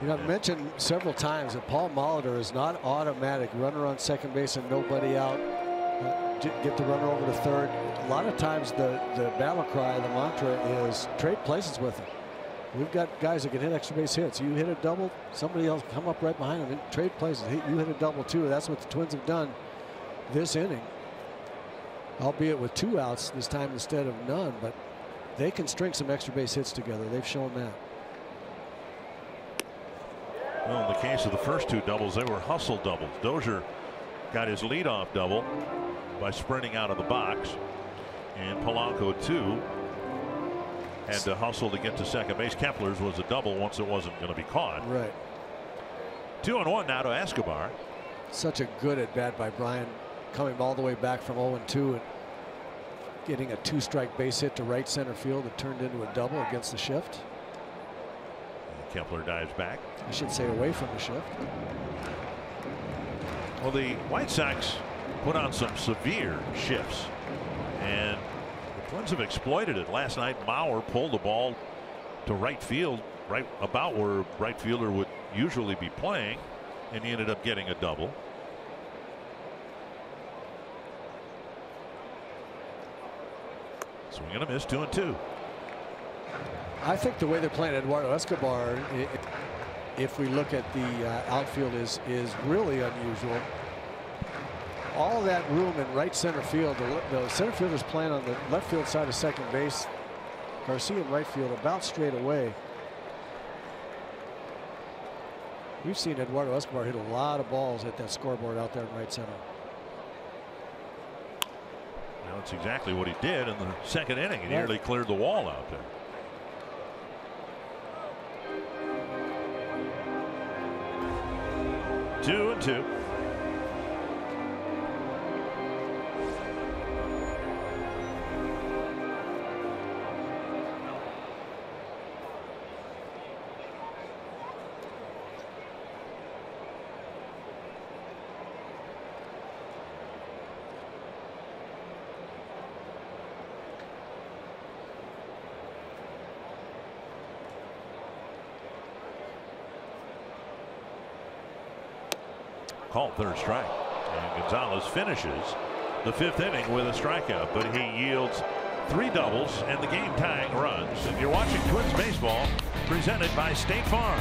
You know, I've mentioned several times that Paul Molitor is not automatic runner on second base and nobody out. Get the runner over to third. A lot of times the battle cry, the mantra is trade places with him. We've got guys that can hit extra base hits. You hit a double, somebody else come up right behind him and trade places. You hit a double too. That's what the Twins have done this inning, albeit with 2 outs this time instead of none. But they can string some extra base hits together. They've shown that. Well, in the case of the first 2 doubles, they were hustle doubles. Dozier got his leadoff double by sprinting out of the box, and Polanco too had to hustle to get to second base. Kepler's was a double once it wasn't going to be caught. Right. 2-1 now to Escobar. Such a good at bat by Brian, coming all the way back from 0-2 and getting a 2-strike base hit to right center field that turned into a double against the shift. And Kepler dives back. I should say away from the shift. Well, the White Sox put on some severe shifts, and the Twins have exploited it. Last night, Mauer pulled the ball to right field, right about where right fielder would usually be playing, and he ended up getting a double. Swing and a miss, 2-2. I think the way they're playing Eduardo Escobar, if we look at the outfield, is really unusual. All that room in right center field, the center fielder's playing on the left field side of second base. Garcia in right field about straight away. We've seen Eduardo Escobar hit a lot of balls at that scoreboard out there in right center. Well, that's exactly what he did in the second inning. He nearly cleared the wall out there. Two and two. Called third strike, and Gonzalez finishes the 5th inning with a strikeout, but he yields 3 doubles and the game tying runs. And you're watching Twins baseball presented by State Farm.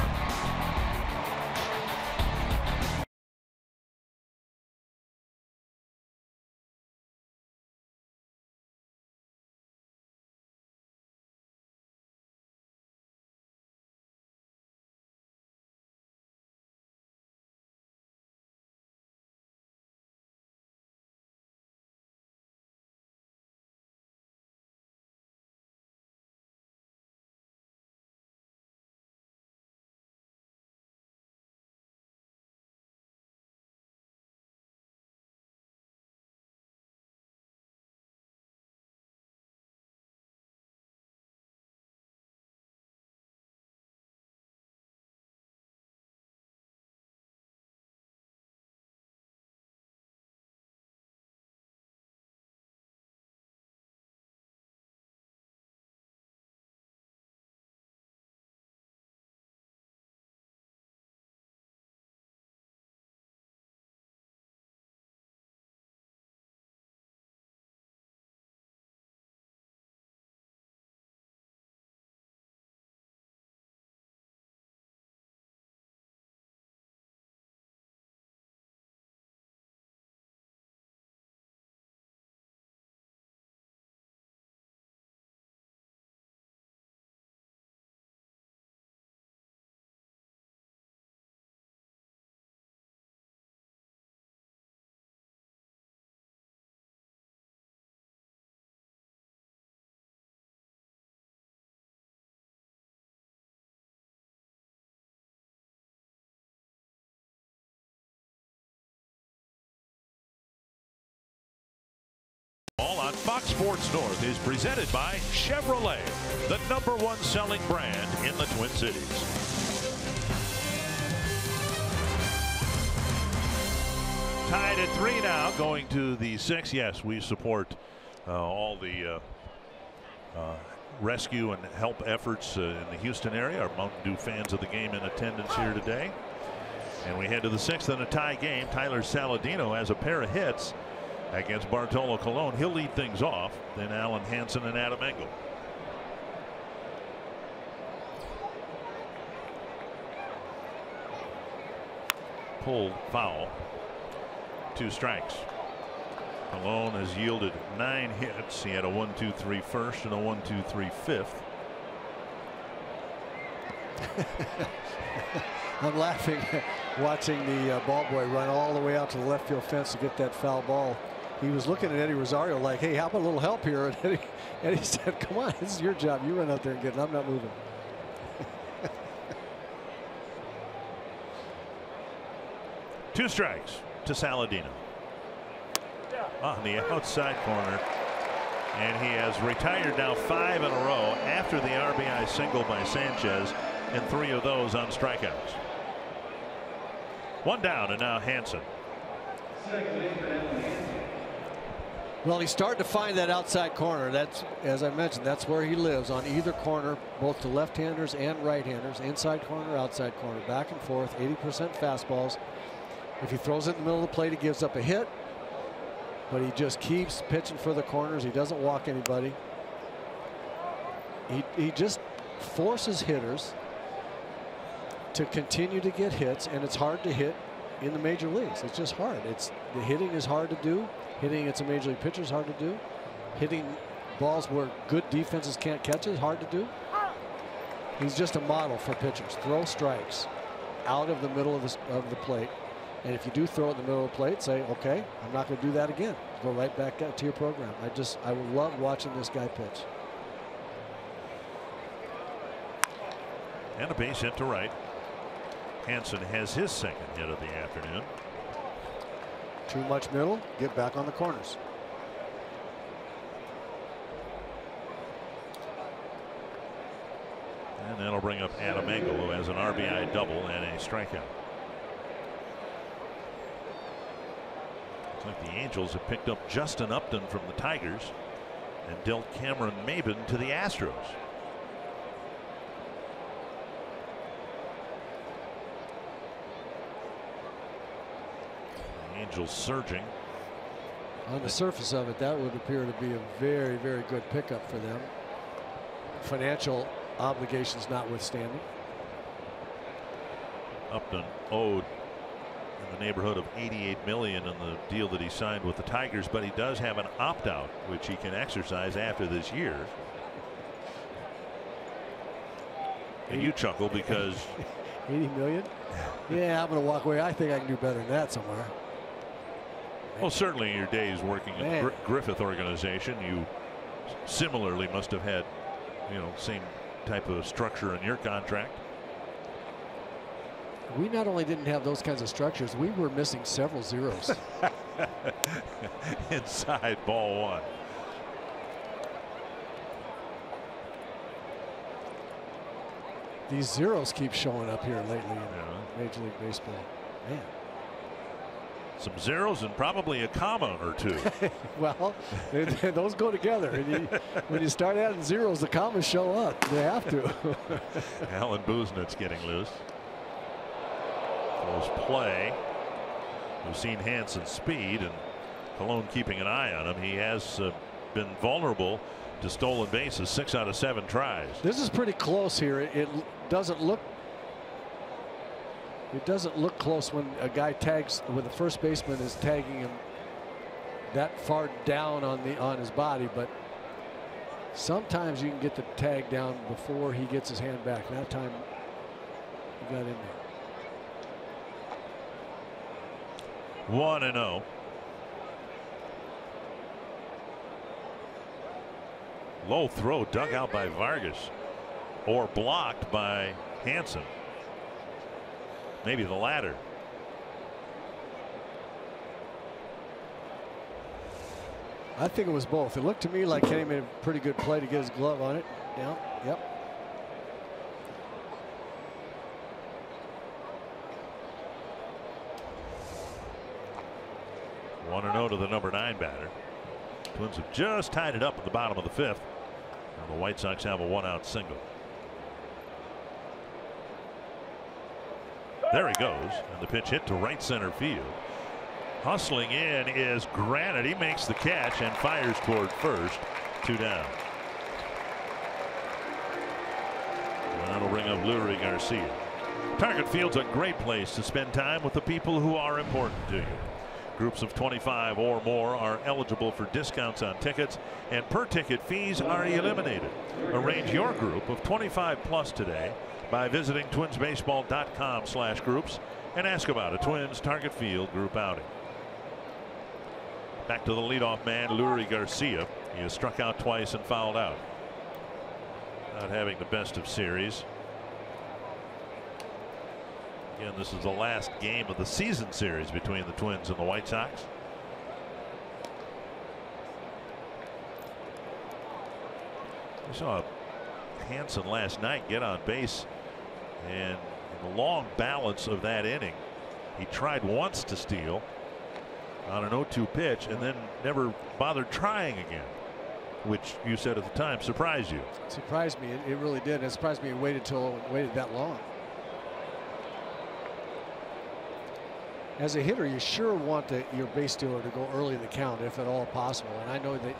Fox Sports North is presented by Chevrolet, the #1 selling brand in the Twin Cities. Tied at 3 now, going to the 6th. Yes, we support all the rescue and help efforts in the Houston area. Our Mountain Dew fans of the game in attendance here today. And we head to the 6th in a tie game. Tyler Saladino has a pair of hits against Bartolo Colon. He'll lead things off. Then Alan Hansen and Adam Engel. Pulled foul. 2 strikes. Colon has yielded 9 hits. He had a 1-2-3 first and a 1-2-3 fifth. I'm laughing watching the ball boy run all the way out to the left field fence to get that foul ball. He was looking at Eddie Rosario like, hey, how about a little help here? And Eddie said, come on, this is your job. You run out there and get it. I'm not moving. 2 strikes to Saladino. On the outside corner. And he has retired now 5 in a row after the RBI single by Sanchez, and 3 of those on strikeouts. 1 down, and now Hansen. Well, he's starting to find that outside corner. That's, as I mentioned, that's where he lives, on either corner, both to left-handers and right-handers. Inside corner, outside corner, back and forth, 80% fastballs. If he throws it in the middle of the plate, he gives up a hit. But he just keeps pitching for the corners. He doesn't walk anybody. He just forces hitters to continue to get hits, and it's hard to hit in the major leagues. It's just hard. The hitting is hard to do. Hitting against a major league pitcher is hard to do. Hitting balls where good defenses can't catch it is hard to do. He's just a model for pitchers. Throw strikes out of the middle of the plate. And if you do throw it in the middle of the plate, say, okay, I'm not going to do that again. Go right back to your program. I would love watching this guy pitch. And a base hit to right. Hansen has his 2nd hit of the afternoon. Too much middle, get back on the corners. And that'll bring up Adam Engel, who has an RBI double and a strikeout. Looks like the Angels have picked up Justin Upton from the Tigers and dealt Cameron Maben to the Astros. The Angels surging. On the surface of it, that would appear to be a very, very good pickup for them. Financial obligations notwithstanding. Upton owed in the neighborhood of $88 million in the deal that he signed with the Tigers, but he does have an opt-out which he can exercise after this year. And you chuckle because 80 million. Yeah, I'm going to walk away. I think I can do better than that somewhere. Well, certainly in your days working at Griffith organization, you similarly must have had, same type of structure in your contract. We not only didn't have those kinds of structures, we were missing several zeros. Inside ball 1. These zeros keep showing up here lately in Major League Baseball. Man. Some zeros and probably a comma or 2. Well, those go together. And when you start adding zeros, the commas show up. They have to. Alan Buznit's getting loose. Close play. We've seen Hansen's speed and Colon keeping an eye on him. He has been vulnerable to stolen bases 6 out of 7 tries. This is pretty close here. It doesn't look close when a guy tags, when the first baseman is tagging him that far down on his body, but sometimes you can get the tag down before he gets his hand back. That time he got in there. 1-0. Low throw dug out by Vargas, or blocked by Hansen. Maybe the latter. I think it was both. It looked to me like Kenny made a pretty good play to get his glove on it. Yeah. Yep. 1-0 to the number 9 batter. Twins have just tied it up at the bottom of the 5th. And the White Sox have a 1-out single. There he goes, and the pitch hit to right center field. Hustling in is Granite. He makes the catch and fires toward first. 2 down. And that'll bring up Lurie Garcia. Target Field's a great place to spend time with the people who are important to you. Groups of 25 or more are eligible for discounts on tickets, and per ticket fees are eliminated. Arrange your group of 25 plus today by visiting twinsbaseball.com/groups and ask about a Twins Target Field group outing. Back to the leadoff man, Lurie Garcia. He has struck out twice and fouled out. Not having the best of series. Again, this is the last game of the season series between the Twins and the White Sox. We saw Hansen last night get on base, and in the long balance of that inning, he tried once to steal on an 0-2 pitch and then never bothered trying again, which you said at the time surprised you. Surprised me. It really did. It surprised me it waited that long. As a hitter, you sure want your base stealer to go early in the count, if at all possible. And I know that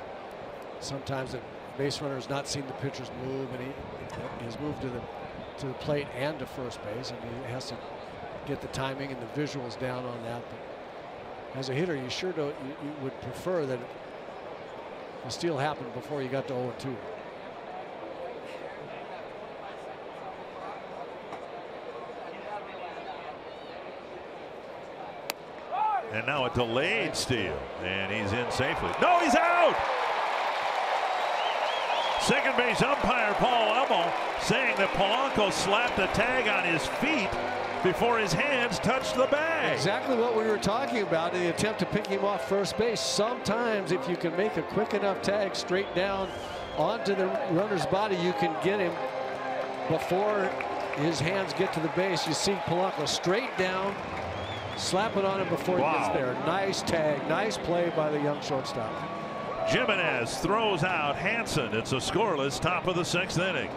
sometimes the base runner has not seen the pitchers move, and he's moved to the plate and to first base, and he has to get the timing and the visuals down on that. But as a hitter, you sure don't. You would prefer that the steal happened before you got to 0-2. And now a delayed steal, and he's in safely. No, he's out. Second base umpire Paul Elmo saying that Polanco slapped the tag on his feet before his hands touched the bag. Exactly what we were talking about in the attempt to pick him off first base. Sometimes if you can make a quick enough tag straight down onto the runner's body, you can get him before his hands get to the base. You see Polanco straight down, slap it on him before he gets there. Nice tag, nice play by the young shortstop. Jimenez throws out Hansen. It's a scoreless top of the 6th inning.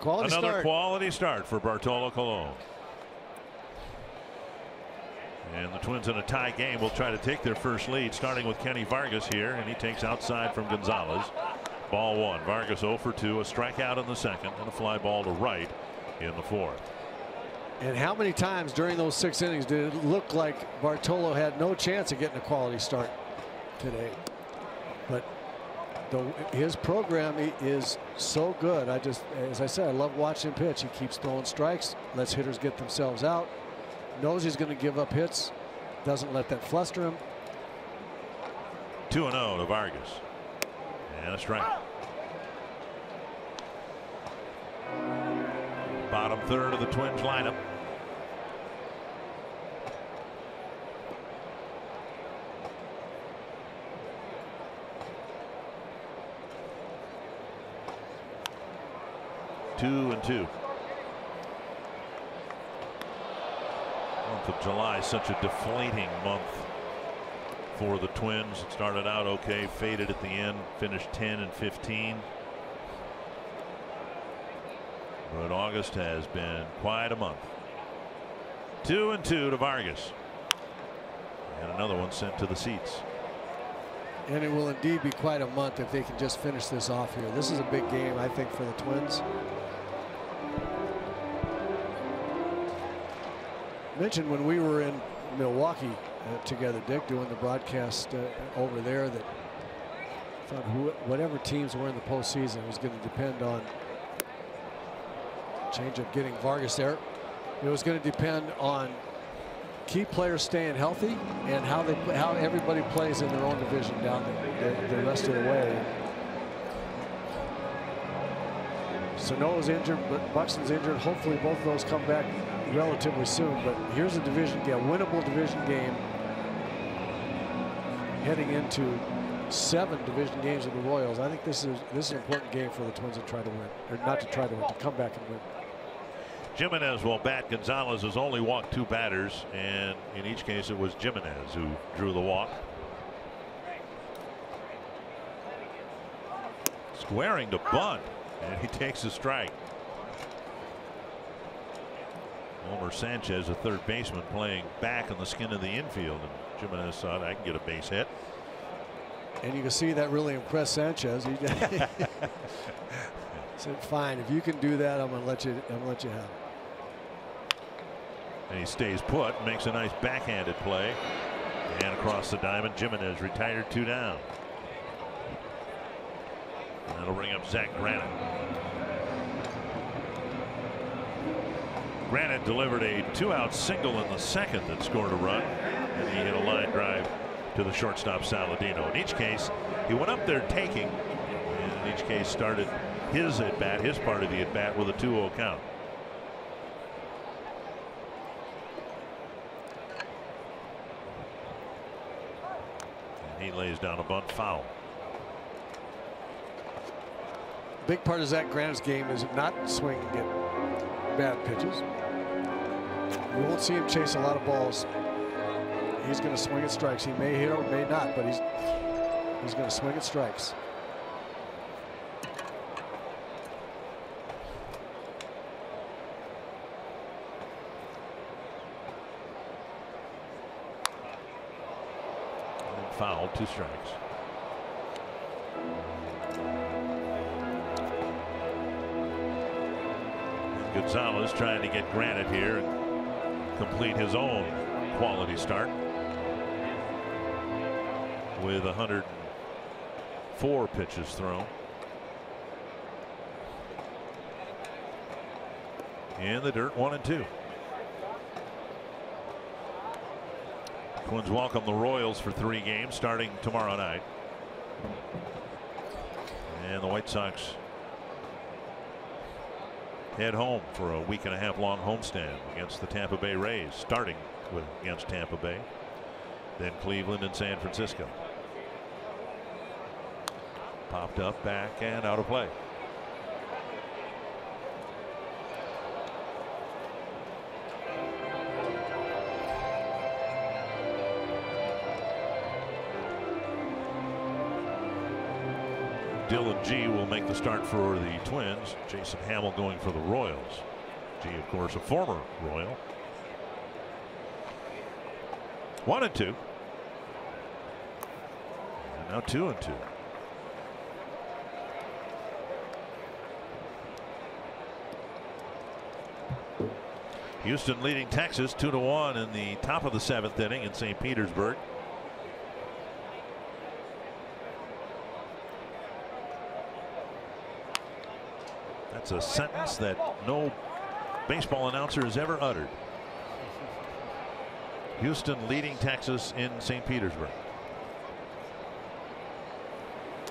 Another quality start for Bartolo Colon. And the Twins in a tie game will try to take their first lead, starting with Kenny Vargas here, and he takes outside from Gonzalez. Ball 1. Vargas 0 for 2, a strikeout in the 2nd, and a fly ball to right in the 4th. And how many times during those 6 innings did it look like Bartolo had no chance of getting a quality start today? But his program is so good. As I said, I love watching him pitch. He keeps throwing strikes, lets hitters get themselves out, knows he's going to give up hits, doesn't let that fluster him. 2-0 to Vargas. And a strike. Bottom third of the Twins lineup. Two and two. Month of July, such a deflating month for the Twins. It started out okay, faded at the end, finished 10 and 15. But August has been quite a month. 2 and 2 to Vargas. And another one sent to the seats. And it will indeed be quite a month if they can just finish this off here. This is a big game, I think, for the Twins. Mentioned when we were in Milwaukee together, Dick, doing the broadcast over there, that thought whatever teams were in the postseason was going to depend on change of getting Vargas there. It was going to depend on key players staying healthy and how everybody plays in their own division down the rest of the way. Sano's injured, but Buxton's injured. Hopefully both of those come back relatively soon. But here's a division game, winnable division game, heading into 7 division games of the Royals. I think this is an important game for the Twins to try to win, or not to try to win, to come back and win. Jimenez will bat. Gonzalez has only walked 2 batters, and in each case it was Jimenez who drew the walk. Squaring to bunt, and he takes a strike. Homer Sanchez, a third baseman, playing back on the skin of the infield, and Jimenez thought, I can get a base hit. And you can see that really impressed Sanchez. He said, "Fine, if you can do that, I'm gonna let you have it." And he stays put, makes a nice backhanded play, and across the diamond, Jimenez retired, 2 down. And that'll bring up Zach Granite. Granite delivered a 2-out single in the second that scored a run, and he hit a line drive to the shortstop Saladino. In each case, he went up there taking, and in each case started his at-bat, his part of the at-bat, with a 2-0 count. And he lays down a bunt foul. Big part of Zach Granite's game is not swing and get bad pitches. You won't see him chase a lot of balls. He's going to swing at strikes. He may hit or may not, but he's going to swing at strikes. And foul, 2 strikes. Gonzalez trying to get Granite here and complete his own quality start with 104 pitches thrown. In the dirt, 1 and 2. Twins welcome the Royals for 3 games starting tomorrow night. And the White Sox head home for a week-and-a-half long homestand against the Tampa Bay Rays, starting against Tampa Bay, then Cleveland and San Francisco. Popped up, back, and out of play. Dylan G will make the start for the Twins. Jason Hamill going for the Royals. G, of course, a former Royal. 1 and 2. And now 2 and 2. Houston leading Texas 2-1 in the top of the 7th inning in St. Petersburg. That's a sentence that no baseball announcer has ever uttered. Houston leading Texas in St. Petersburg.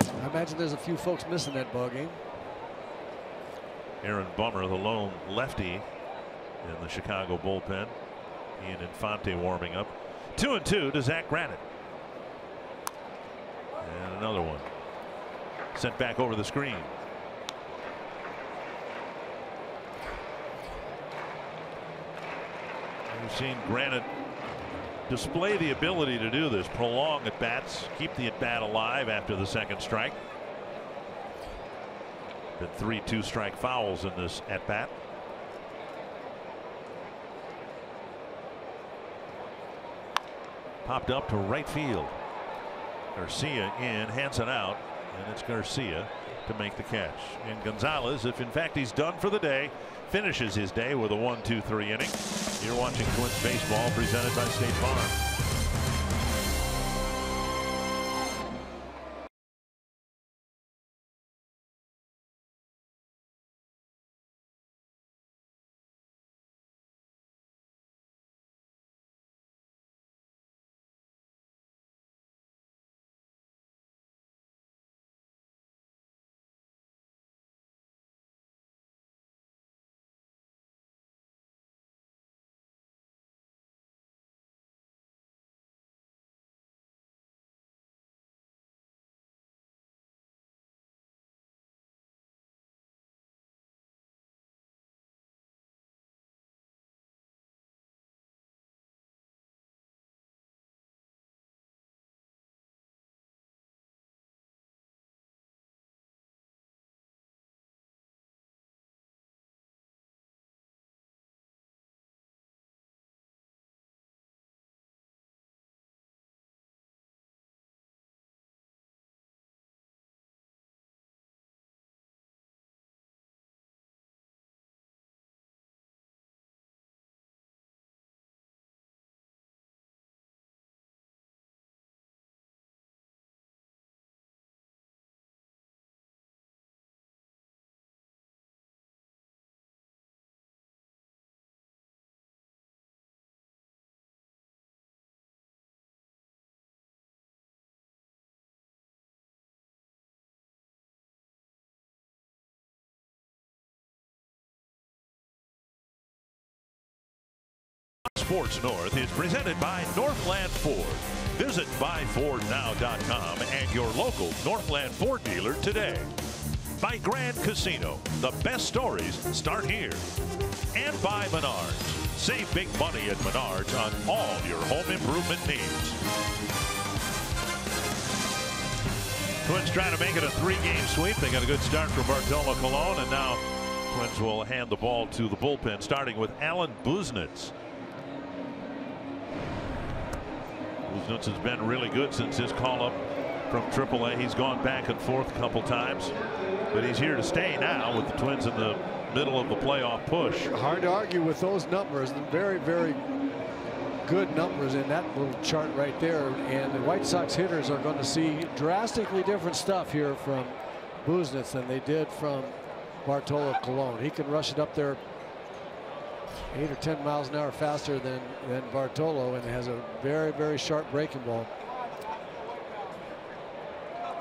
I imagine there's a few folks missing that ball game. Aaron Bummer, the lone lefty in the Chicago bullpen. He and Infante warming up. 2-2 to Zach Granite. And another one sent back over the screen. We've seen Granite display the ability to do this, prolong at bats, keep the at bat alive after the second strike. Been 3 2-strike fouls in this at bat. Popped up to right field. Garcia in, Hansen out, and it's Garcia to make the catch. And Gonzalez, if in fact he's done for the day, finishes his day with a 1-2-3 inning. You're watching Twins baseball presented by State Farm. Sports North is presented by Northland Ford. Visit buyfordnow.com and your local Northland Ford dealer today. By Grand Casino, the best stories start here. And by Menards. Save big money at Menards on all your home improvement needs. Twins trying to make it a 3-game sweep. They got a good start from Bartolo Colon, and now Twins will hand the ball to the bullpen, starting with Alan Buznitz. Buznitz has been really good since his call up from AAA. He's gone back and forth a couple times, but he's here to stay now with the Twins in the middle of the playoff push. Hard to argue with those numbers. Very, very good numbers in that little chart right there. And the White Sox hitters are going to see drastically different stuff here from Buznitz than they did from Bartolo Colon. He can rush it up there 8 or 10 miles an hour faster than Bartolo, and has a very, very sharp breaking ball.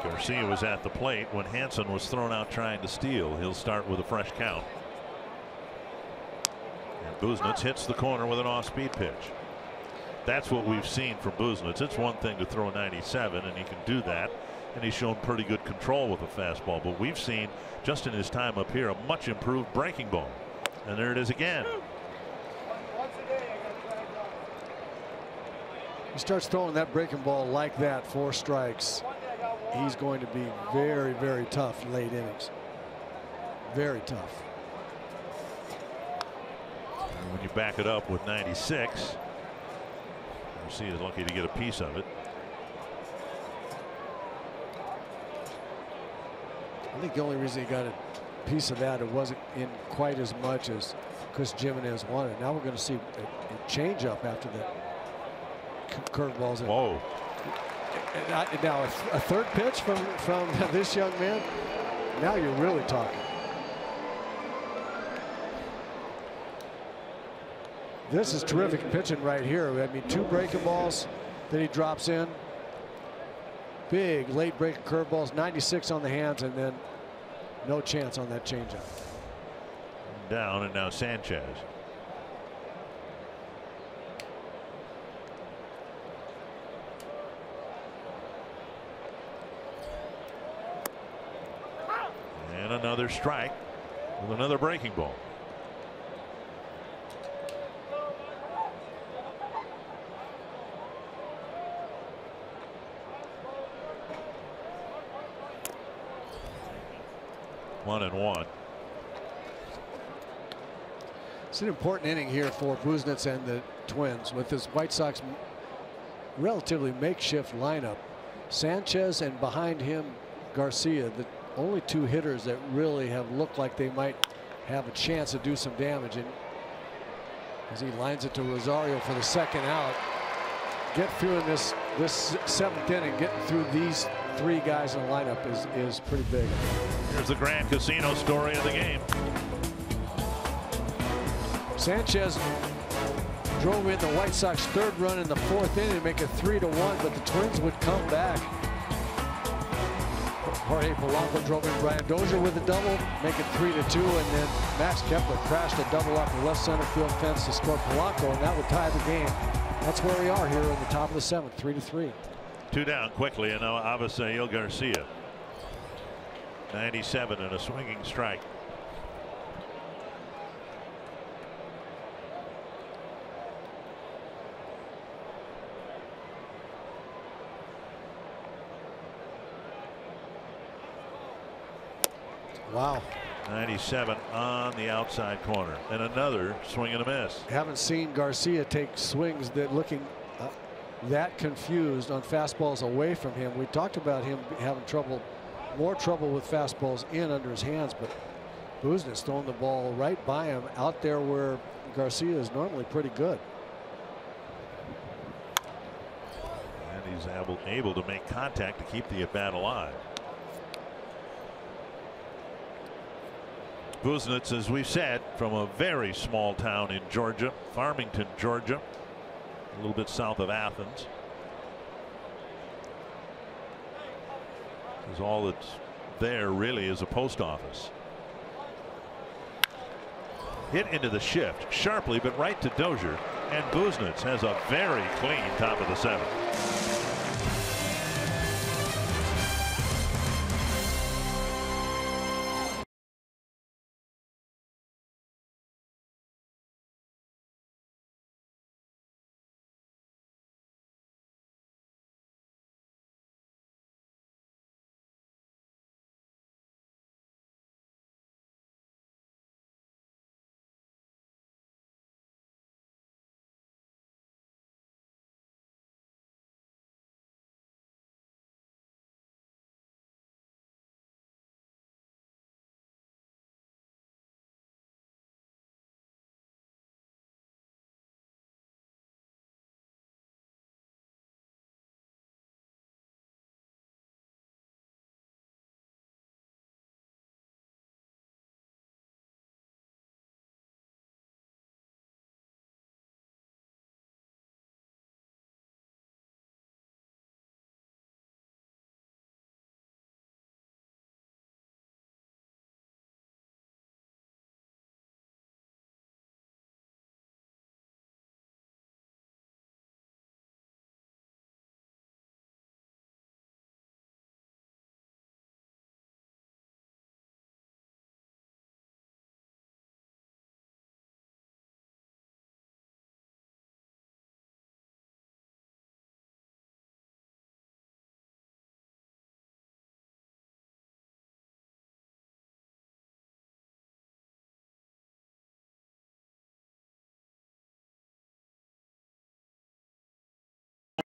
Garcia was at the plate when Hansen was thrown out trying to steal. He'll start with a fresh count. And Buznitz hits the corner with an off-speed pitch. That's what we've seen from Buznitz. It's one thing to throw 97, and he can do that, and he's shown pretty good control with a fastball. But we've seen, just in his time up here, a much improved breaking ball. And there it is again. He starts throwing that breaking ball like that, 4 strikes. He's going to be very, very tough late innings. Very tough. And when you back it up with 96, Garcia is lucky to get a piece of it. I think the only reason he got a piece of that, it wasn't in quite as much as Chris Jimenez wanted. Now we're going to see a changeup after the curveballs. Whoa. And now a third pitch from this young man. Now you're really talking. This is terrific pitching right here. I mean, 2 breaking balls that he drops in. Big late breaking curveballs, 96 on the hands, and then no chance on that changeup. Down, and now Sanchez. And another strike with another breaking ball. One and one. It's an important inning here for Buznitz and the Twins with this White Sox relatively makeshift lineup. Sanchez and behind him Garcia, the only 2 hitters that really have looked like they might have a chance to do some damage. And as he lines it to Rosario for the second out, get through in this 7th inning, getting through these 3 guys in the lineup is pretty big. Here's the Grand Casino story of the game. Sanchez drove in the White Sox 3rd run in the 4th inning to make it 3-1, but the Twins would come back. Jorge Polanco drove in Brian Dozier with a double, make it 3-2, and then Max Kepler crashed a double off the left center field fence to score Polanco, and that would tie the game. That's where we are here in the top of the 7th, 3-3. 2 down quickly, and now Avisail Garcia. 97 and a swinging strike. Wow. 97 on the outside corner, and another swing and a miss. Haven't seen Garcia take swings that looking that confused on fastballs away from him. We talked about him having more trouble with fastballs in under his hands, but Buznitz throwing the ball right by him out there where Garcia is normally pretty good. And he's able to make contact to keep the at-bat alive. Buznitz, as we said, from a very small town in Georgia, Farmington, Georgia, a little bit south of Athens. Because all that's there really is a post office. Hit into the shift sharply, but right to Dozier, and Buznitz has a very clean top of the 7th.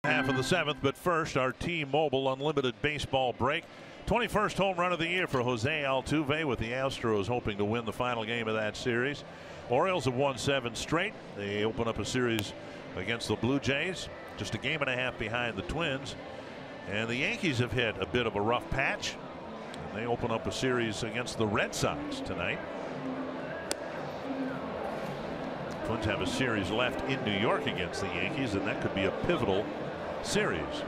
Half of the 7th, but first our T-Mobile Unlimited Baseball break. 21st home run of the year for Jose Altuve, with the Astros hoping to win the final game of that series. Orioles have won 7 straight. They open up a series against the Blue Jays, just a game and a half behind the Twins. And the Yankees have hit a bit of a rough patch. And they open up a series against the Red Sox tonight. Twins have a series left in New York against the Yankees, and that could be a pivotal series.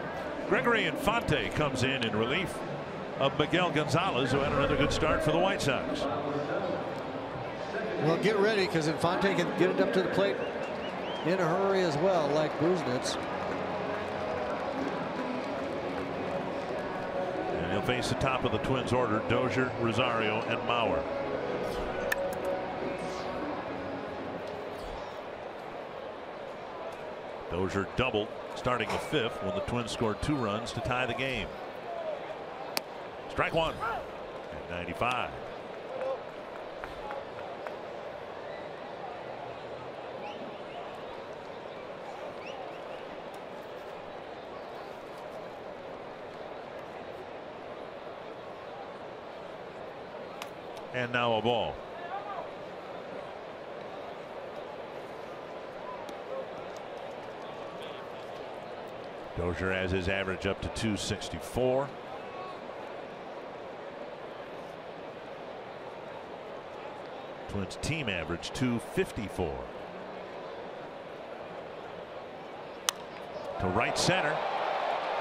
Gregory Infante comes in relief of Miguel Gonzalez, who had another good start for the White Sox. Well, get ready, because Infante can get it up to the plate in a hurry as well, like Buznitz. And he'll face the top of the Twins order: Dozier, Rosario, and Mauer. Dozier doubled starting the 5th when the Twins scored 2 runs to tie the game. Strike 1 at 95. And now a ball. Dozier has his average up to 264. Twins team average 254. To right center,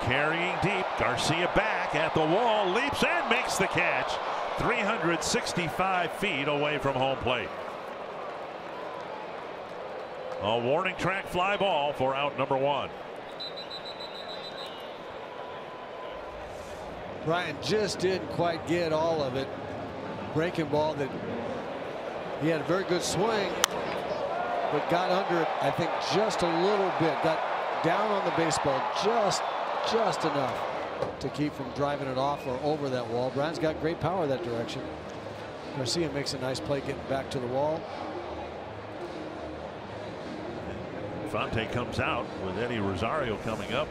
carrying deep. Garcia back at the wall, leaps and makes the catch. 365 feet away from home plate. A warning track fly ball for out number 1. Bryant just didn't quite get all of it. Breaking ball that he had a very good swing, but got under it, I think, just a little bit. Got down on the baseball just enough to keep from driving it off or over that wall. Bryant's got great power that direction. Garcia makes a nice play getting back to the wall. Infante comes out with Eddie Rosario coming up.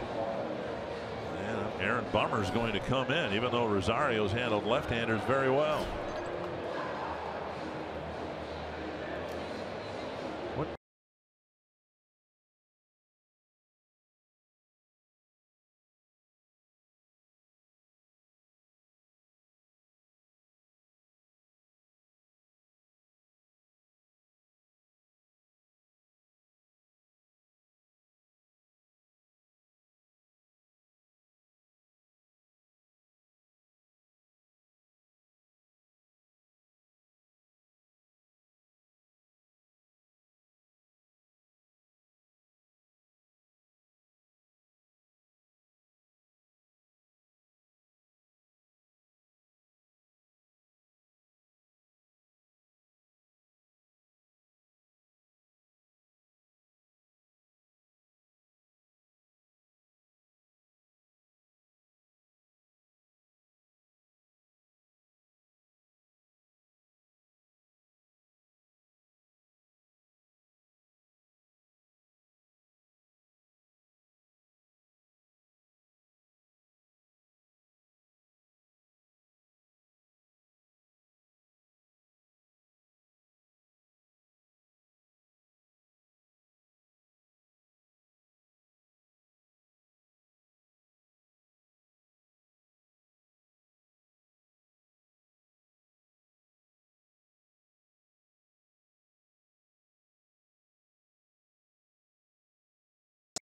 And Aaron Bummer's going to come in, even though Rosario's handled left-handers very well.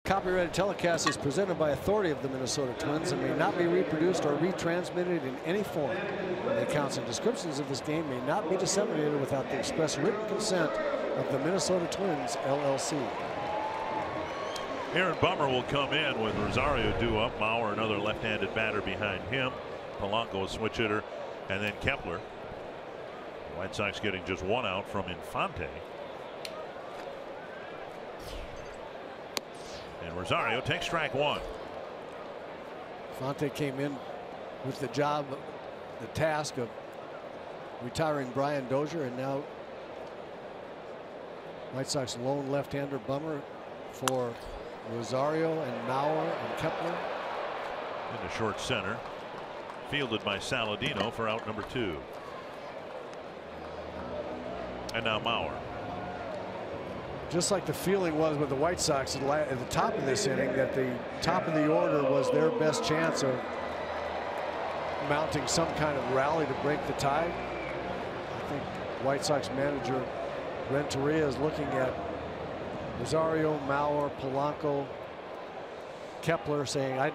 Copyrighted telecast is presented by authority of the Minnesota Twins and may not be reproduced or retransmitted in any form. The accounts and descriptions of this game may not be disseminated without the express written consent of the Minnesota Twins, LLC. Aaron Bummer will come in with Rosario due up. Mauer, another left-handed batter behind him. Polanco, a switch hitter, and then Kepler. The White Sox getting just 1 out from Infante. And Rosario takes strike 1. Infante came in with the job, the task of retiring Brian Dozier, and now White Sox lone left-hander Bummer for Rosario and Mauer and Kepler. In the short center, fielded by Saladino for out number 2. And now Mauer. just like the feeling was with the White Sox at the top of this inning, that the top of the order was their best chance of mounting some kind of rally to break the tie. I think White Sox manager Renteria is looking at Rosario, Mauer, Polanco, Kepler, saying I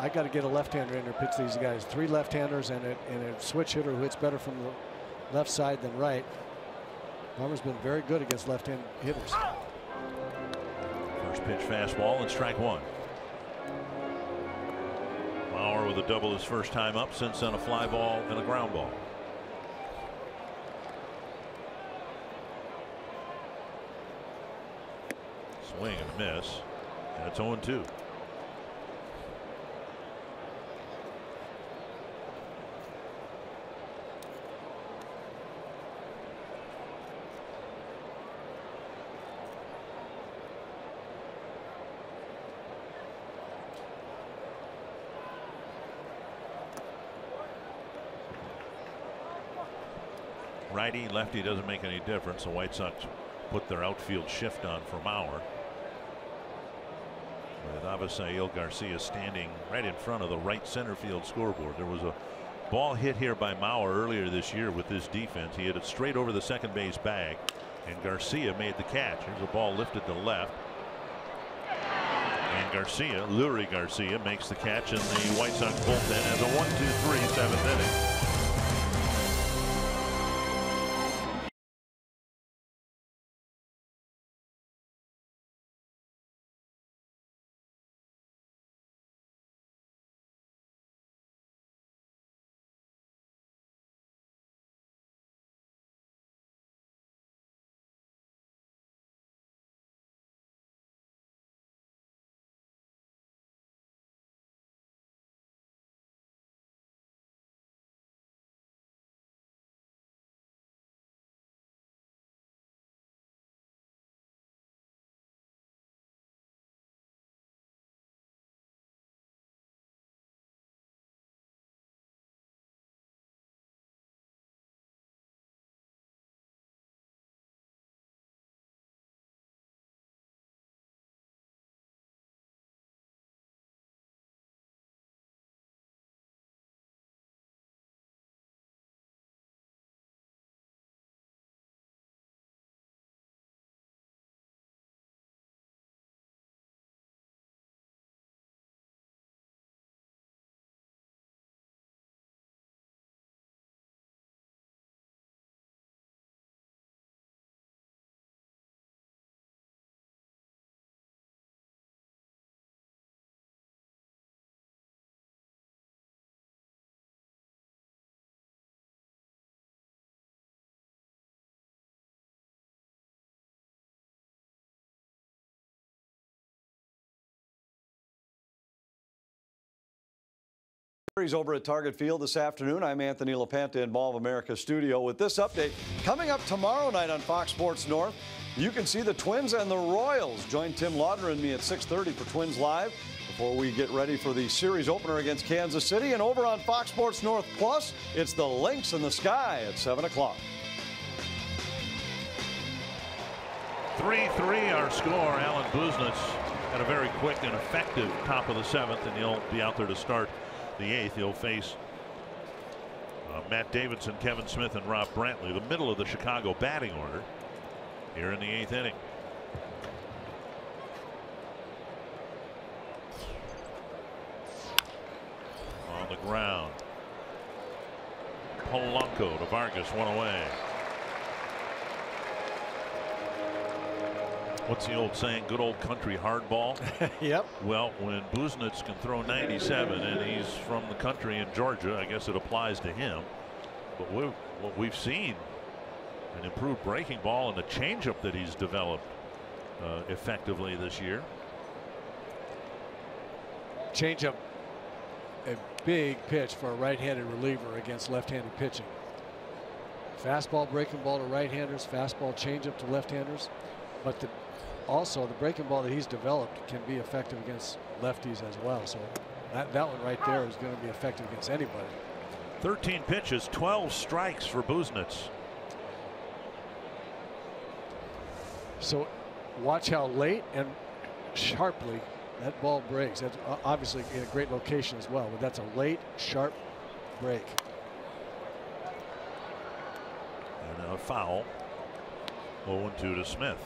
got to get a left-hander in there, pitch these guys. 3 left-handers and a switch hitter who hits better from the left side than right. Farmer's been very good against left-hand hitters. First pitch fastball and strike 1. Mauer with a double his first time up, since on a fly ball and a ground ball. Swing and a miss. And it's 0-2. Righty lefty doesn't make any difference. The White Sox put their outfield shift on for Mauer, with Avisail Garcia standing right in front of the right center field scoreboard. There was a ball hit here by Mauer earlier this year with this defense. He hit it straight over the second base bag, and Garcia made the catch. Here's a ball lifted to left, and Garcia, Lurie Garcia, makes the catch, and the White Sox bullpen has a 1-2-3 seventh inning. Over at Target Field this afternoon. I'm Anthony LaPanta in Mall of America studio with this update. Coming up tomorrow night on Fox Sports North, you can see the Twins and the Royals. Join Tim Lauder and me at 6:30 for Twins Live before we get ready for the series opener against Kansas City. And over on Fox Sports North Plus, it's the Lynx in the Sky at 7 o'clock. 3-3 our score. Alan Buznitz had a very quick and effective top of the 7th, and he'll be out there to start the 8th. He'll face Matt Davidson, Kevin Smith, and Rob Brantley, the middle of the Chicago batting order here in the 8th inning. On the ground, Polanco to Vargas, 1 away. What's the old saying? Good old country hardball. Yep. Well, when Buznitz can throw 97 and he's from the country in Georgia, I guess it applies to him. But what we've seen, an improved breaking ball and a changeup that he's developed effectively this year. Changeup, a big pitch for a right-handed reliever against left-handed pitching. Fastball, breaking ball to right-handers, fastball, changeup to left-handers. But also the breaking ball that he's developed can be effective against lefties as well. So that one right there is going to be effective against anybody. 13 pitches, 12 strikes for Buznitz. So watch how late and sharply that ball breaks. That's obviously in a great location as well, but that's a late, sharp break. And a foul. 0-2 to Smith.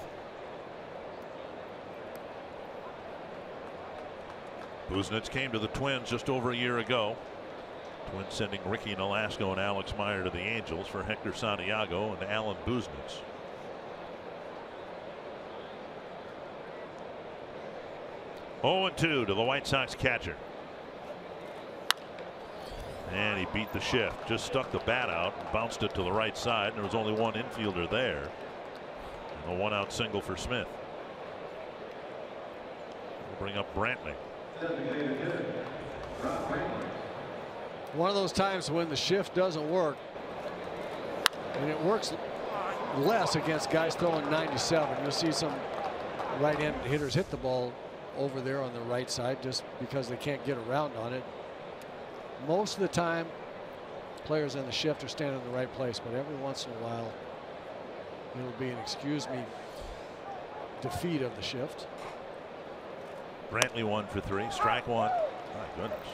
Buznitz came to the Twins just over a year ago. Twins sending Ricky Nolasco and Alex Meyer to the Angels for Hector Santiago and Alan Buznitz. (0-2) to the White Sox catcher. And he beat the shift. Just stuck the bat out and bounced it to the right side. And there was only one infielder there. And a 1-out single for Smith. We'll bring up Brantley. One of those times when the shift doesn't work, and it works less against guys throwing 97. You'll see some right-handed hitters hit the ball over there on the right side just because they can't get around on it. Most of the time, players in the shift are standing in the right place, but every once in a while, it'll be an excuse me defeat of the shift. Brantley 1 for 3, strike 1. My goodness.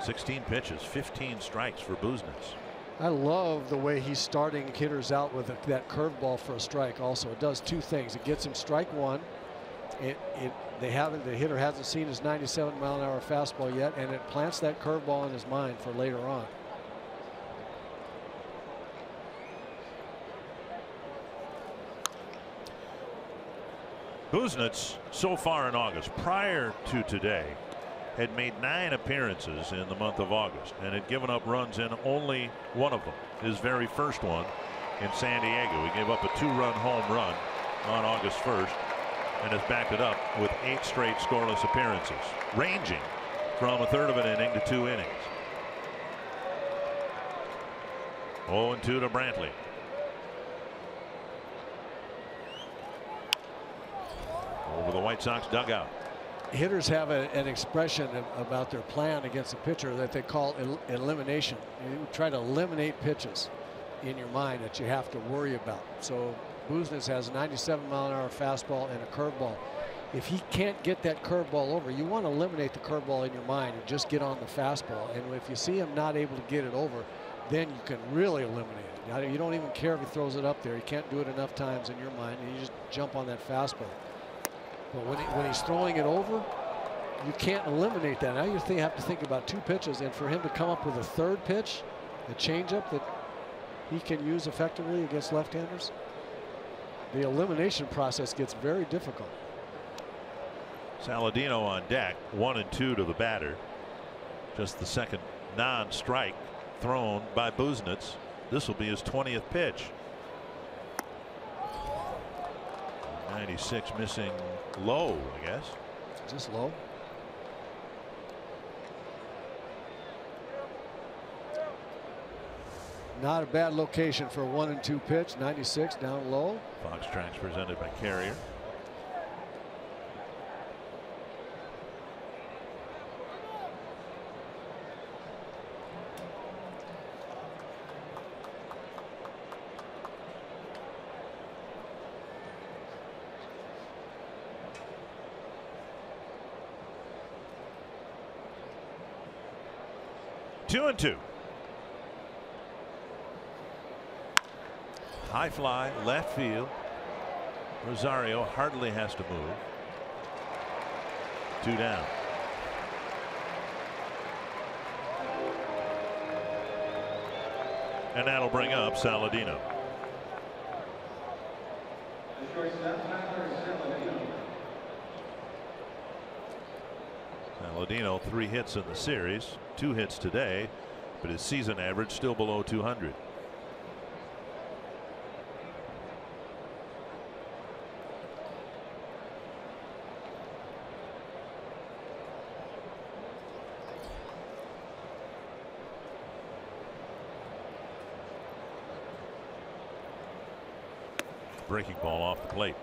16 pitches, 15 strikes for Buznitz. I love the way he's starting hitters out with that curveball for a strike. Also, it does two things. It gets him strike one. The hitter hasn't seen his 97-mile-an-hour fastball yet, and it plants that curveball in his mind for later on. Buznitz so far in August, prior to today, had made 9 appearances in the month of August and had given up runs in only one of them, his very first one in San Diego. He gave up a 2-run home run on August 1st and has backed it up with 8 straight scoreless appearances, ranging from a third of an inning to 2 innings. 0-2 to Brantley. Over the White Sox dugout. Hitters have an expression about their plan against a pitcher that they call elimination. You try to eliminate pitches in your mind that you have to worry about. So Buznitz has a 97-mile-an-hour fastball and a curveball. If he can't get that curveball over, you want to eliminate the curveball in your mind and just get on the fastball. And if you see him not able to get it over, then you can really eliminate it. You don't even care if he throws it up there. He can't do it enough times in your mind, and you just jump on that fastball. But when he's throwing it over, you can't eliminate that. Now you have to think about 2 pitches, and for him to come up with a third pitch, a changeup that he can use effectively against left-handers, the elimination process gets very difficult. Saladino on deck, 1-2 to the batter. Just the second non-strike thrown by Buznitz. This will be his 20th pitch. 96 missing low, I guess. Just low. Not a bad location for a 1-2 pitch. 96 down low. Fox Tracks presented by Carrier. Two and two. High fly, left field. Rosario hardly has to move. 2 down. And that'll bring up Saladino. Saladino 3 hits in the series, 2 hits today, but his season average still below 200. Breaking ball off the plate.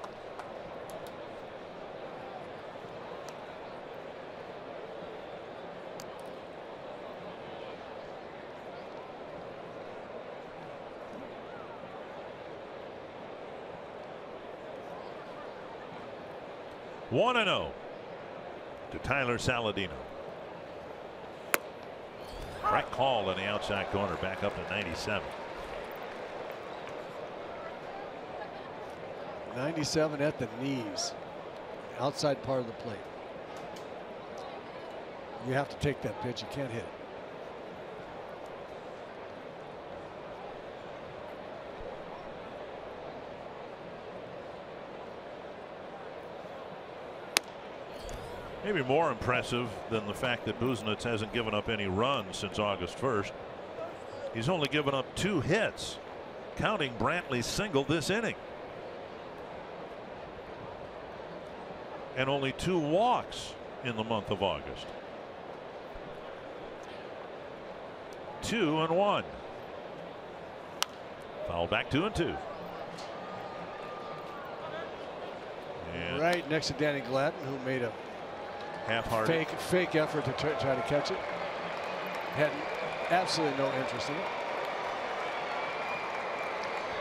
1-0 to Tyler Saladino. Right call on the outside corner, back up to 97. 97 at the knees, outside part of the plate. You have to take that pitch. You can't hit it. Maybe more impressive than the fact that Buznitz hasn't given up any runs since August 1st. He's only given up 2 hits, counting Brantley's single this inning. And only 2 walks in the month of August. 2-1. Foul back 2-2. And right next to Danny Gladden, who made a half-hearted fake effort to try to catch it. Had absolutely no interest in it.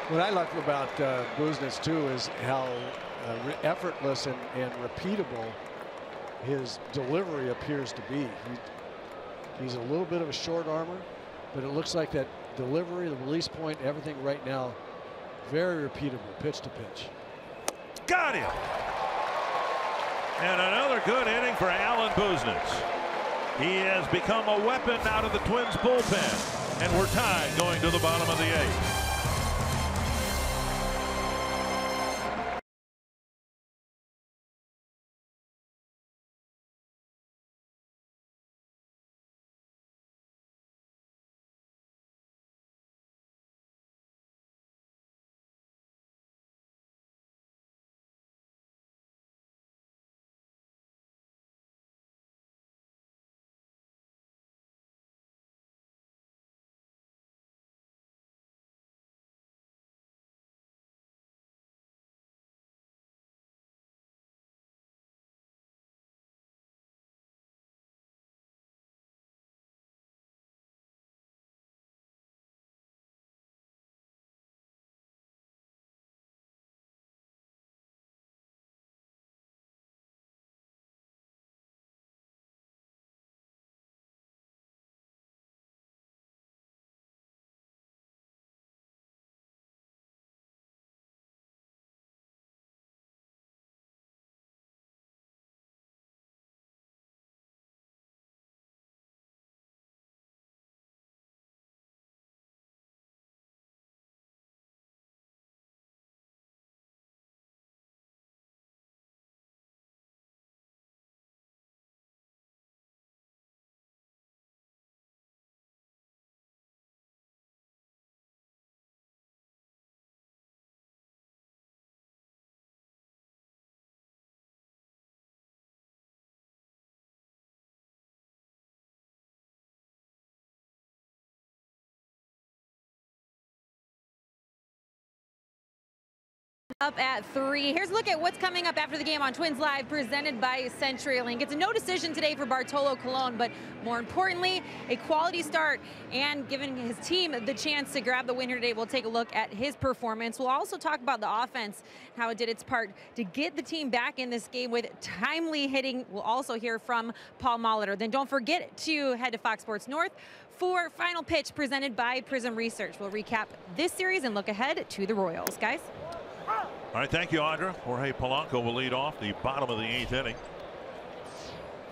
What I like about Buznitz too is how effortless and repeatable his delivery appears to be. He's a little bit of a short armor, but it looks like that delivery, the release point, everything right now, very repeatable, pitch to pitch. Got him. And another good inning for Alan Buznitz. He has become a weapon out of the Twins bullpen, and we're tied going to the bottom of the 8th. Up at 3. Here's a look at what's coming up after the game on Twins Live, presented by CenturyLink. It's a no decision today for Bartolo Colon, but more importantly, a quality start and giving his team the chance to grab the win here today. We'll take a look at his performance. We'll also talk about the offense, how it did its part to get the team back in this game with timely hitting. We'll also hear from Paul Molitor. Then don't forget to head to Fox Sports North for Final Pitch, presented by Prism Research. We'll recap this series and look ahead to the Royals. Guys? All right, thank you, Audra. Jorge Polanco will lead off the bottom of the 8th inning.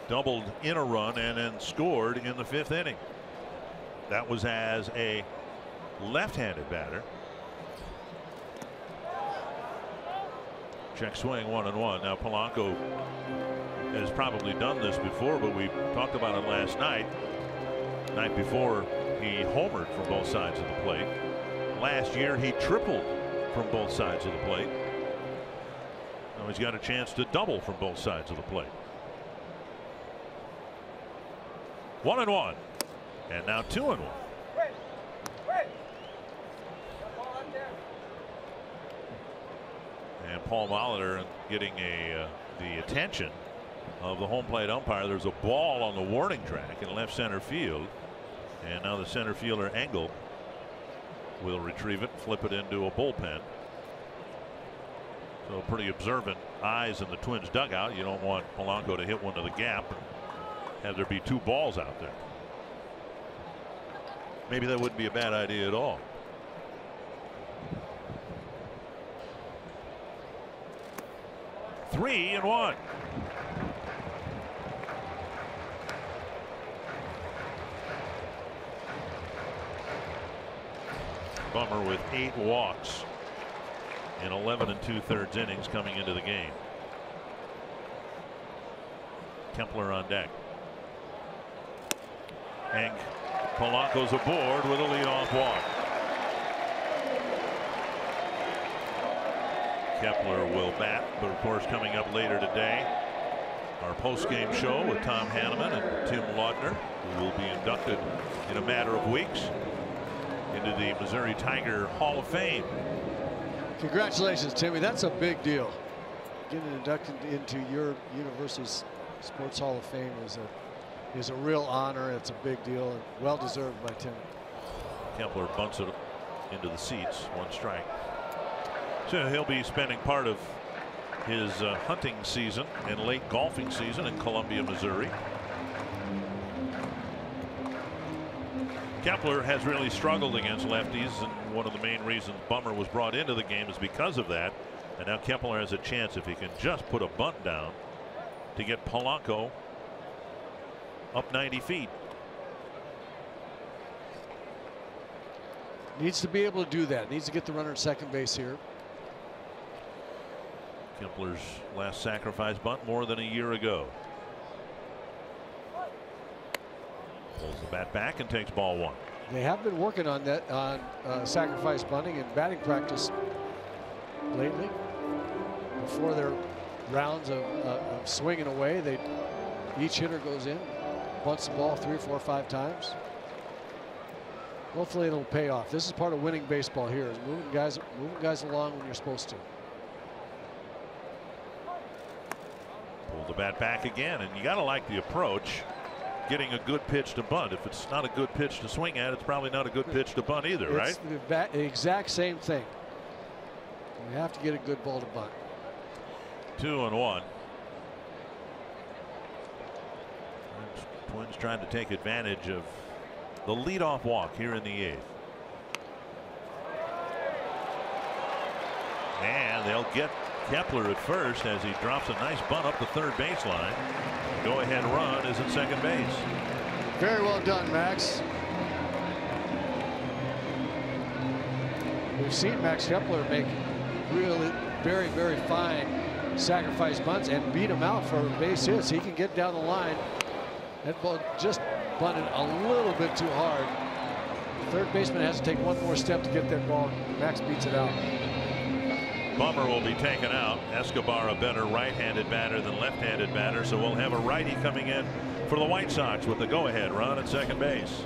Doubled in a run and then scored in the 5th inning. That was as a left-handed batter. Check swing, 1-1. Now Polanco has probably done this before, but we talked about it last night. The night before, he homered from both sides of the plate. Last year, he tripled from both sides of the plate. Now he's got a chance to double from both sides of the plate. 1-1, and now 2-1. And Paul Molitor getting the attention of the home plate umpire. There's a ball on the warning track in left center field, and now the center fielder Engel will retrieve it, flip it into a bullpen. So pretty observant eyes in the Twins dugout. You don't want Polanco to hit one to the gap and have there be 2 balls out there. Maybe that wouldn't be a bad idea at all. Three and one. Bummer with 8 walks in 11 2/3 innings coming into the game. Kepler on deck. Hank Polanco's aboard with a leadoff walk. Kepler will bat, but of course coming up later today, our post-game show with Tom Hanneman and Tim Laudner, who will be inducted in a matter of weeks into the Missouri Tiger Hall of Fame. Congratulations, Timmy. That's a big deal. Getting inducted into your university's Sports Hall of Fame is a real honor. It's a big deal and well deserved by Tim. Kepler bunts it into the seats. 1 strike. So he'll be spending part of his hunting season and late golfing season in Columbia, Missouri. Kepler has really struggled against lefties, and one of the main reasons Bummer was brought into the game is because of that. And now Kepler has a chance, if he can just put a bunt down, to get Polanco up 90 feet. Needs to be able to do that. Needs to get the runner at second base here. Kepler's last sacrifice bunt more than a year ago. Pulls the bat back and takes ball 1. They have been working on that sacrifice bunting and batting practice lately. Before their rounds of swinging away, each hitter goes in, bunts the ball 3 or 4 or 5 times. Hopefully it'll pay off. This is part of winning baseball here, is moving guys along when you're supposed to. Pull the bat back again, and you got to like the approach. Getting a good pitch to bunt. If it's not a good pitch to swing at, it's probably not a good pitch to bunt either, right? It's the exact same thing. You have to get a good ball to bunt. 2 and 1. Twins trying to take advantage of the leadoff walk here in the 8th. And they'll get Kepler at first as he drops a nice bunt up the third baseline. Go ahead run is at second base. Very well done, Max. We've seen Max Kepler make really very, very fine sacrifice bunts and beat him out for base hits. He can get down the line. That ball just bunted a little bit too hard. The third baseman has to take 1 more step to get that ball. Max beats it out. Bummer will be taken out. Escobar, a better right-handed batter than left-handed batter, so we'll have a righty coming in for the White Sox with the go-ahead run at second base.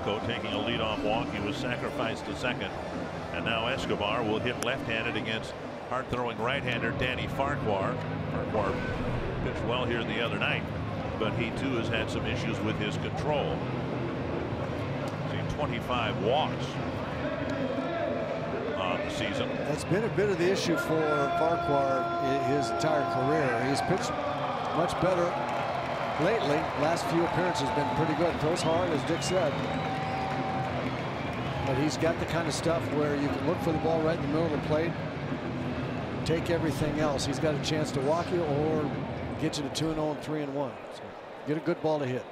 Polanco taking a leadoff walk. He was sacrificed to second. And now Escobar will hit left-handed against hard-throwing right-hander Danny Farquhar. Farquhar pitched well here the other night, but he too has had some issues with his control. Seen 25 walks on the season. That's been a bit of the issue for Farquhar his entire career. He's pitched much better lately. Last few appearances have been pretty good. Throws hard, as Dick said. But he's got the kind of stuff where you can look for the ball right in the middle of the plate, take everything else. He's got a chance to walk you or get you to 2-0 and 3-1. So get a good ball to hit.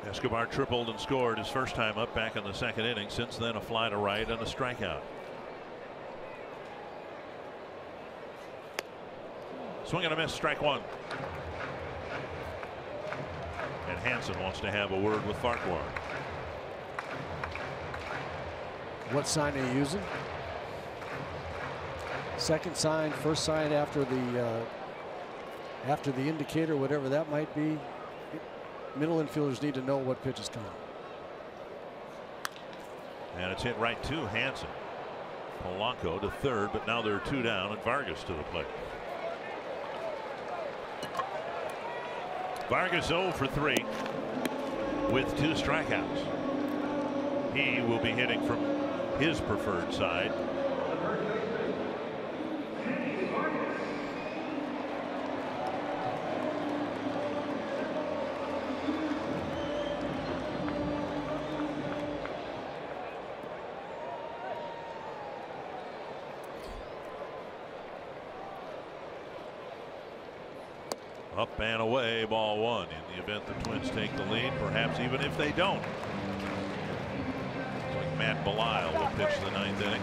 Escobar tripled and scored his first time up back in the second inning. Since then, a fly to right and a strikeout. Swing and a miss, strike one. And Hansen wants to have a word with Farquhar. What sign are you using? Second sign, first sign after the indicator, whatever that might be. Middle infielders need to know what pitch is coming. And it's hit right to Hansen. Polanco to third, but now there are two down, and Vargas to the plate. Vargas 0 for 3 with 2 strikeouts. He will be hitting from his preferred side. Up and away, ball one. In the event the Twins take the lead, perhaps even if they don't. Matt Belisle will pitch the 9th inning.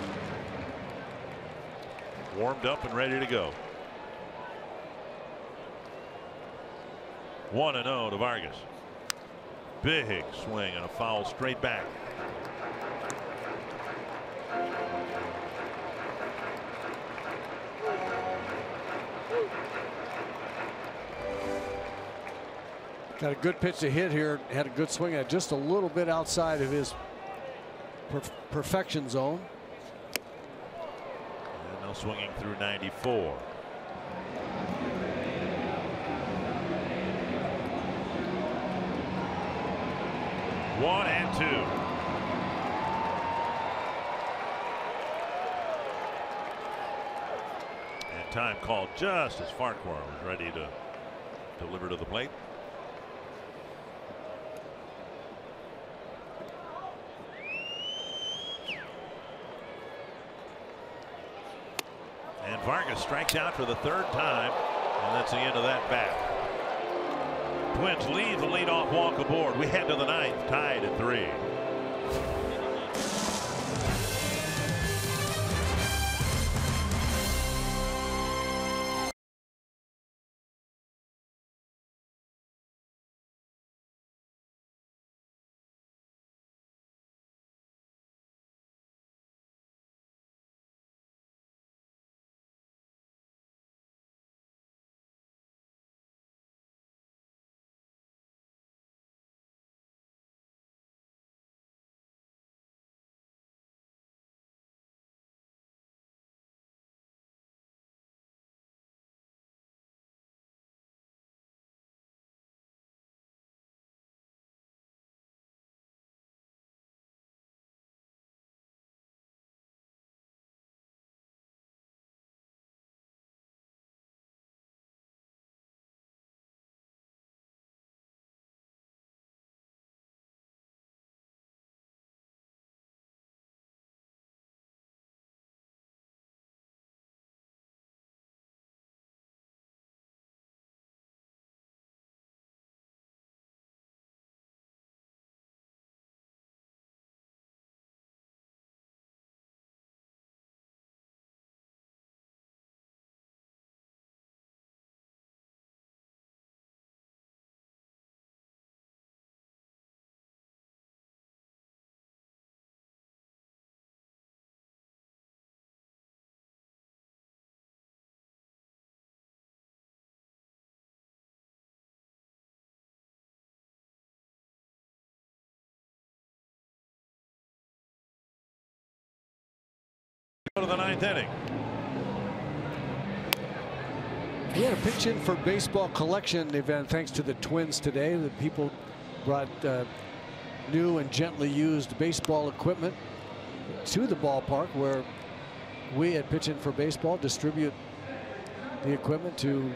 Warmed up and ready to go. 1-0 to Vargas. Big swing and a foul straight back. Got a good pitch to hit here. Had a good swing at just a little bit outside of his perfection zone. And now swinging through 94. One and two. And time called just as Farquhar was ready to deliver to the plate. And Vargas strikes out for the 3rd time, and that's the end of that bat. Twins leave the leadoff walk aboard. We head to the 9th, tied at 3. Go to the 9th inning. We had a pitch in for baseball collection event thanks to the Twins today. The people brought new and gently used baseball equipment to the ballpark, where we at Pitch In for Baseball distribute the equipment to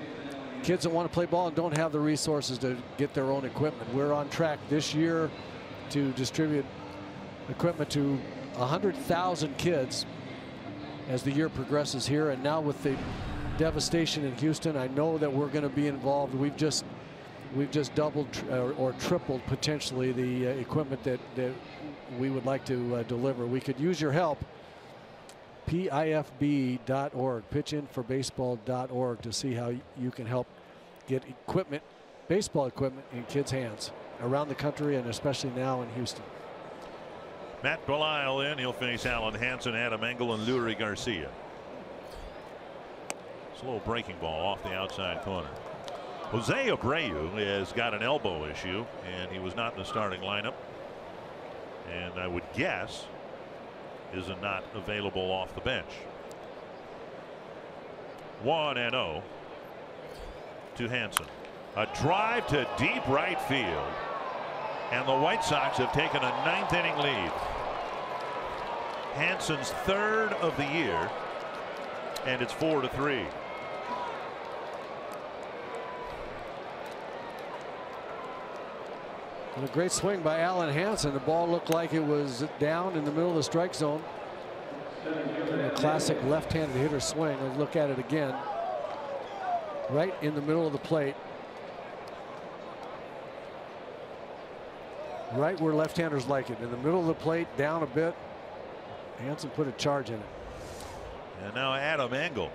kids that want to play ball and don't have the resources to get their own equipment. We're on track this year to distribute equipment to 100,000 kids as the year progresses here. And now with the devastation in Houston, I know that we're going to be involved. We've just doubled or tripled potentially the equipment that we would like to deliver. We could use your help. PIFB.org, pitchinforbaseball.org, to see how you can help get equipment, baseball equipment, in kids' hands around the country, and especially now in Houston. Matt Belisle in. He'll face Alan Hansen, Adam Engel, and Lurie Garcia. Slow breaking ball off the outside corner. Jose Abreu has got an elbow issue, and he was not in the starting lineup. And I would guess is not available off the bench. 1-0 to Hansen. A drive to deep right field, and the White Sox have taken a 9th inning lead. Hansen's 3rd of the year, and it's 4-3. And a great swing by Alan Hansen. The ball looked like it was down in the middle of the strike zone. A classic left-handed hitter swing. Let's look at it again. Right in the middle of the plate. Right where left-handers like it. In the middle of the plate, down a bit. Hansen put a charge in it. And now Adam Engel.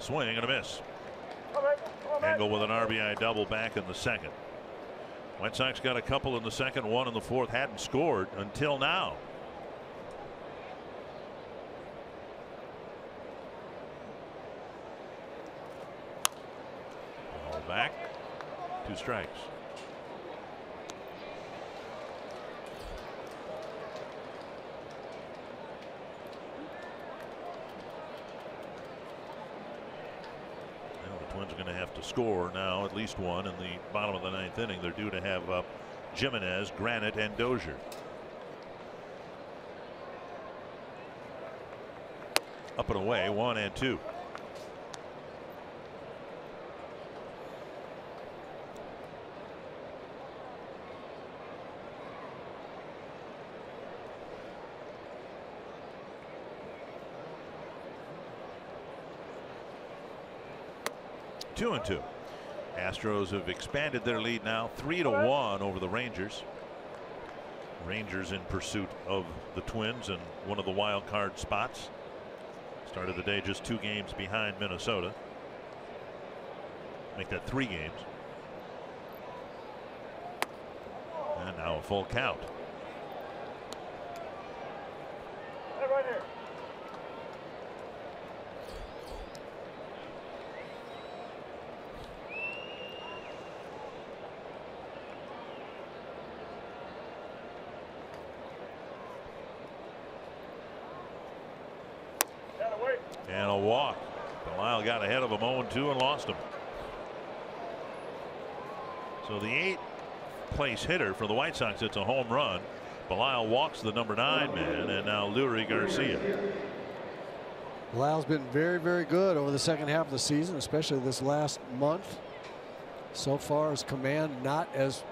Swing and a miss. Engel with an RBI double back in the 2nd. White Sox got a couple in the 2nd, one in the 4th. Hadn't scored until now. Ball back. 2 strikes. Twins are going to have to score now, at least one, in the bottom of the 9th inning. They're due to have Jimenez, Granite, and Dozier. Up and away, 1-2. Two and 2. Astros have expanded their lead now 3-1 over the Rangers. Rangers in pursuit of the Twins and one of the wild card spots. Started the day just 2 games behind Minnesota. Make that 3 games. And now a full count. Right here. And a walk. Belisle got ahead of him 0-2 and lost him. So the 8th place hitter for the White Sox, it's a home run. Belisle walks the number 9 man, and now Lurie Garcia. Belisle's been very, very good over the 2nd half of the season, especially this last month. So far, his command not as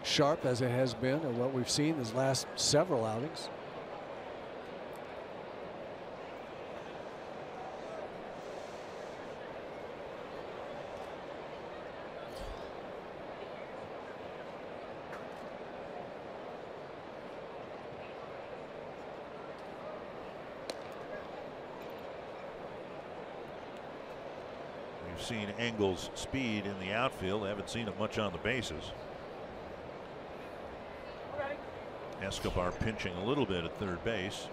sharp as it has been, or what we've seen his last several outings. We've seen Engel's speed in the outfield. They haven't seen it much on the bases. Escobar pinching a little bit at 3rd base,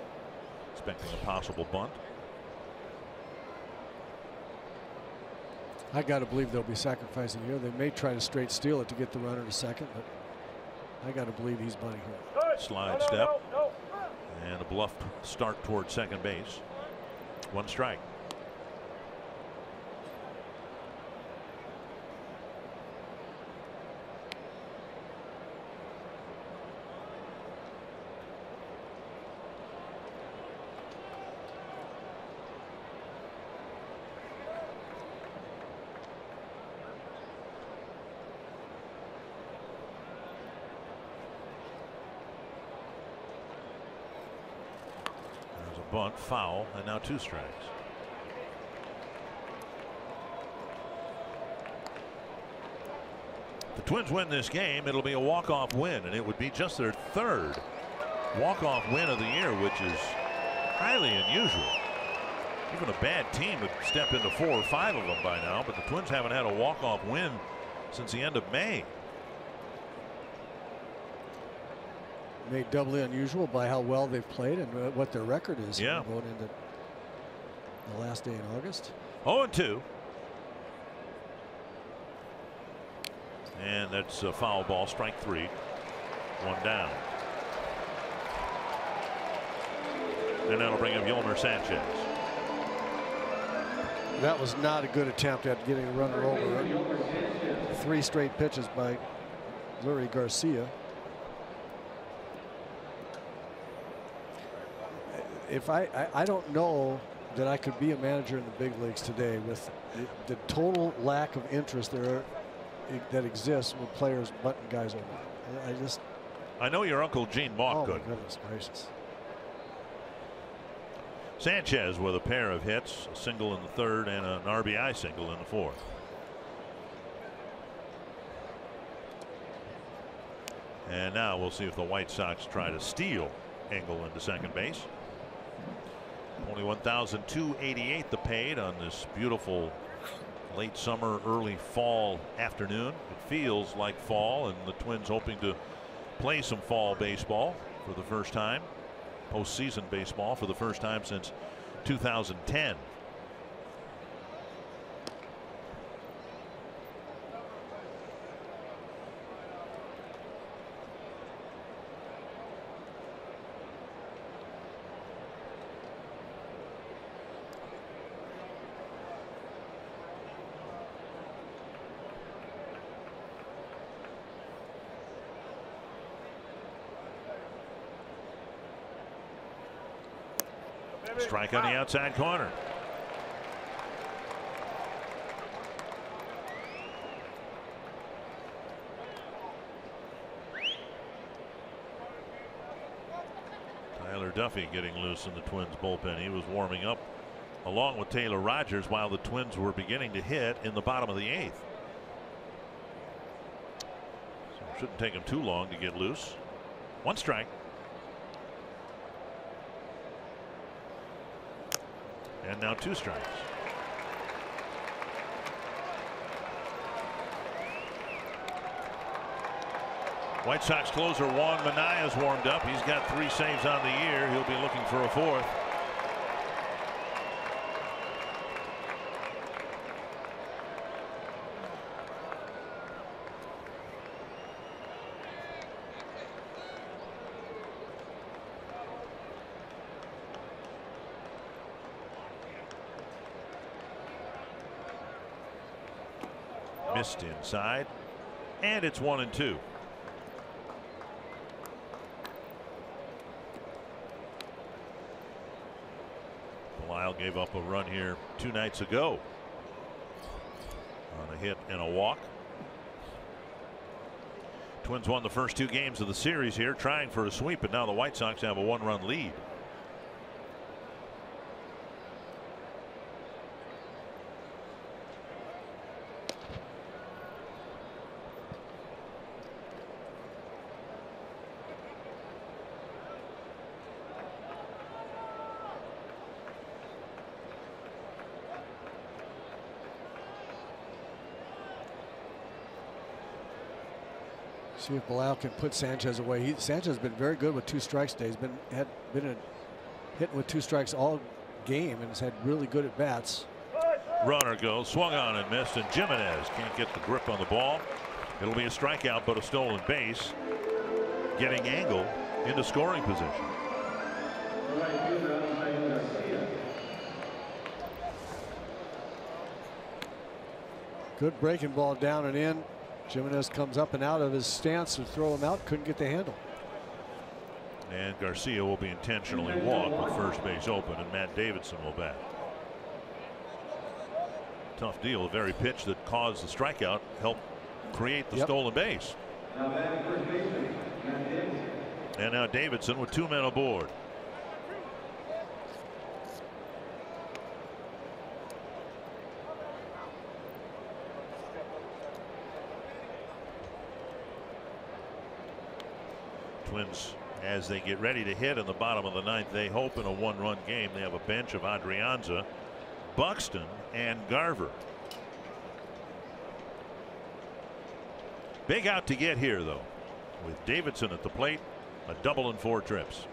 expecting a possible bunt. I got to believe they'll be sacrificing here. They may try to straight steal it to get the runner to 2nd, but I got to believe he's bunting here. Slide step. And a bluff start toward second base. 1 strike. Bunt, foul, and now 2 strikes. If the Twins win this game, it'll be a walk-off win, and it would be just their 3rd walk-off win of the year, which is highly unusual. Even a bad team would step into 4 or 5 of them by now, but the Twins haven't had a walk-off win since the end of May. Made doubly unusual by how well they've played and what their record is. Yeah. Going into the last day in August. 0-2. And that's a foul ball, strike 3. 1 down. And that'll bring up Yolmer Sanchez. That was not a good attempt at getting a runner over. 3 straight pitches by Lurie Garcia. If I don't know that I could be a manager in the big leagues today with the total lack of interest that exists with players butting guys over. I know your Uncle Gene Mauch could. Oh my goodness gracious. Sanchez with a pair of hits, a single in the 3rd and an RBI single in the 4th. And now we'll see if the White Sox try to steal Engel into second base. Only 1,288 the paid on this beautiful late summer, early fall afternoon. It feels like fall, and the Twins hoping to play some fall baseball for the first time, postseason baseball for the first time since 2010. Strike on the outside corner. Tyler Duffy getting loose in the Twins bullpen. He was warming up along with Taylor Rogers while the Twins were beginning to hit in the bottom of the 8th. So it shouldn't take him too long to get loose. 1 strike. And now 2 strikes. White Sox closer Juan Manaya's warmed up. He's got 3 saves on the year. He'll be looking for a 4th. Missed inside, and it's 1-2. Belisle gave up a run here 2 nights ago on a hit and a walk. Twins won the first 2 games of the series here, trying for a sweep, but now the White Sox have a 1-run lead. See if Belisle can put Sanchez away. Sanchez has been very good with 2 strikes today. He's been hitting with 2 strikes all game and has had really good at bats. Runner goes, swung on and missed, and Jimenez can't get the grip on the ball. It'll be a strikeout, but a stolen base. getting Engel into scoring position. Good breaking ball down and in. Jimenez comes up and out of his stance to throw him out. Couldn't get the handle. And Garcia will be intentionally walked with first base open, and Matt Davidson will bat. Tough deal. The very pitch that caused the strikeout helped create the stolen base. And now Davidson with 2 men aboard. Twins, as they get ready to hit in the bottom of the ninth, they hope in a one-run game. They have a bench of Adrianza, Buxton, and Garver. Big out to get here, though, with Davidson at the plate, a double in 4 trips.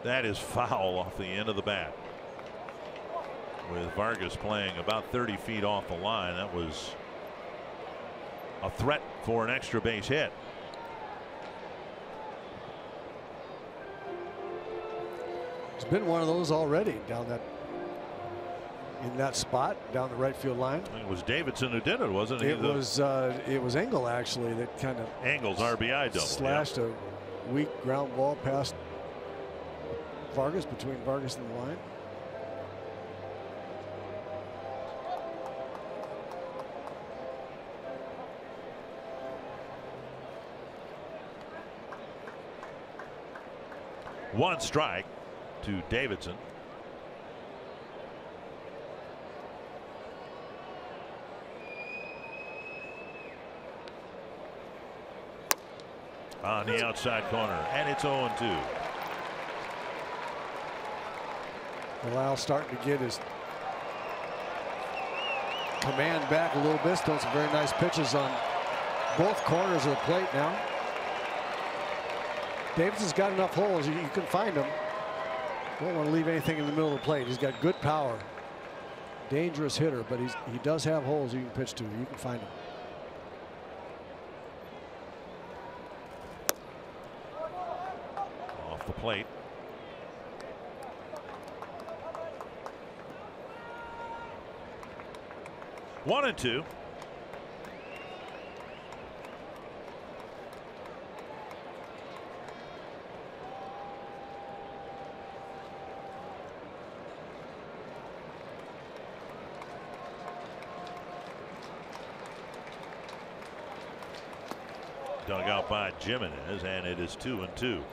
That is foul off the end of the bat. With Vargas playing about 30 feet off the line, that was a threat for an extra base hit. It's been one of those already down that in that spot down the right field line. It was Davidson who did it, wasn't it? It was Engel actually that kind of Engel's RBI double slashed a weak ground ball past Vargas, between Vargas and the line. One strike to Davidson. On the outside corner, and it's 0-2. Lyle starting to get his command back a little bit. Still some very nice pitches on both corners of the plate now. Davidson's got enough holes. You can find him. Don't want to leave anything in the middle of the plate. He's got good power. Dangerous hitter, but he does have holes you can pitch to. You can find him. Off the plate. One and two. Dug out by Jimenez, and it is 2-2.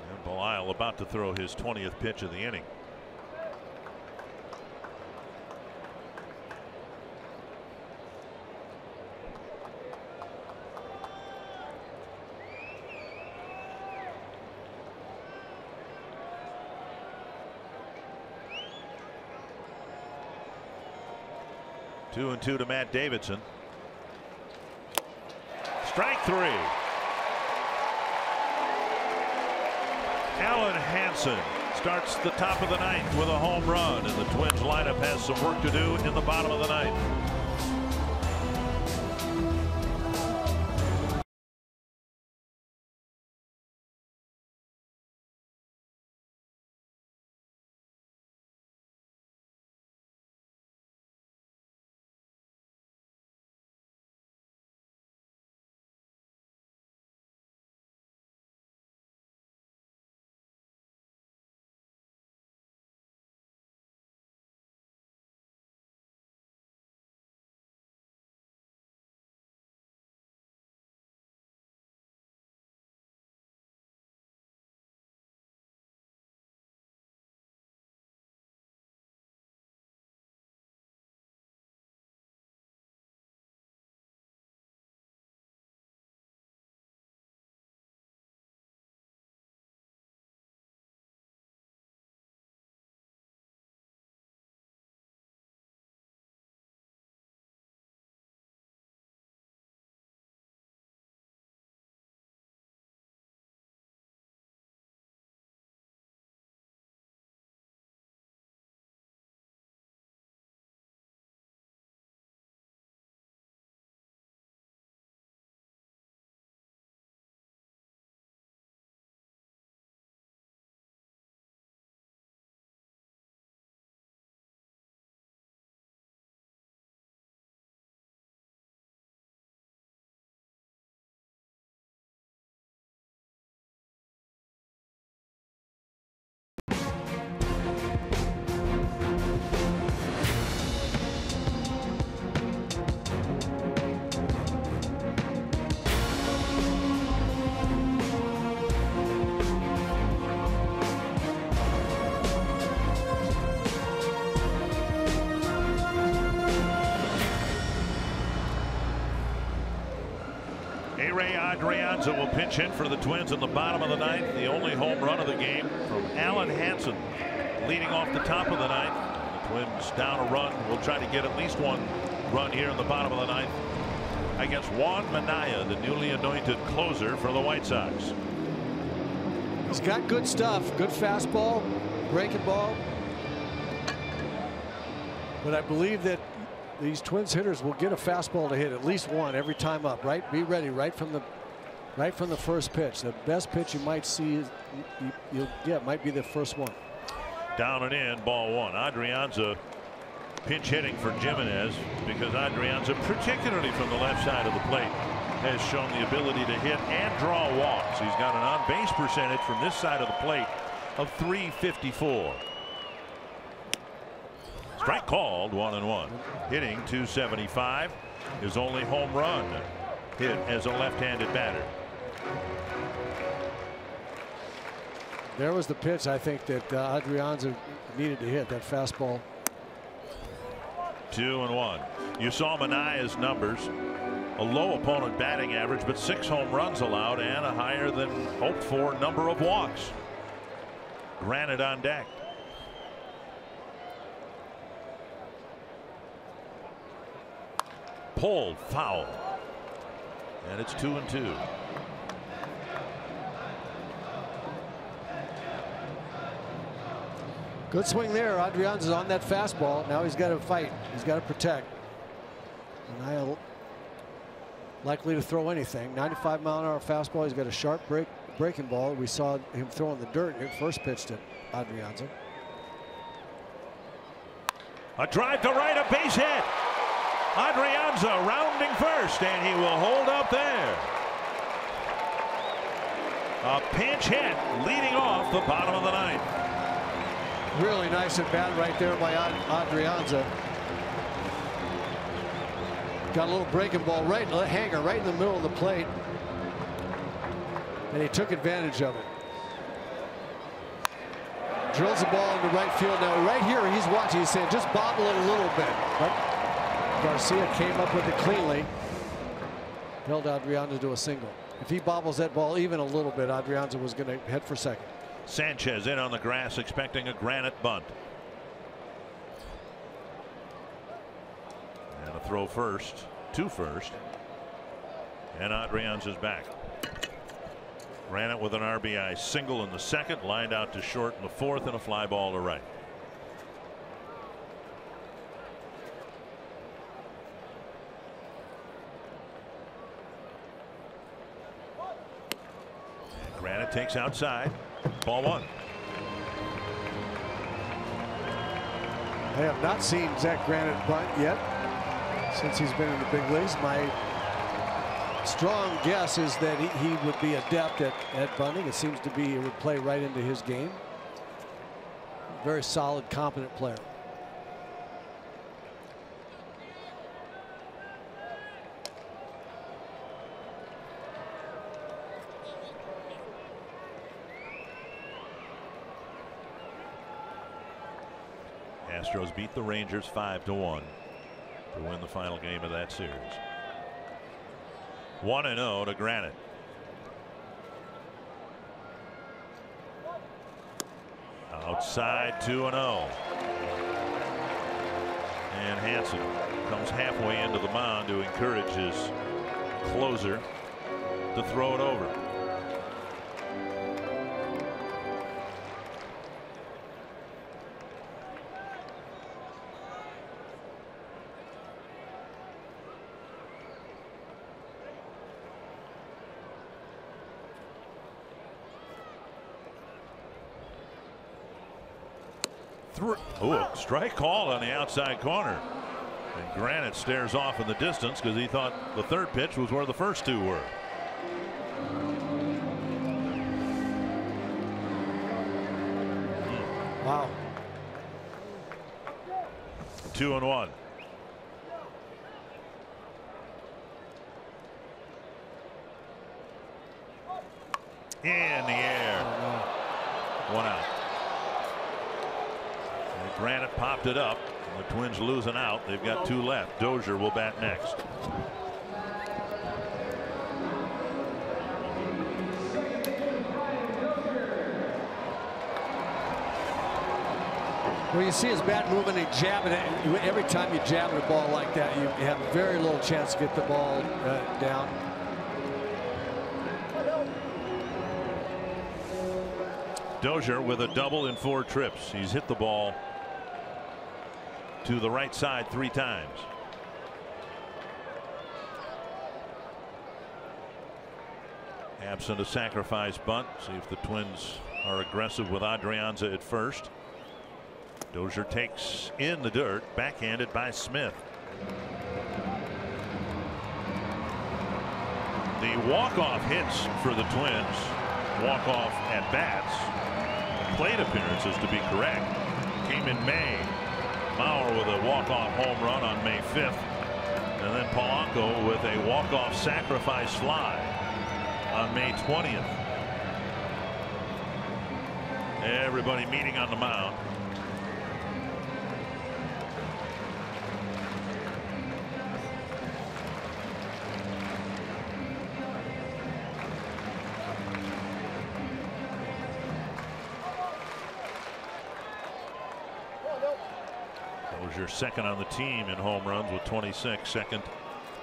And Belisle about to throw his 20th pitch of the inning. Two and two to Matt Davidson. Strike 3. Alan Hansen starts the top of the ninth with a home run, and the Twins lineup has some work to do in the bottom of the ninth. Adrianza will pinch hit for the Twins in the bottom of the ninth. The only home run of the game from Alan Hansen, leading off the top of the ninth. The Twins down a run. Will try to get at least one run here in the bottom of the ninth against Juan Minaya, the newly anointed closer for the White Sox. He's got good stuff, good fastball, breaking ball. But I believe that these Twins hitters will get a fastball to hit at least one every time up, right? Be ready right from the first pitch. The best pitch you might see you'll get might be the first one. Down and in, ball one. Adrianza pinch hitting for Jimenez, because Adrianza, particularly from the left side of the plate, has shown the ability to hit and draw walks. He's got an on-base percentage from this side of the plate of .354. Strike called, 1-1. Hitting .275. His only home run hit as a left-handed batter. There was the pitch I think that Adrianza needed to hit, that fastball. 2-1. You saw Manaya's numbers. A low opponent batting average, but 6 home runs allowed and a higher than hoped for number of walks. Granite on deck. Pulled, foul, and it's 2-2. Good swing there. Adrianza's on that fastball. Now he's got to fight. He's got to protect. And likely to throw anything. 95-mile-an-hour fastball. He's got a sharp breaking ball. We saw him throw in the dirt in first pitch to Adrianza. A drive to right, a base hit. Adrianza rounding first, and he will hold up there. A pinch hit leading off the bottom of the ninth. Really nice at bat right there by Adrianza. Got a little breaking ball right, a hanger right in the middle of the plate, and he took advantage of it. Drills the ball into right field. Now right here he's watching. He's saying just bobble it a little bit. But Garcia came up with it cleanly. Held Adrianza to a single. If he bobbles that ball even a little bit, Adrianza was going to head for second. Sanchez in on the grass, expecting a granite bunt. And a throw to first. And Adrianza's back. Granite with an RBI single in the second, lined out to short in the fourth, and a fly ball to right. Granite takes outside. Ball one. I have not seen Zach Granite bunt yet since he's been in the big leagues. My strong guess is that he would be adept at bunting. It seems to be it would play right into his game. Very solid, competent player. Astros beat the Rangers 5-1 to win the final game of that series. 1-0 to Granite. Outside 2-0. And Hansen comes halfway into the mound to encourage his closer to throw it over. Oh, strike called on the outside corner. And Granite stares off in the distance because he thought the third pitch was where the first two were. Wow. 2-1. In the air. One out. Granite popped it up. The Twins losing out. They've got 2 left. Dozier will bat next. Well, you see his bat moving and jabbing it. Every time you jab at a ball like that, you have very little chance to get the ball down. Dozier with a double in 4 trips. He's hit the ball to the right side 3 times. Absent a sacrifice bunt. See if the Twins are aggressive with Adrianza at first. Dozier takes in the dirt, backhanded by Smith. The walk-off hits for the Twins. Walk-off at bats. Plate appearances, to be correct, came in May. Mauer with a walk-off home run on May 5th. And then Polanco with a walk-off sacrifice fly on May 20th. Everybody meeting on the mound. Dozier second on the team in home runs with 26. Second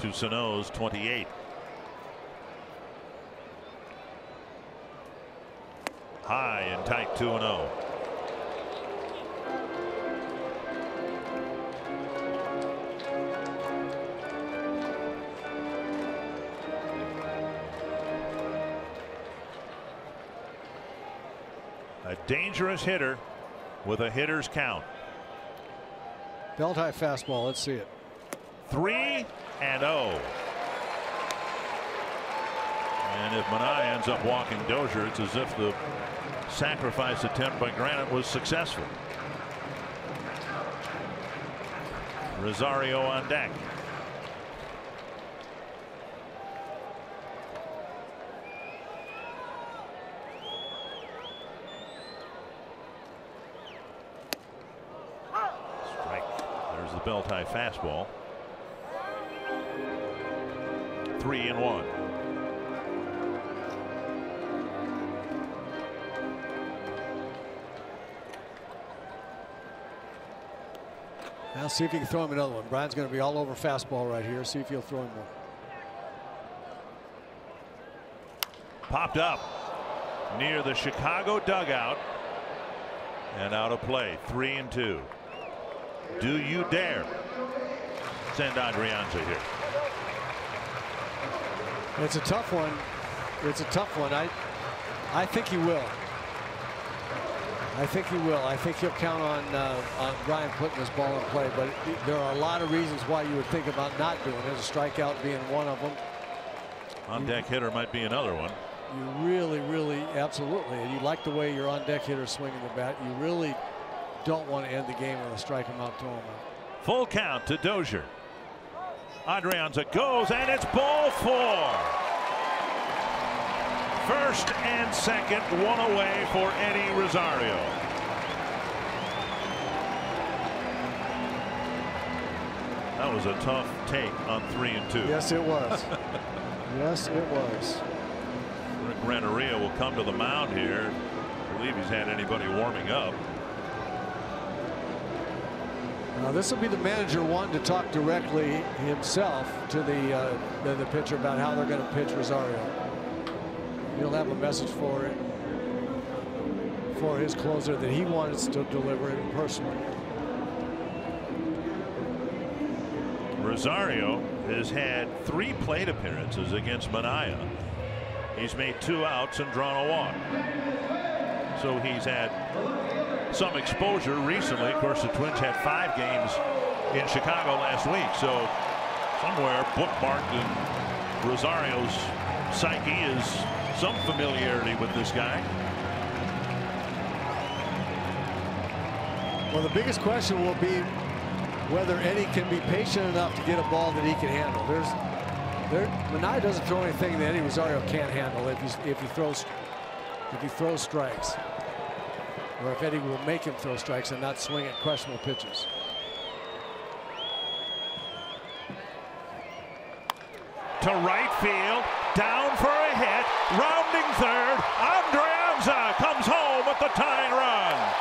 to Sano's 28. High and tight 2-0. A dangerous hitter with a hitter's count. Belt high fastball. Let's see it. 3-0. And if Manaea ends up walking Dozier, it's as if the sacrifice attempt by Granite was successful. Rosario on deck. Belt high fastball. 3-1. Now see if you can throw him another one. Brian's going to be all over fastball right here. See if he'll throw him one. Popped up near the Chicago dugout and out of play. 3-2. Do you dare send Adrianza here? It's a tough one. It's a tough one. I think he will. I think he will. I think he'll count on Brian putting this ball in play. But there are a lot of reasons why you would think about not doing it. A strikeout being one of them. On deck hitter might be another one. You really, really, absolutely. And you like the way your on deck hitter swinging the bat. You really don't want to end the game with a strike him out, throw him out. Full count to Dozier. Adrianza goes, and it's ball 4. First and second, one away for Eddie Rosario. That was a tough take on 3-2. Yes, it was. Yes, it was. Rick Renteria will come to the mound here. I believe he's had anybody warming up. Now this will be the manager wanting to talk directly himself to the pitcher about how they're going to pitch Rosario. He'll have a message for his closer that he wants to deliver it personally. Rosario has had 3 plate appearances against Manaea. He's made 2 outs and drawn a walk. So he's had some exposure recently. Of course, the Twins had 5 games in Chicago last week. So somewhere bookmarked in Rosario's psyche is some familiarity with this guy. Well, the biggest question will be whether Eddie can be patient enough to get a ball that he can handle. Manaea doesn't throw anything that Eddie Rosario can't handle if he throws strikes, or if Eddie will make him throw strikes and not swing at questionable pitches. To right field, down for a hit, rounding third. Adrianza comes home with the tying run.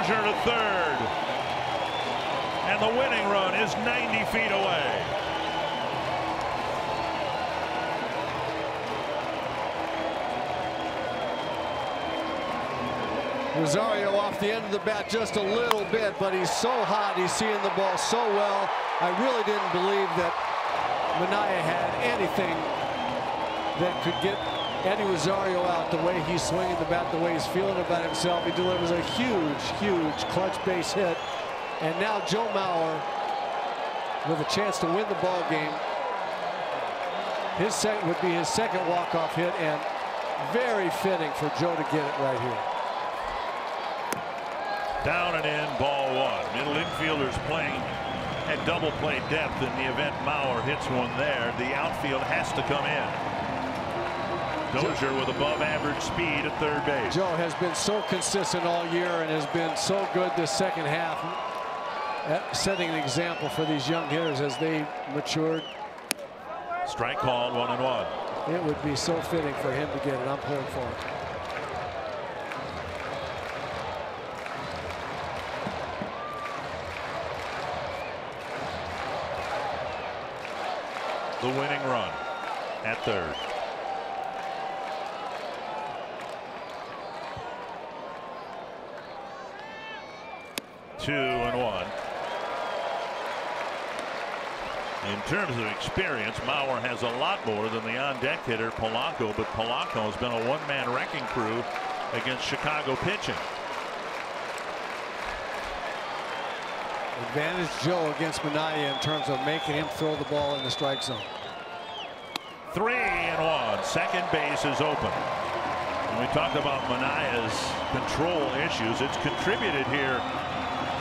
Dozier to third. And the winning run is 90 feet away. Rosario off the end of the bat just a little bit, but he's so hot. He's seeing the ball so well. I really didn't believe that Minaya had anything that could get Eddie Rosario out the way he's swinging the bat, the way he's feeling about himself. He delivers a huge, huge clutch base hit. And now Joe Mauer with a chance to win the ball game. His second would be his second walk-off hit, and very fitting for Joe to get it right here. Down and in, ball one. Middle infielders playing at double play depth in the event Mauer hits one there. The outfield has to come in. Dozier with above average speed at third base. Joe has been so consistent all year and has been so good this second half, setting an example for these young hitters as they matured. Strike called, 1-1. It would be so fitting for him to get it. I'm pulling for it. The winning run at third. Two and one. In terms of experience, Mauer has a lot more than the on-deck hitter Polanco, but Polanco has been a one-man wrecking crew against Chicago pitching. Advantage Joe against Minaya in terms of making him throw the ball in the strike zone. 3-1. Second base is open. When we talked about Manaya's control issues, it's contributed here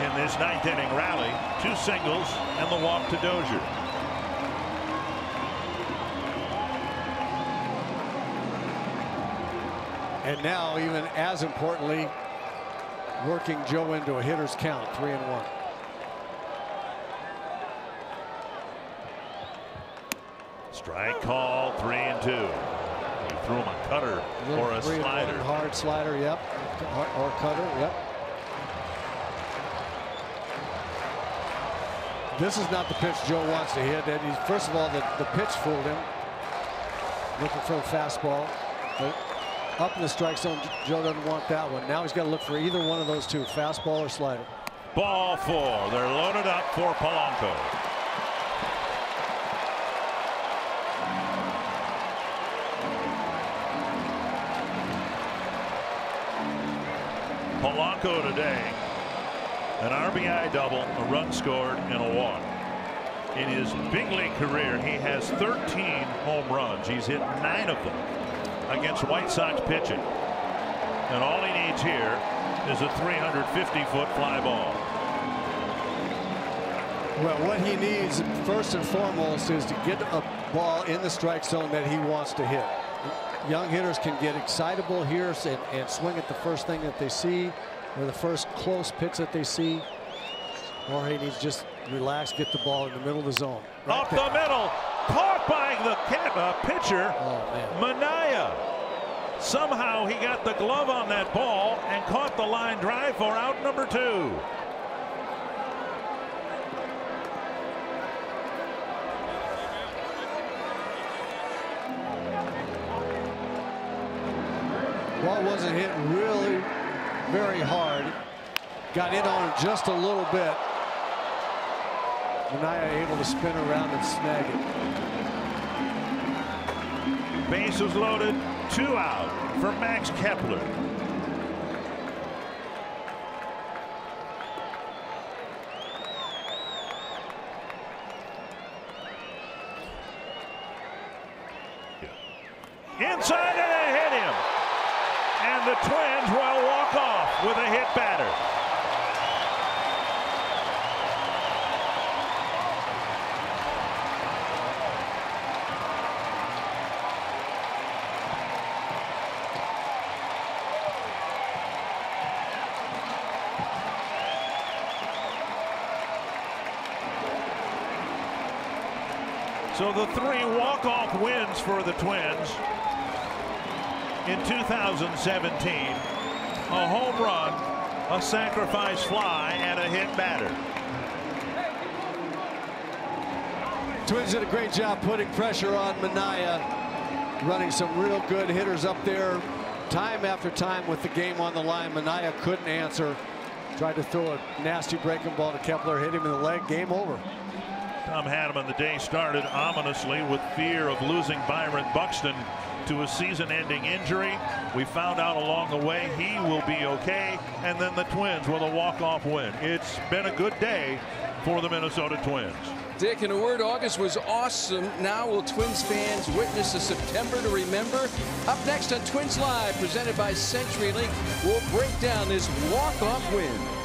in this ninth inning rally. 2 singles and the walk to Dozier. And now, even as importantly, working Joe into a hitter's count, 3-1. Strike call, 3-2. He threw him a cutter or a slider. Hard slider, yep. Or cutter, yep. This is not the pitch Joe wants to hit. And he, first of all, the pitch fooled him. Looking for a fastball. But up in the strike zone, Joe doesn't want that one. Now he's got to look for either one of those two, fastball or slider. Ball 4. They're loaded up for Polanco. Polanco today, an RBI double, a run scored, and a walk. In his big league career, he has 13 home runs. He's hit 9 of them against White Sox pitching. And all he needs here is a 350-foot fly ball. Well, what he needs first and foremost is to get a ball in the strike zone that he wants to hit. Young hitters can get excitable here and swing at the first thing that they see, or the first close pitch that they see. Or he needs to just relax, get the ball in the middle of the zone. Right up the middle, caught by the pitcher, Minaya. Somehow he got the glove on that ball and caught the line drive for out number 2. Ball wasn't hit really very hard. Got in on it just a little bit. Minaya able to spin around and snag it. Bases loaded, 2 out for Max Kepler. Inside, and they hit him. And the Twins will walk off with a hit batter. So the 3 walk-off wins for the Twins in 2017. A home run, A sacrifice fly and a hit batter. Twins did a great job putting pressure on Minaya, running some real good hitters up there time after time with the game on the line. Minaya couldn't answer. Tried to throw a nasty breaking ball to Kepler, hit him in the leg, game over. Tom Hanneman, the day started ominously with fear of losing Byron Buxton to a season-ending injury. We found out along the way he will be okay, and then the Twins with a walk-off win. It's been a good day for the Minnesota Twins. Dick, in a word, August was awesome. Now will Twins fans witness a September to remember? Up next on Twins Live, presented by CenturyLink, we'll break down this walk-off win.